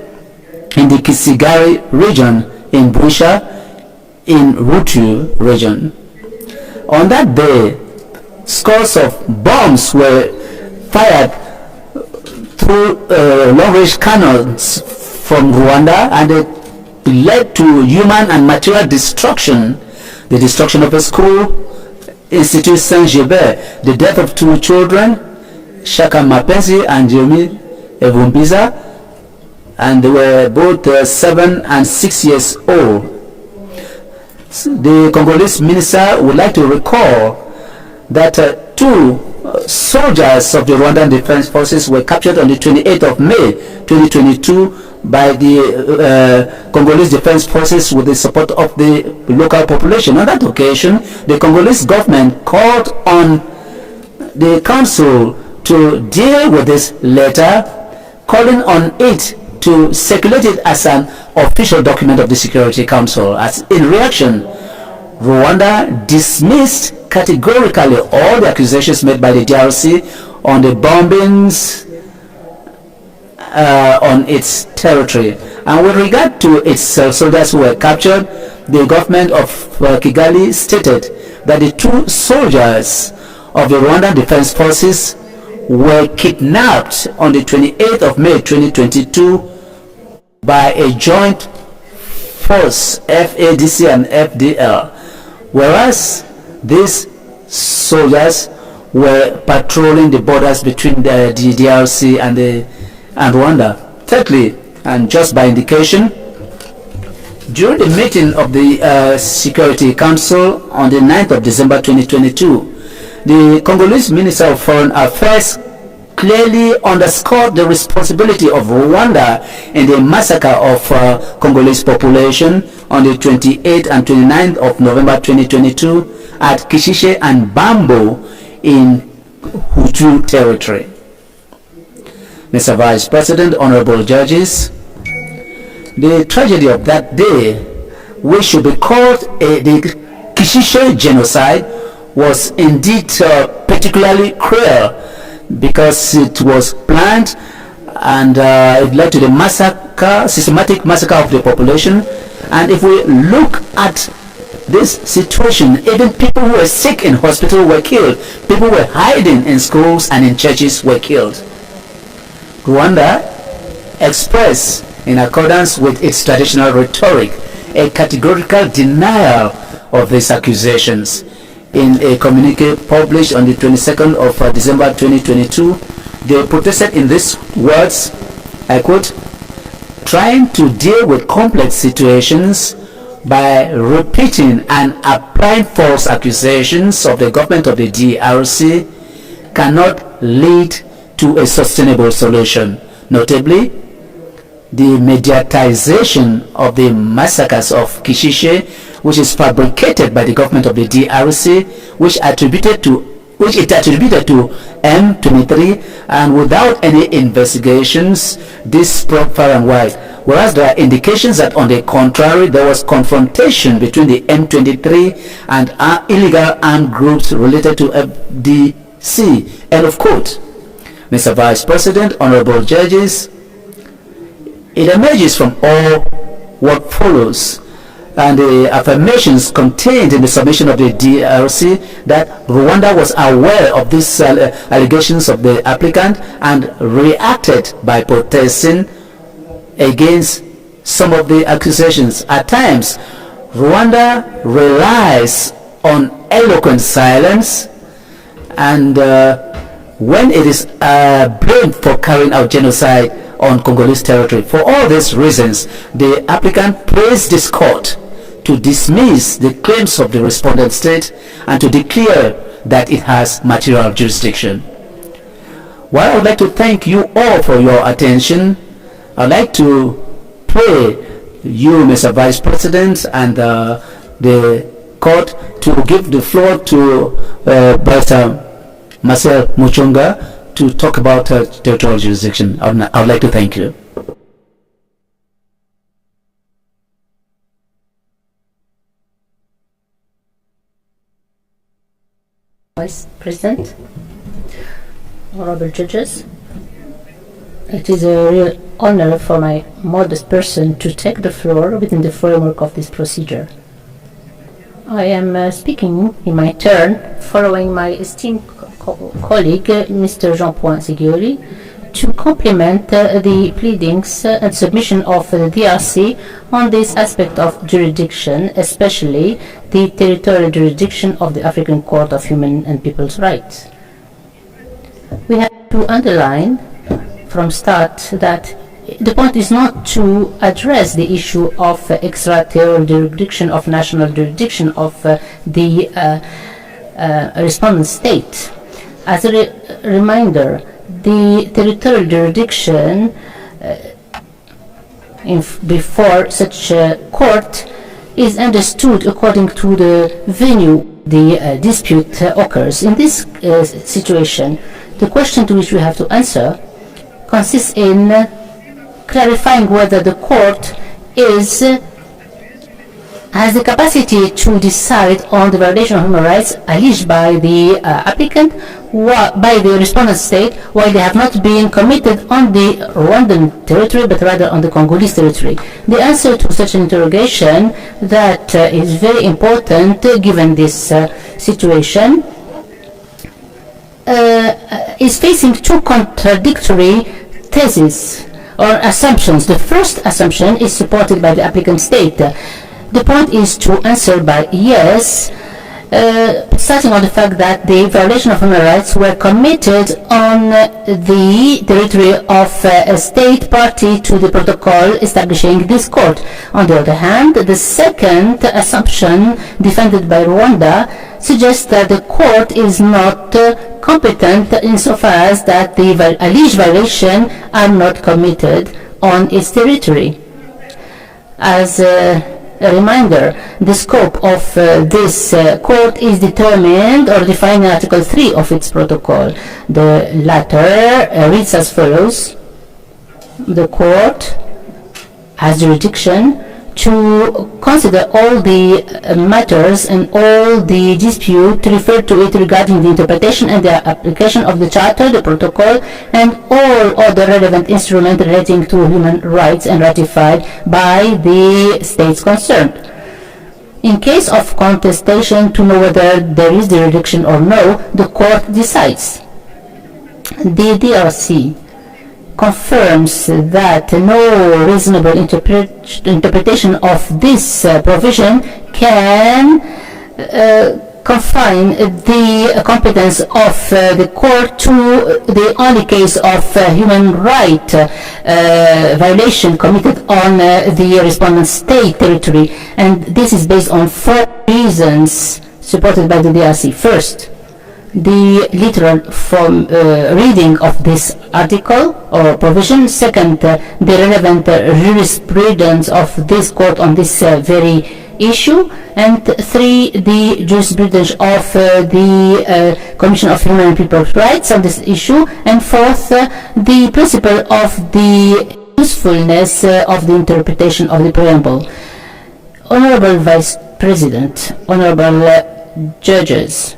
in the Kisigari region in Buisha in Rutu region. On that day, scores of bombs were fired through long-range cannons from Rwanda, and it led to human and material destruction. The destruction of a school, Institut Saint-Gilbert, the death of 2 children, Shaka Mapenzi and Jeremy Evumbiza, and they were both 7 and 6 years old. The Congolese minister would like to recall that 2 soldiers of the Rwandan Defense Forces were captured on the 28th of May 2022 by the Congolese Defense Forces with the support of the local population. On that occasion, the Congolese government called on the council to deal with this letter, calling on it to circulate it as an official document of the Security Council. As in reaction, Rwanda dismissed categorically all the accusations made by the DRC on the bombings on its territory. And with regard to its soldiers who were captured, the government of Kigali stated that the 2 soldiers of the Rwandan Defense Forces were kidnapped on the 28th of May 2022 by a joint force, FADC and FDL, whereas these soldiers were patrolling the borders between the DRC and Rwanda. Thirdly, and just by indication, during the meeting of the Security Council on the 9th of December 2022, the Congolese Minister of Foreign Affairs clearly underscored the responsibility of Rwanda in the massacre of Congolese population on the 28th and 29th of November 2022 at Kishishe and Bambo in Hutu territory. Mr. Vice President, honorable judges, the tragedy of that day, which should be called the Kishishe genocide, was indeed particularly cruel, because it was planned and it led to the massacre, systematic massacre of the population. And if we look at this situation, even people who were sick in hospital were killed. People were hiding in schools and in churches were killed. Rwanda expressed, in accordance with its traditional rhetoric, a categorical denial of these accusations. In a communique published on the 22nd of December 2022, they protested in these words, I quote, "Trying to deal with complex situations by repeating and applying false accusations of the government of the DRC cannot lead to a sustainable solution. Notably, the mediatization of the massacres of Kishishe, which is fabricated by the government of the DRC, which it attributed to M23, and without any investigations, this spread far and wide. Whereas there are indications that, on the contrary, there was confrontation between the M23 and illegal armed groups related to FDC. End of quote. Mr. Vice President, honorable judges, it emerges from all what follows and the affirmations contained in the submission of the DRC that Rwanda was aware of these allegations of the applicant and reacted by protesting against some of the accusations. At times, Rwanda relies on eloquent silence, and when it is blamed for carrying out genocide on Congolese territory. For all these reasons, the applicant praised this court to dismiss the claims of the respondent state and to declare that it has material jurisdiction. While I would like to thank you all for your attention, I'd like to pray you, Mr. Vice President, and the court to give the floor to Barrister Marcel Muchunga to talk about territorial jurisdiction. I would like to thank you. Vice President, honorable judges, it is a real honor for my modest person to take the floor within the framework of this procedure. I am speaking in my turn following my esteemed colleague, Mr. Jean-Paul Siguri, to complement the pleadings and submission of the DRC on this aspect of jurisdiction, especially the territorial jurisdiction of the African Court of Human and People's Rights. We have to underline from start that the point is not to address the issue of extraterritorial jurisdiction, of national jurisdiction of the respondent state. As a reminder, the territorial jurisdiction before such a court is understood according to the venue the dispute occurs. In this situation, the question to which we have to answer consists in clarifying whether the court has the capacity to decide on the violation of human rights alleged by the applicant, by the respondent state, while they have not been committed on the Rwandan territory, but rather on the Congolese territory. The answer to such an interrogation that is very important given this situation is facing two contradictory theses or assumptions. The first assumption is supported by the applicant state. The point is to answer by yes, starting on the fact that the violation of human rights were committed on the territory of a state party to the protocol establishing this court. On the other hand, the second assumption defended by Rwanda suggests that the court is not competent insofar as that the alleged violations are not committed on its territory. As a reminder, the scope of this court is determined or defined in Article 3 of its protocol. The latter reads as follows: the court has jurisdiction to consider all the matters and all the dispute referred to it regarding the interpretation and the application of the Charter, the Protocol, and all other relevant instruments relating to human rights and ratified by the states concerned. In case of contestation to know whether there is jurisdiction or no, the court decides. The DRC confirms that no reasonable interpretation of this provision can confine the competence of the court to the only case of human right violation committed on the respondent state territory, and this is based on 4 reasons supported by the DRC. First, the literal reading of this article or provision. Second, the relevant jurisprudence of this court on this very issue. And 3, the jurisprudence of the Commission of Human and People's Rights on this issue. And 4th, the principle of the usefulness of the interpretation of the preamble. Honorable Vice President, honorable judges,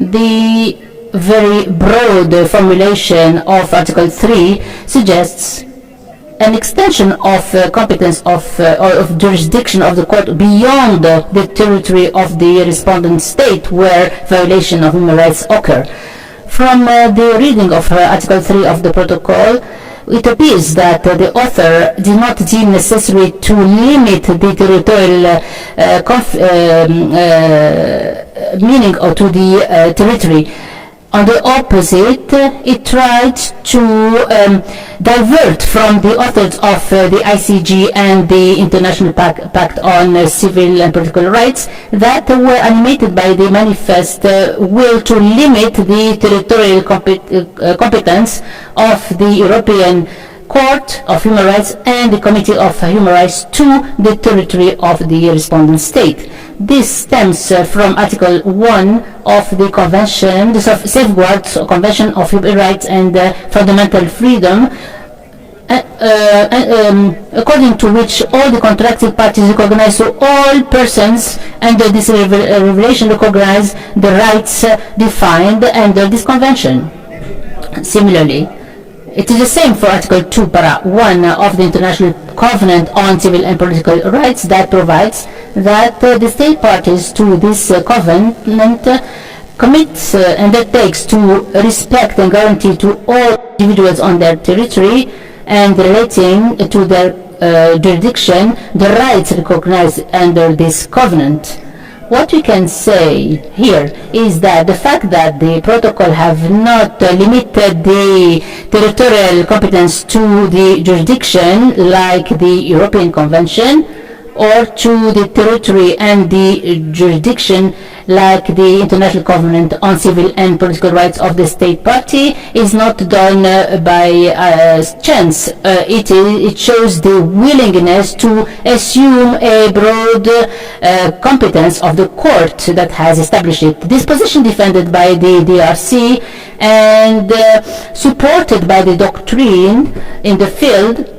the very broad formulation of Article 3 suggests an extension of competence of jurisdiction of the court beyond the territory of the respondent state where violation of human rights occur. From the reading of Article 3 of the protocol, it appears that the author did not deem necessary to limit the territorial meaning or to the territory. On the opposite, it tried to divert from the authors of the ICG and the International Pact on Civil and Political Rights that were animated by the manifest will to limit the territorial competence of the European Court of Human Rights and the Committee of Human Rights to the territory of the responding state. This stems from Article 1 of the Convention, the Safeguards Convention of Human Rights and Fundamental Freedom, according to which all the contracting parties recognize, so all persons under this regulation recognize the rights defined under this convention. Similarly, it is the same for Article 2, Para 1 of the International Covenant on Civil and Political Rights that provides that the state parties to this covenant commits and undertakes to respect and guarantee to all individuals on their territory and relating to their jurisdiction the rights recognized under this covenant. What we can say here is that the fact that the protocol have not limited the territorial competence to the jurisdiction like the European Convention, or to the territory and the jurisdiction like the International Covenant on Civil and Political Rights of the state party, is not done by chance. It shows the willingness to assume a broad competence of the court that has established it. This position defended by the DRC and supported by the doctrine in the field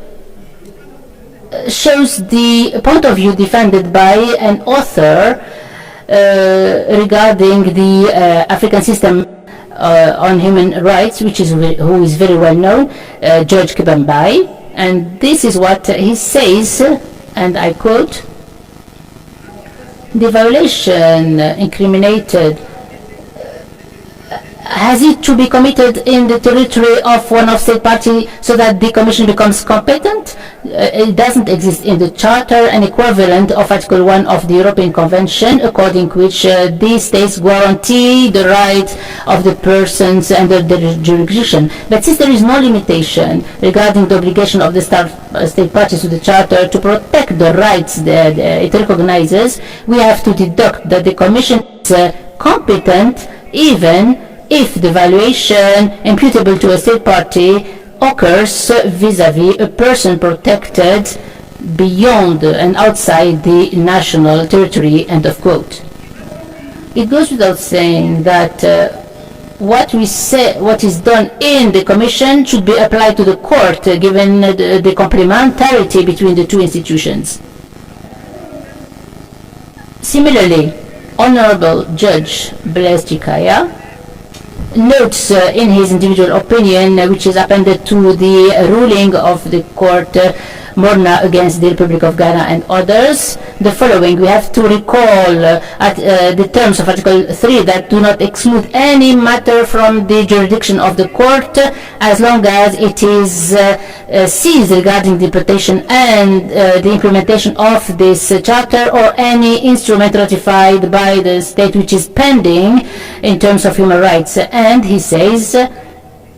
shows the point of view defended by an author regarding the African system on human rights, who is very well known, George Kibambai, and this is what he says, and I quote: "The violation incriminated has it to be committed in the territory of one of state party so that the Commission becomes competent? It doesn't exist in the Charter, an equivalent of Article 1 of the European Convention, according to which these states guarantee the rights of the persons under their jurisdiction. But since there is no limitation regarding the obligation of the state parties to the Charter to protect the rights that it recognizes, we have to deduct that the Commission is competent even if the violation imputable to a state party occurs vis-à-vis a person protected beyond and outside the national territory," end of quote. It goes without saying that what is done in the Commission should be applied to the court, given the complementarity between the two institutions. Similarly, Honorable Judge Blaise Chikaya notes in his individual opinion, which is appended to the ruling of the court Morna against the Republic of Ghana and others, the following: we have to recall the terms of Article 3 that do not exclude any matter from the jurisdiction of the court as long as it is seized regarding the interpretation and the implementation of this charter or any instrument ratified by the state which is pending in terms of human rights. And he says,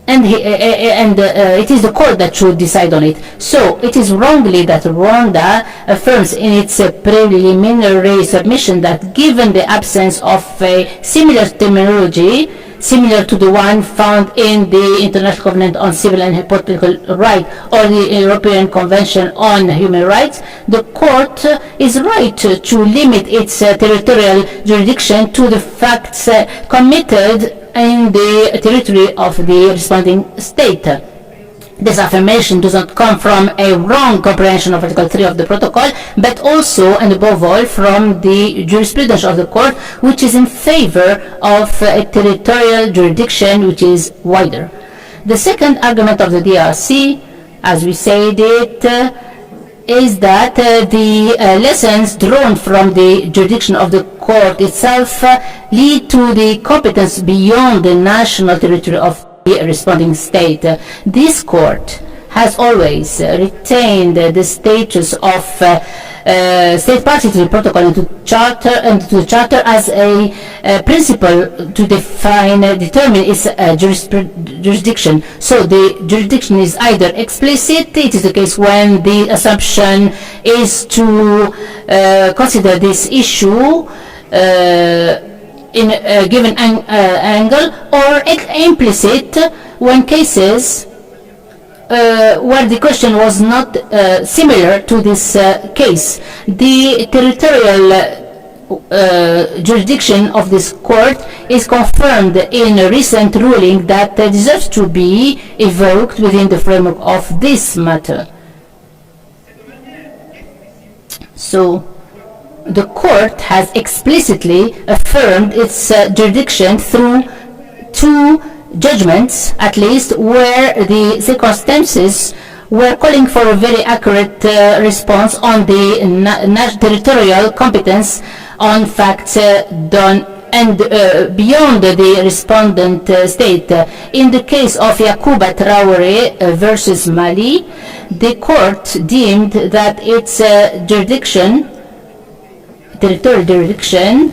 it is the court that should decide on it. So it is wrongly that Rwanda affirms in its preliminary submission that given the absence of a similar terminology similar to the one found in the International Covenant on Civil and Political Rights or the European Convention on Human Rights, the court is right to limit its territorial jurisdiction to the facts committed in the territory of the responding state. This affirmation does not come from a wrong comprehension of Article 3 of the protocol, but also and above all from the jurisprudence of the court, which is in favor of a territorial jurisdiction which is wider. The second argument of the DRC, as we said it, is that the lessons drawn from the jurisdiction of the court itself lead to the competence beyond the national territory of the responding state. This court has always retained the status of state party to the protocol and to the charter as a principle to determine its jurisdiction. So the jurisdiction is either explicit, it is the case when the assumption is to consider this issue in a given angle, or implicit when cases where the question was not similar to this case. The territorial jurisdiction of this court is confirmed in a recent ruling that deserves to be evoked within the framework of this matter. So, the court has explicitly affirmed its jurisdiction through two judgments, at least, where the circumstances were calling for a very accurate response on the territorial competence on facts done and beyond the respondent state. In the case of Yakuba Traoré versus Mali, the court deemed that its territorial jurisdiction,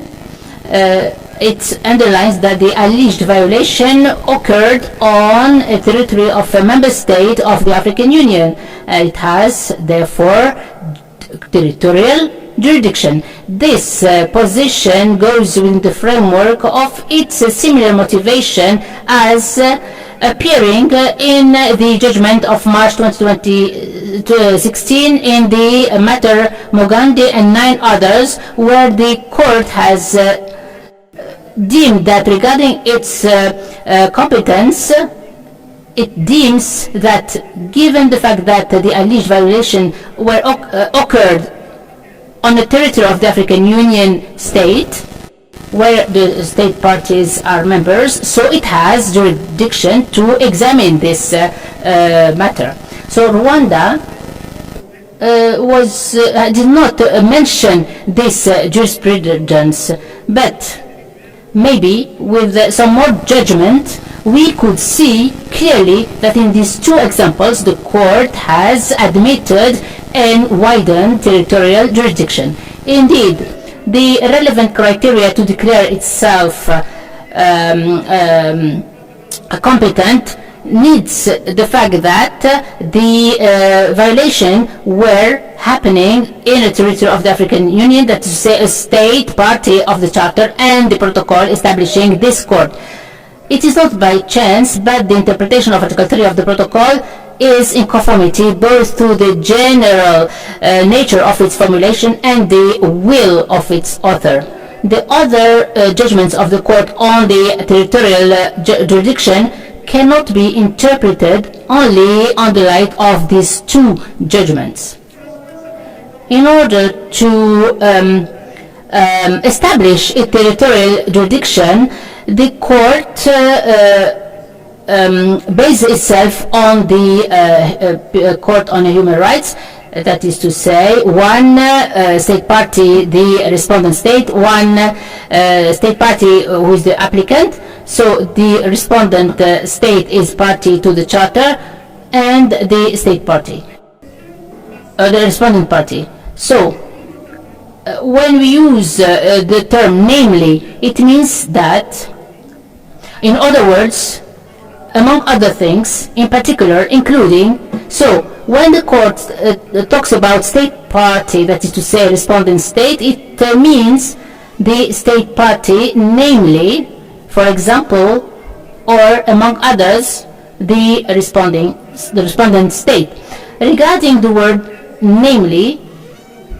it underlines that the alleged violation occurred on a territory of a member state of the African Union. It has, therefore, territorial jurisdiction. This position goes within the framework of its similar motivation as appearing in the judgment of March 2016 in the matter Mogande and 9 others, where the court has deemed that regarding its competence, it deems that given the fact that the alleged violation occurred on the territory of the African Union state, where the state parties are members, so it has jurisdiction to examine this matter. So Rwanda did not mention this jurisprudence, but maybe with some more judgment we could see clearly that in these two examples the court has admitted and widened territorial jurisdiction. Indeed, the relevant criteria to declare itself competent needs the fact that the violation were happening in a territory of the African Union, that is to say a state party of the Charter and the protocol establishing this court. It is not by chance, but the interpretation of Article 3 of the protocol is in conformity both to the general nature of its formulation and the will of its author. The other judgments of the court on the territorial jurisdiction cannot be interpreted only on the light of these two judgments. In order to establish a territorial jurisdiction, the court bases itself on the Court on Human Rights, that is to say, one state party, the respondent state, one state party who is the applicant. So the respondent state is party to the Charter, and the state party, the respondent party. So when we use the term namely, it means that, in other words, among other things, in particular, including, so when the court talks about state party, that is to say respondent state, it means the state party, namely, for example, or among others, the respondent state. Regarding the word namely,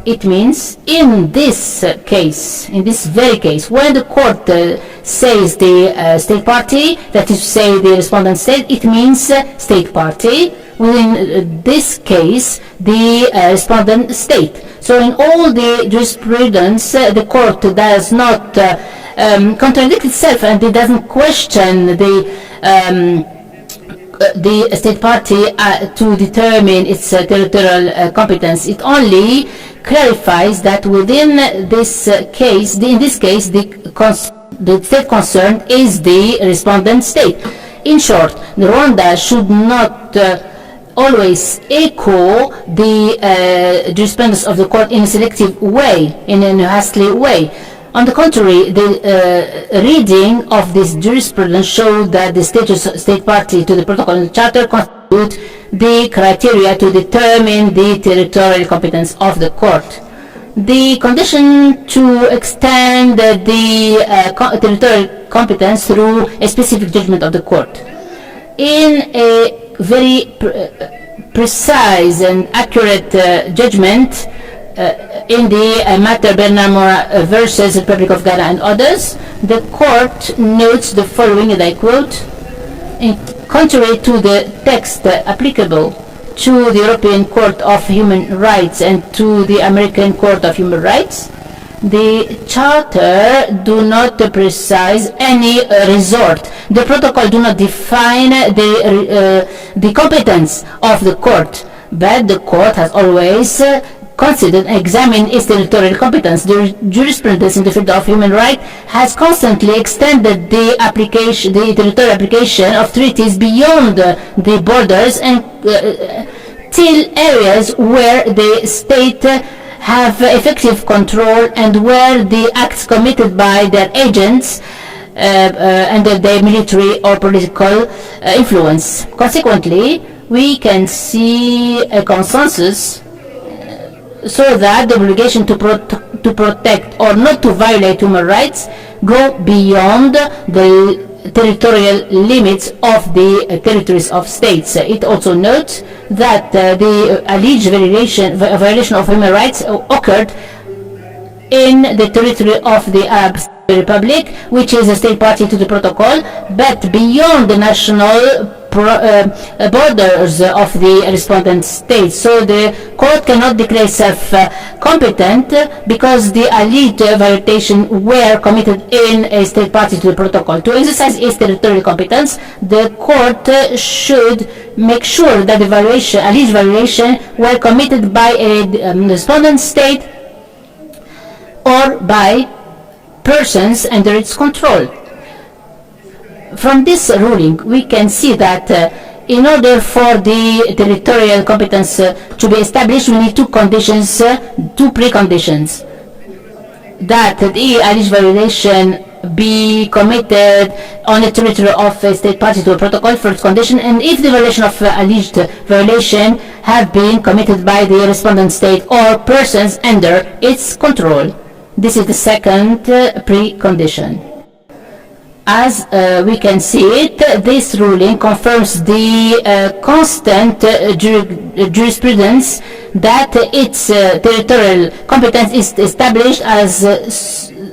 it means in this case, in this very case, when the court says the state party, that is to say the respondent state, it means state party. Within this case, the respondent state. So in all the jurisprudence, the court does not contradict itself, and it doesn't question the state party to determine its territorial competence. It only clarifies that within this case, in this case, the state concerned is the respondent state. In short, Rwanda should not always echo the jurisprudence of the court in a selective way, in a hastily way. On the contrary, the reading of this jurisprudence showed that the state party to the protocol and the Charter constitute the criteria to determine the territorial competence of the court. The condition to extend the territorial competence through a specific judgment of the court. In a very precise and accurate judgment in the matter Bernard versus Republic of Ghana and others. The court notes the following, and I quote, contrary to the text applicable to the European Court of Human Rights and to the American Court of Human Rights, the Charter do not precise any resort. The protocol do not define the competence of the court, but the court has always considered and examined its territorial competence. The jurisprudence in the field of human rights has constantly extended the territorial application of treaties beyond the borders and till areas where the state have effective control and where the acts committed by their agents under their military or political influence. Consequently, we can see a consensus so that the obligation to protect or not to violate human rights go beyond the territorial limits of the territories of states. It also notes that the alleged violation of human rights occurred in the territory of the Arab Republic, which is a state party to the protocol, but beyond the national borders of the respondent states. So the court cannot declare itself competent because the alleged violations were committed in a state party to the protocol. To exercise its territorial competence, the court should make sure that the alleged violations were committed by a respondent state or by persons under its control. From this ruling, we can see that in order for the territorial competence to be established, we need two preconditions. That the alleged violation be committed on the territory of a state party to a protocol, first condition, and if the violation of alleged violation have been committed by the respondent state or persons under its control. This is the second precondition. As we can see it, this ruling confirms the constant jurisprudence that its territorial competence is established as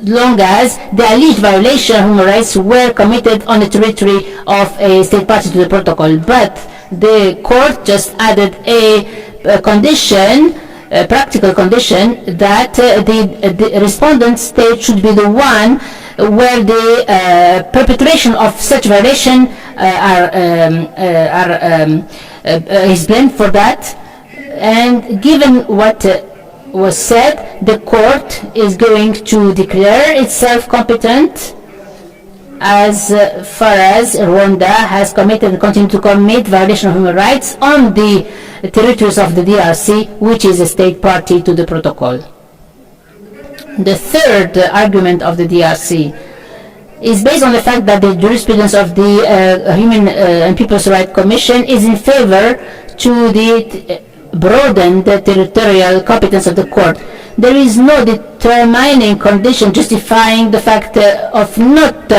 long as the alleged violation of human rights were committed on the territory of a state party to the protocol. But the court just added a condition, a practical condition, that the respondent state should be the one where the perpetration of such violation is blamed for that. And given what was said, the court is going to declare itself competent as far as Rwanda has committed and continue to commit violation of human rights on the territories of the DRC, which is a state party to the protocol. The third argument of the DRC is based on the fact that the jurisprudence of the Human and People's Rights Commission is in favor to the broaden the territorial competence of the court. There is no determining condition justifying the fact of not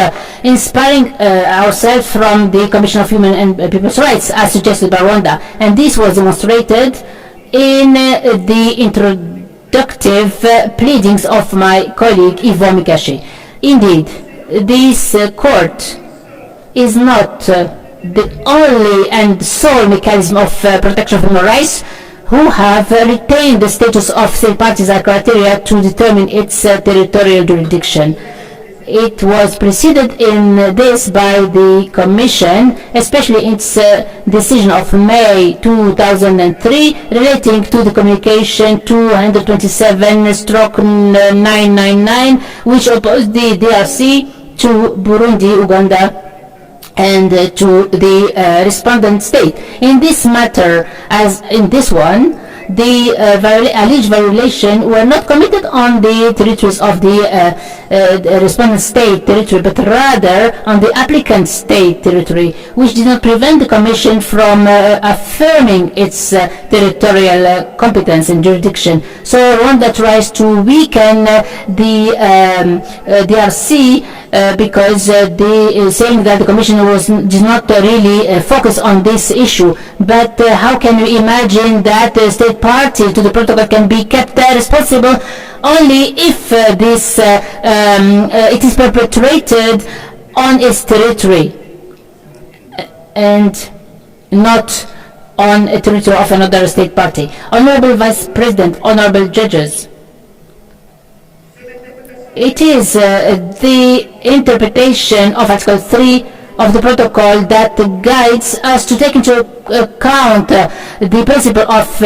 inspiring ourselves from the Commission of Human and People's Rights as suggested by Rwanda. And this was demonstrated in the introductive pleadings of my colleague Yvon Mikashi. Indeed, this court is not the only and sole mechanism of protection of human rights who have retained the status of state parties as criteria to determine its territorial jurisdiction. It was preceded in this by the Commission, especially its decision of May 2003 relating to the communication 227/999, which opposed the DRC to Burundi, Uganda, and to the respondent state. In this matter, as in this one, the alleged violation were not committed on the territories of the respondent state territory, but rather on the applicant state territory, which did not prevent the Commission from affirming its territorial competence and jurisdiction. So Rwanda tries to weaken the DRC because they saying that the Commission did not really focus on this issue. But how can you imagine that the state party to the protocol can be kept responsible only if it is perpetrated on its territory and not on a territory of another state party? Honorable Vice President, honorable judges, it is the interpretation of Article 3 of the protocol that guides us to take into account the principle of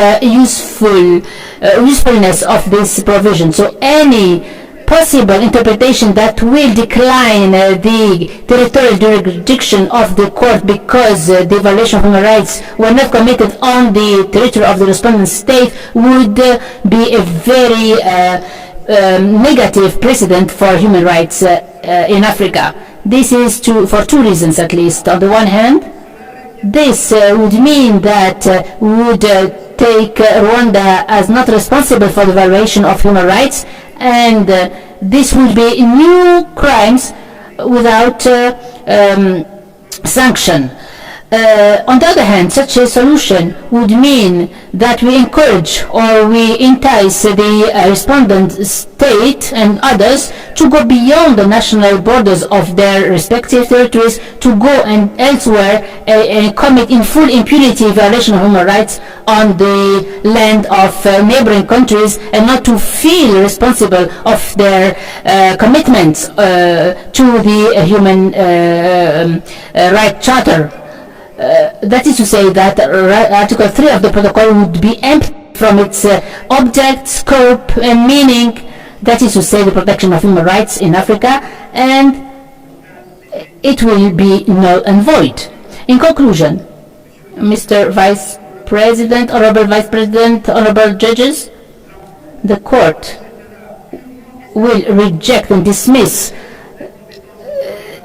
usefulness of this provision. So any possible interpretation that will decline the territorial jurisdiction of the court because the violation of human rights were not committed on the territory of the respondent state would be a very negative precedent for human rights in Africa. This is for two reasons at least. On the one hand, this would mean that would take Rwanda as not responsible for the violation of human rights, and this would be new crimes without sanction. On the other hand, such a solution would mean that we encourage or we entice the respondent state and others to go beyond the national borders of their respective territories, to go and elsewhere and commit in full impunity violation of human rights on the land of neighboring countries, and not to feel responsible of their commitments to the human rights charter. That is to say that Article 3 of the protocol would be empty from its object, scope and meaning, that is to say the protection of human rights in Africa, and it will be null and void. In conclusion, Mr. Vice President, Honorable Vice President, Honorable Judges, the Court will reject and dismiss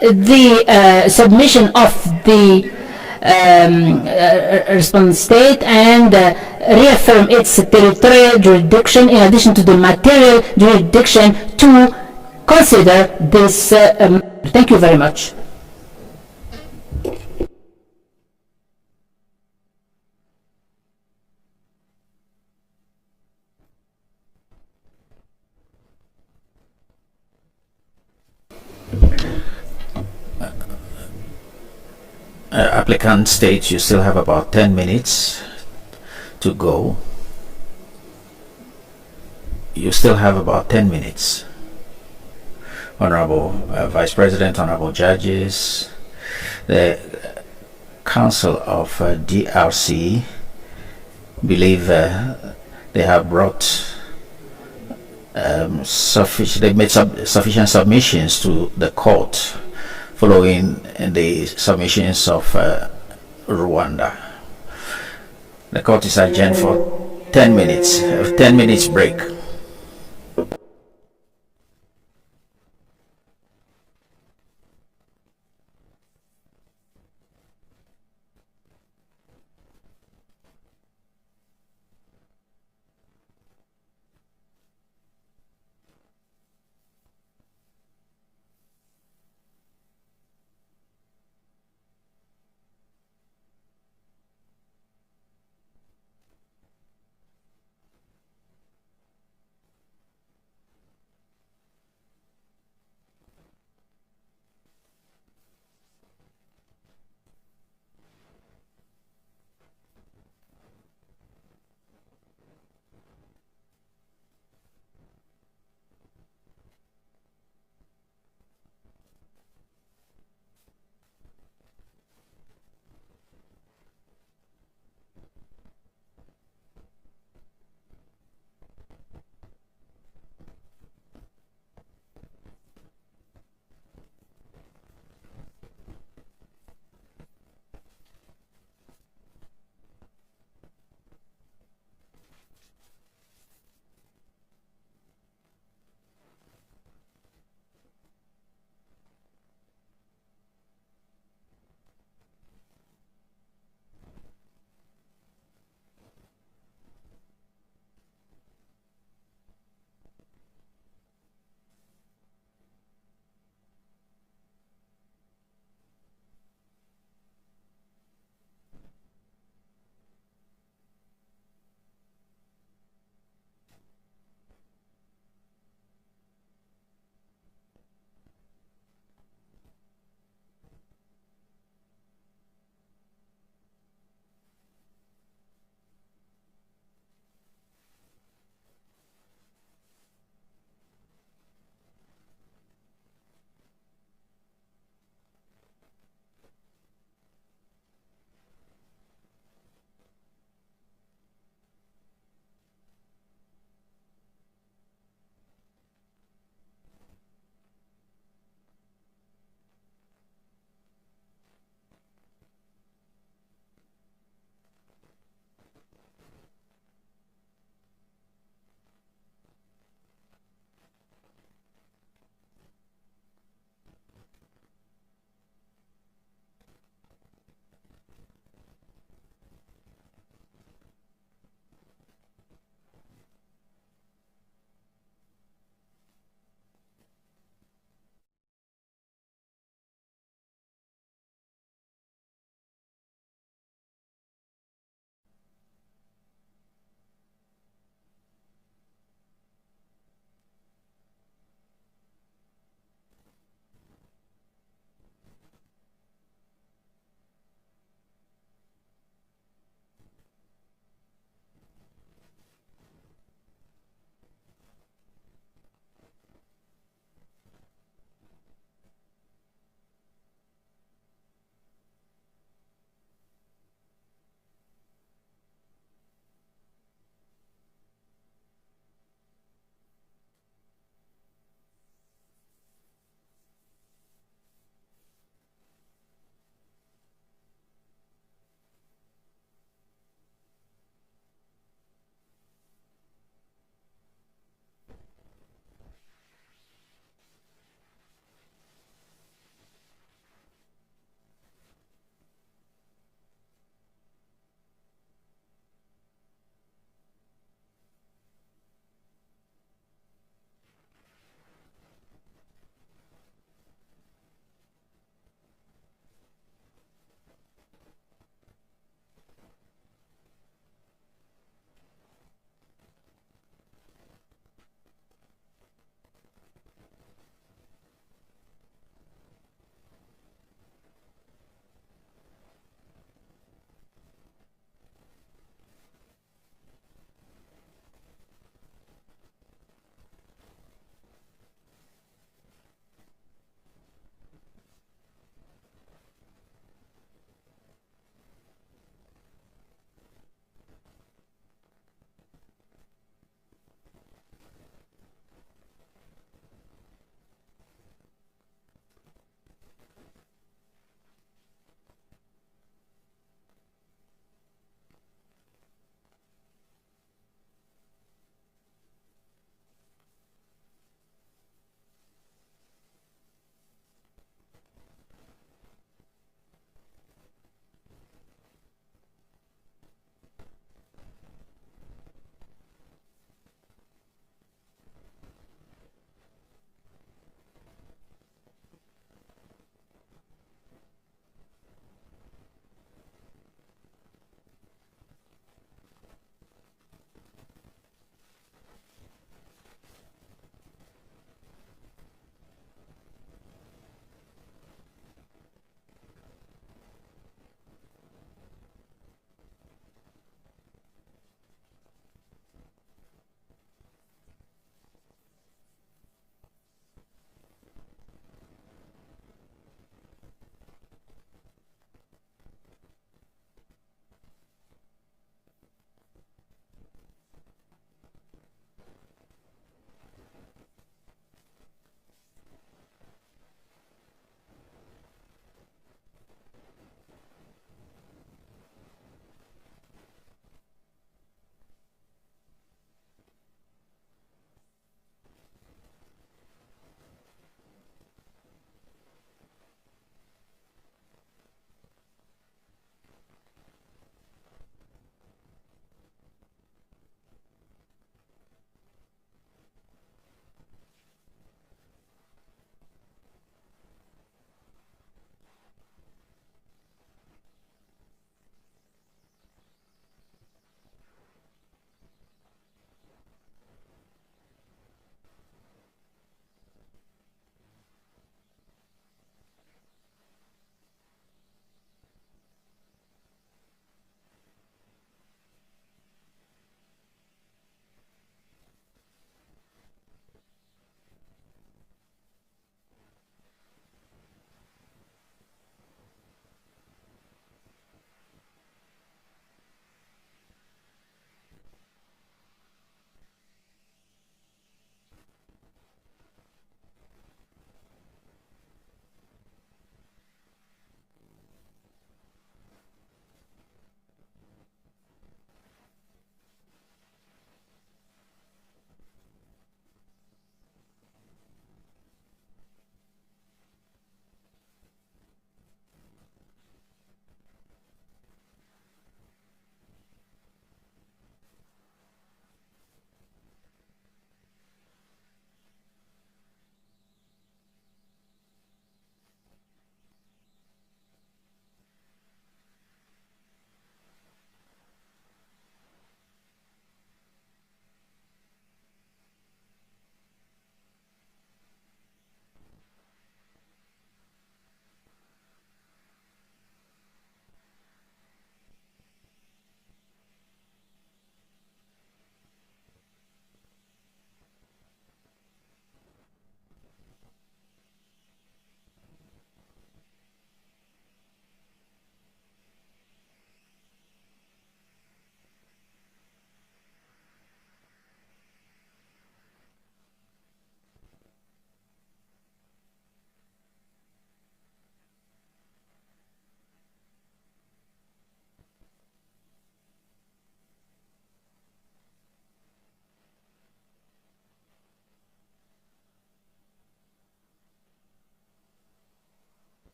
the submission of the respondent state and reaffirm its territorial jurisdiction in addition to the material jurisdiction to consider this. Thank you very much. Applicant states you still have about 10 minutes to go. You still have about 10 minutes. Honorable Vice President, honorable judges, the Council of DRC believe they have brought they made sufficient submissions to the court following the submissions of Rwanda. The court is adjourned for 10 minutes, 10 minutes break.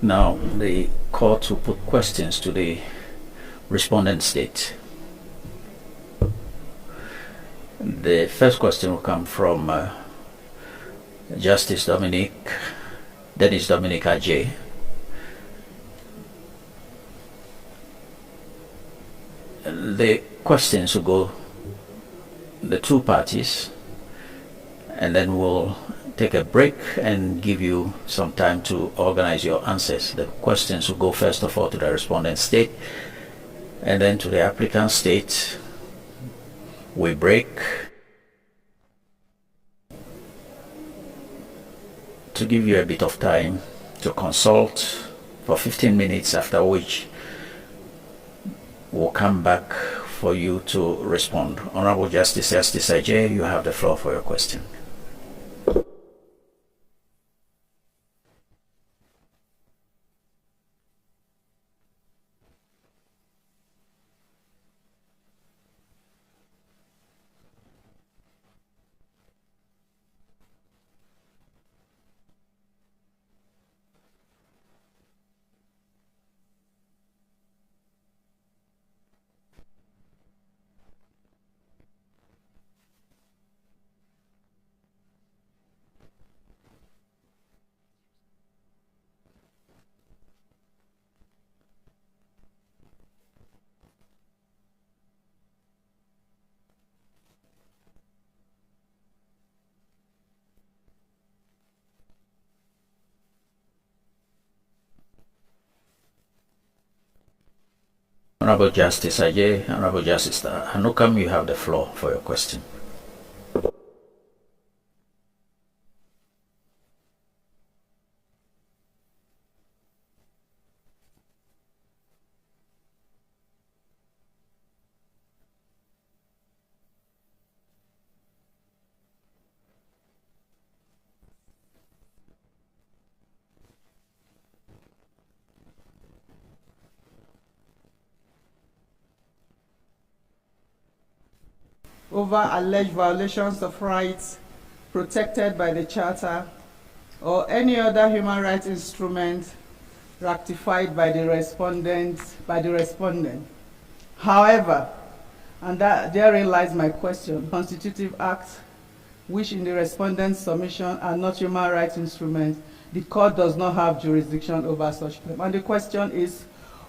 Now, the court will put questions to the respondent state. The first question will come from Justice Dennis Dominic Ajay. The questions will go the two parties, and then we'll take a break and give you some time to organize your answers. The questions will go first of all to the respondent state, and then to the applicant state. We break to give you a bit of time to consult for 15 minutes, after which we'll come back for you to respond. Honorable Justice Ajay, you have the floor for your question. Honorable Justice Ajay, Honorable Justice Hanukam, you have the floor for your question. Over alleged violations of rights protected by the Charter or any other human rights instrument ratified by the respondent. However, and therein lies my question, constitutive acts which in the respondent's submission are not human rights instruments, the court does not have jurisdiction over such claim. And the question is,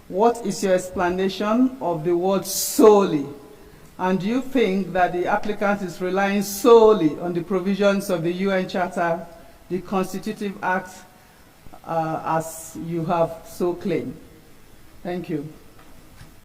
what is your explanation of the word solely? And do you think that the applicant is relying solely on the provisions of the UN Charter, the constitutive act, as you have so claimed? Thank you.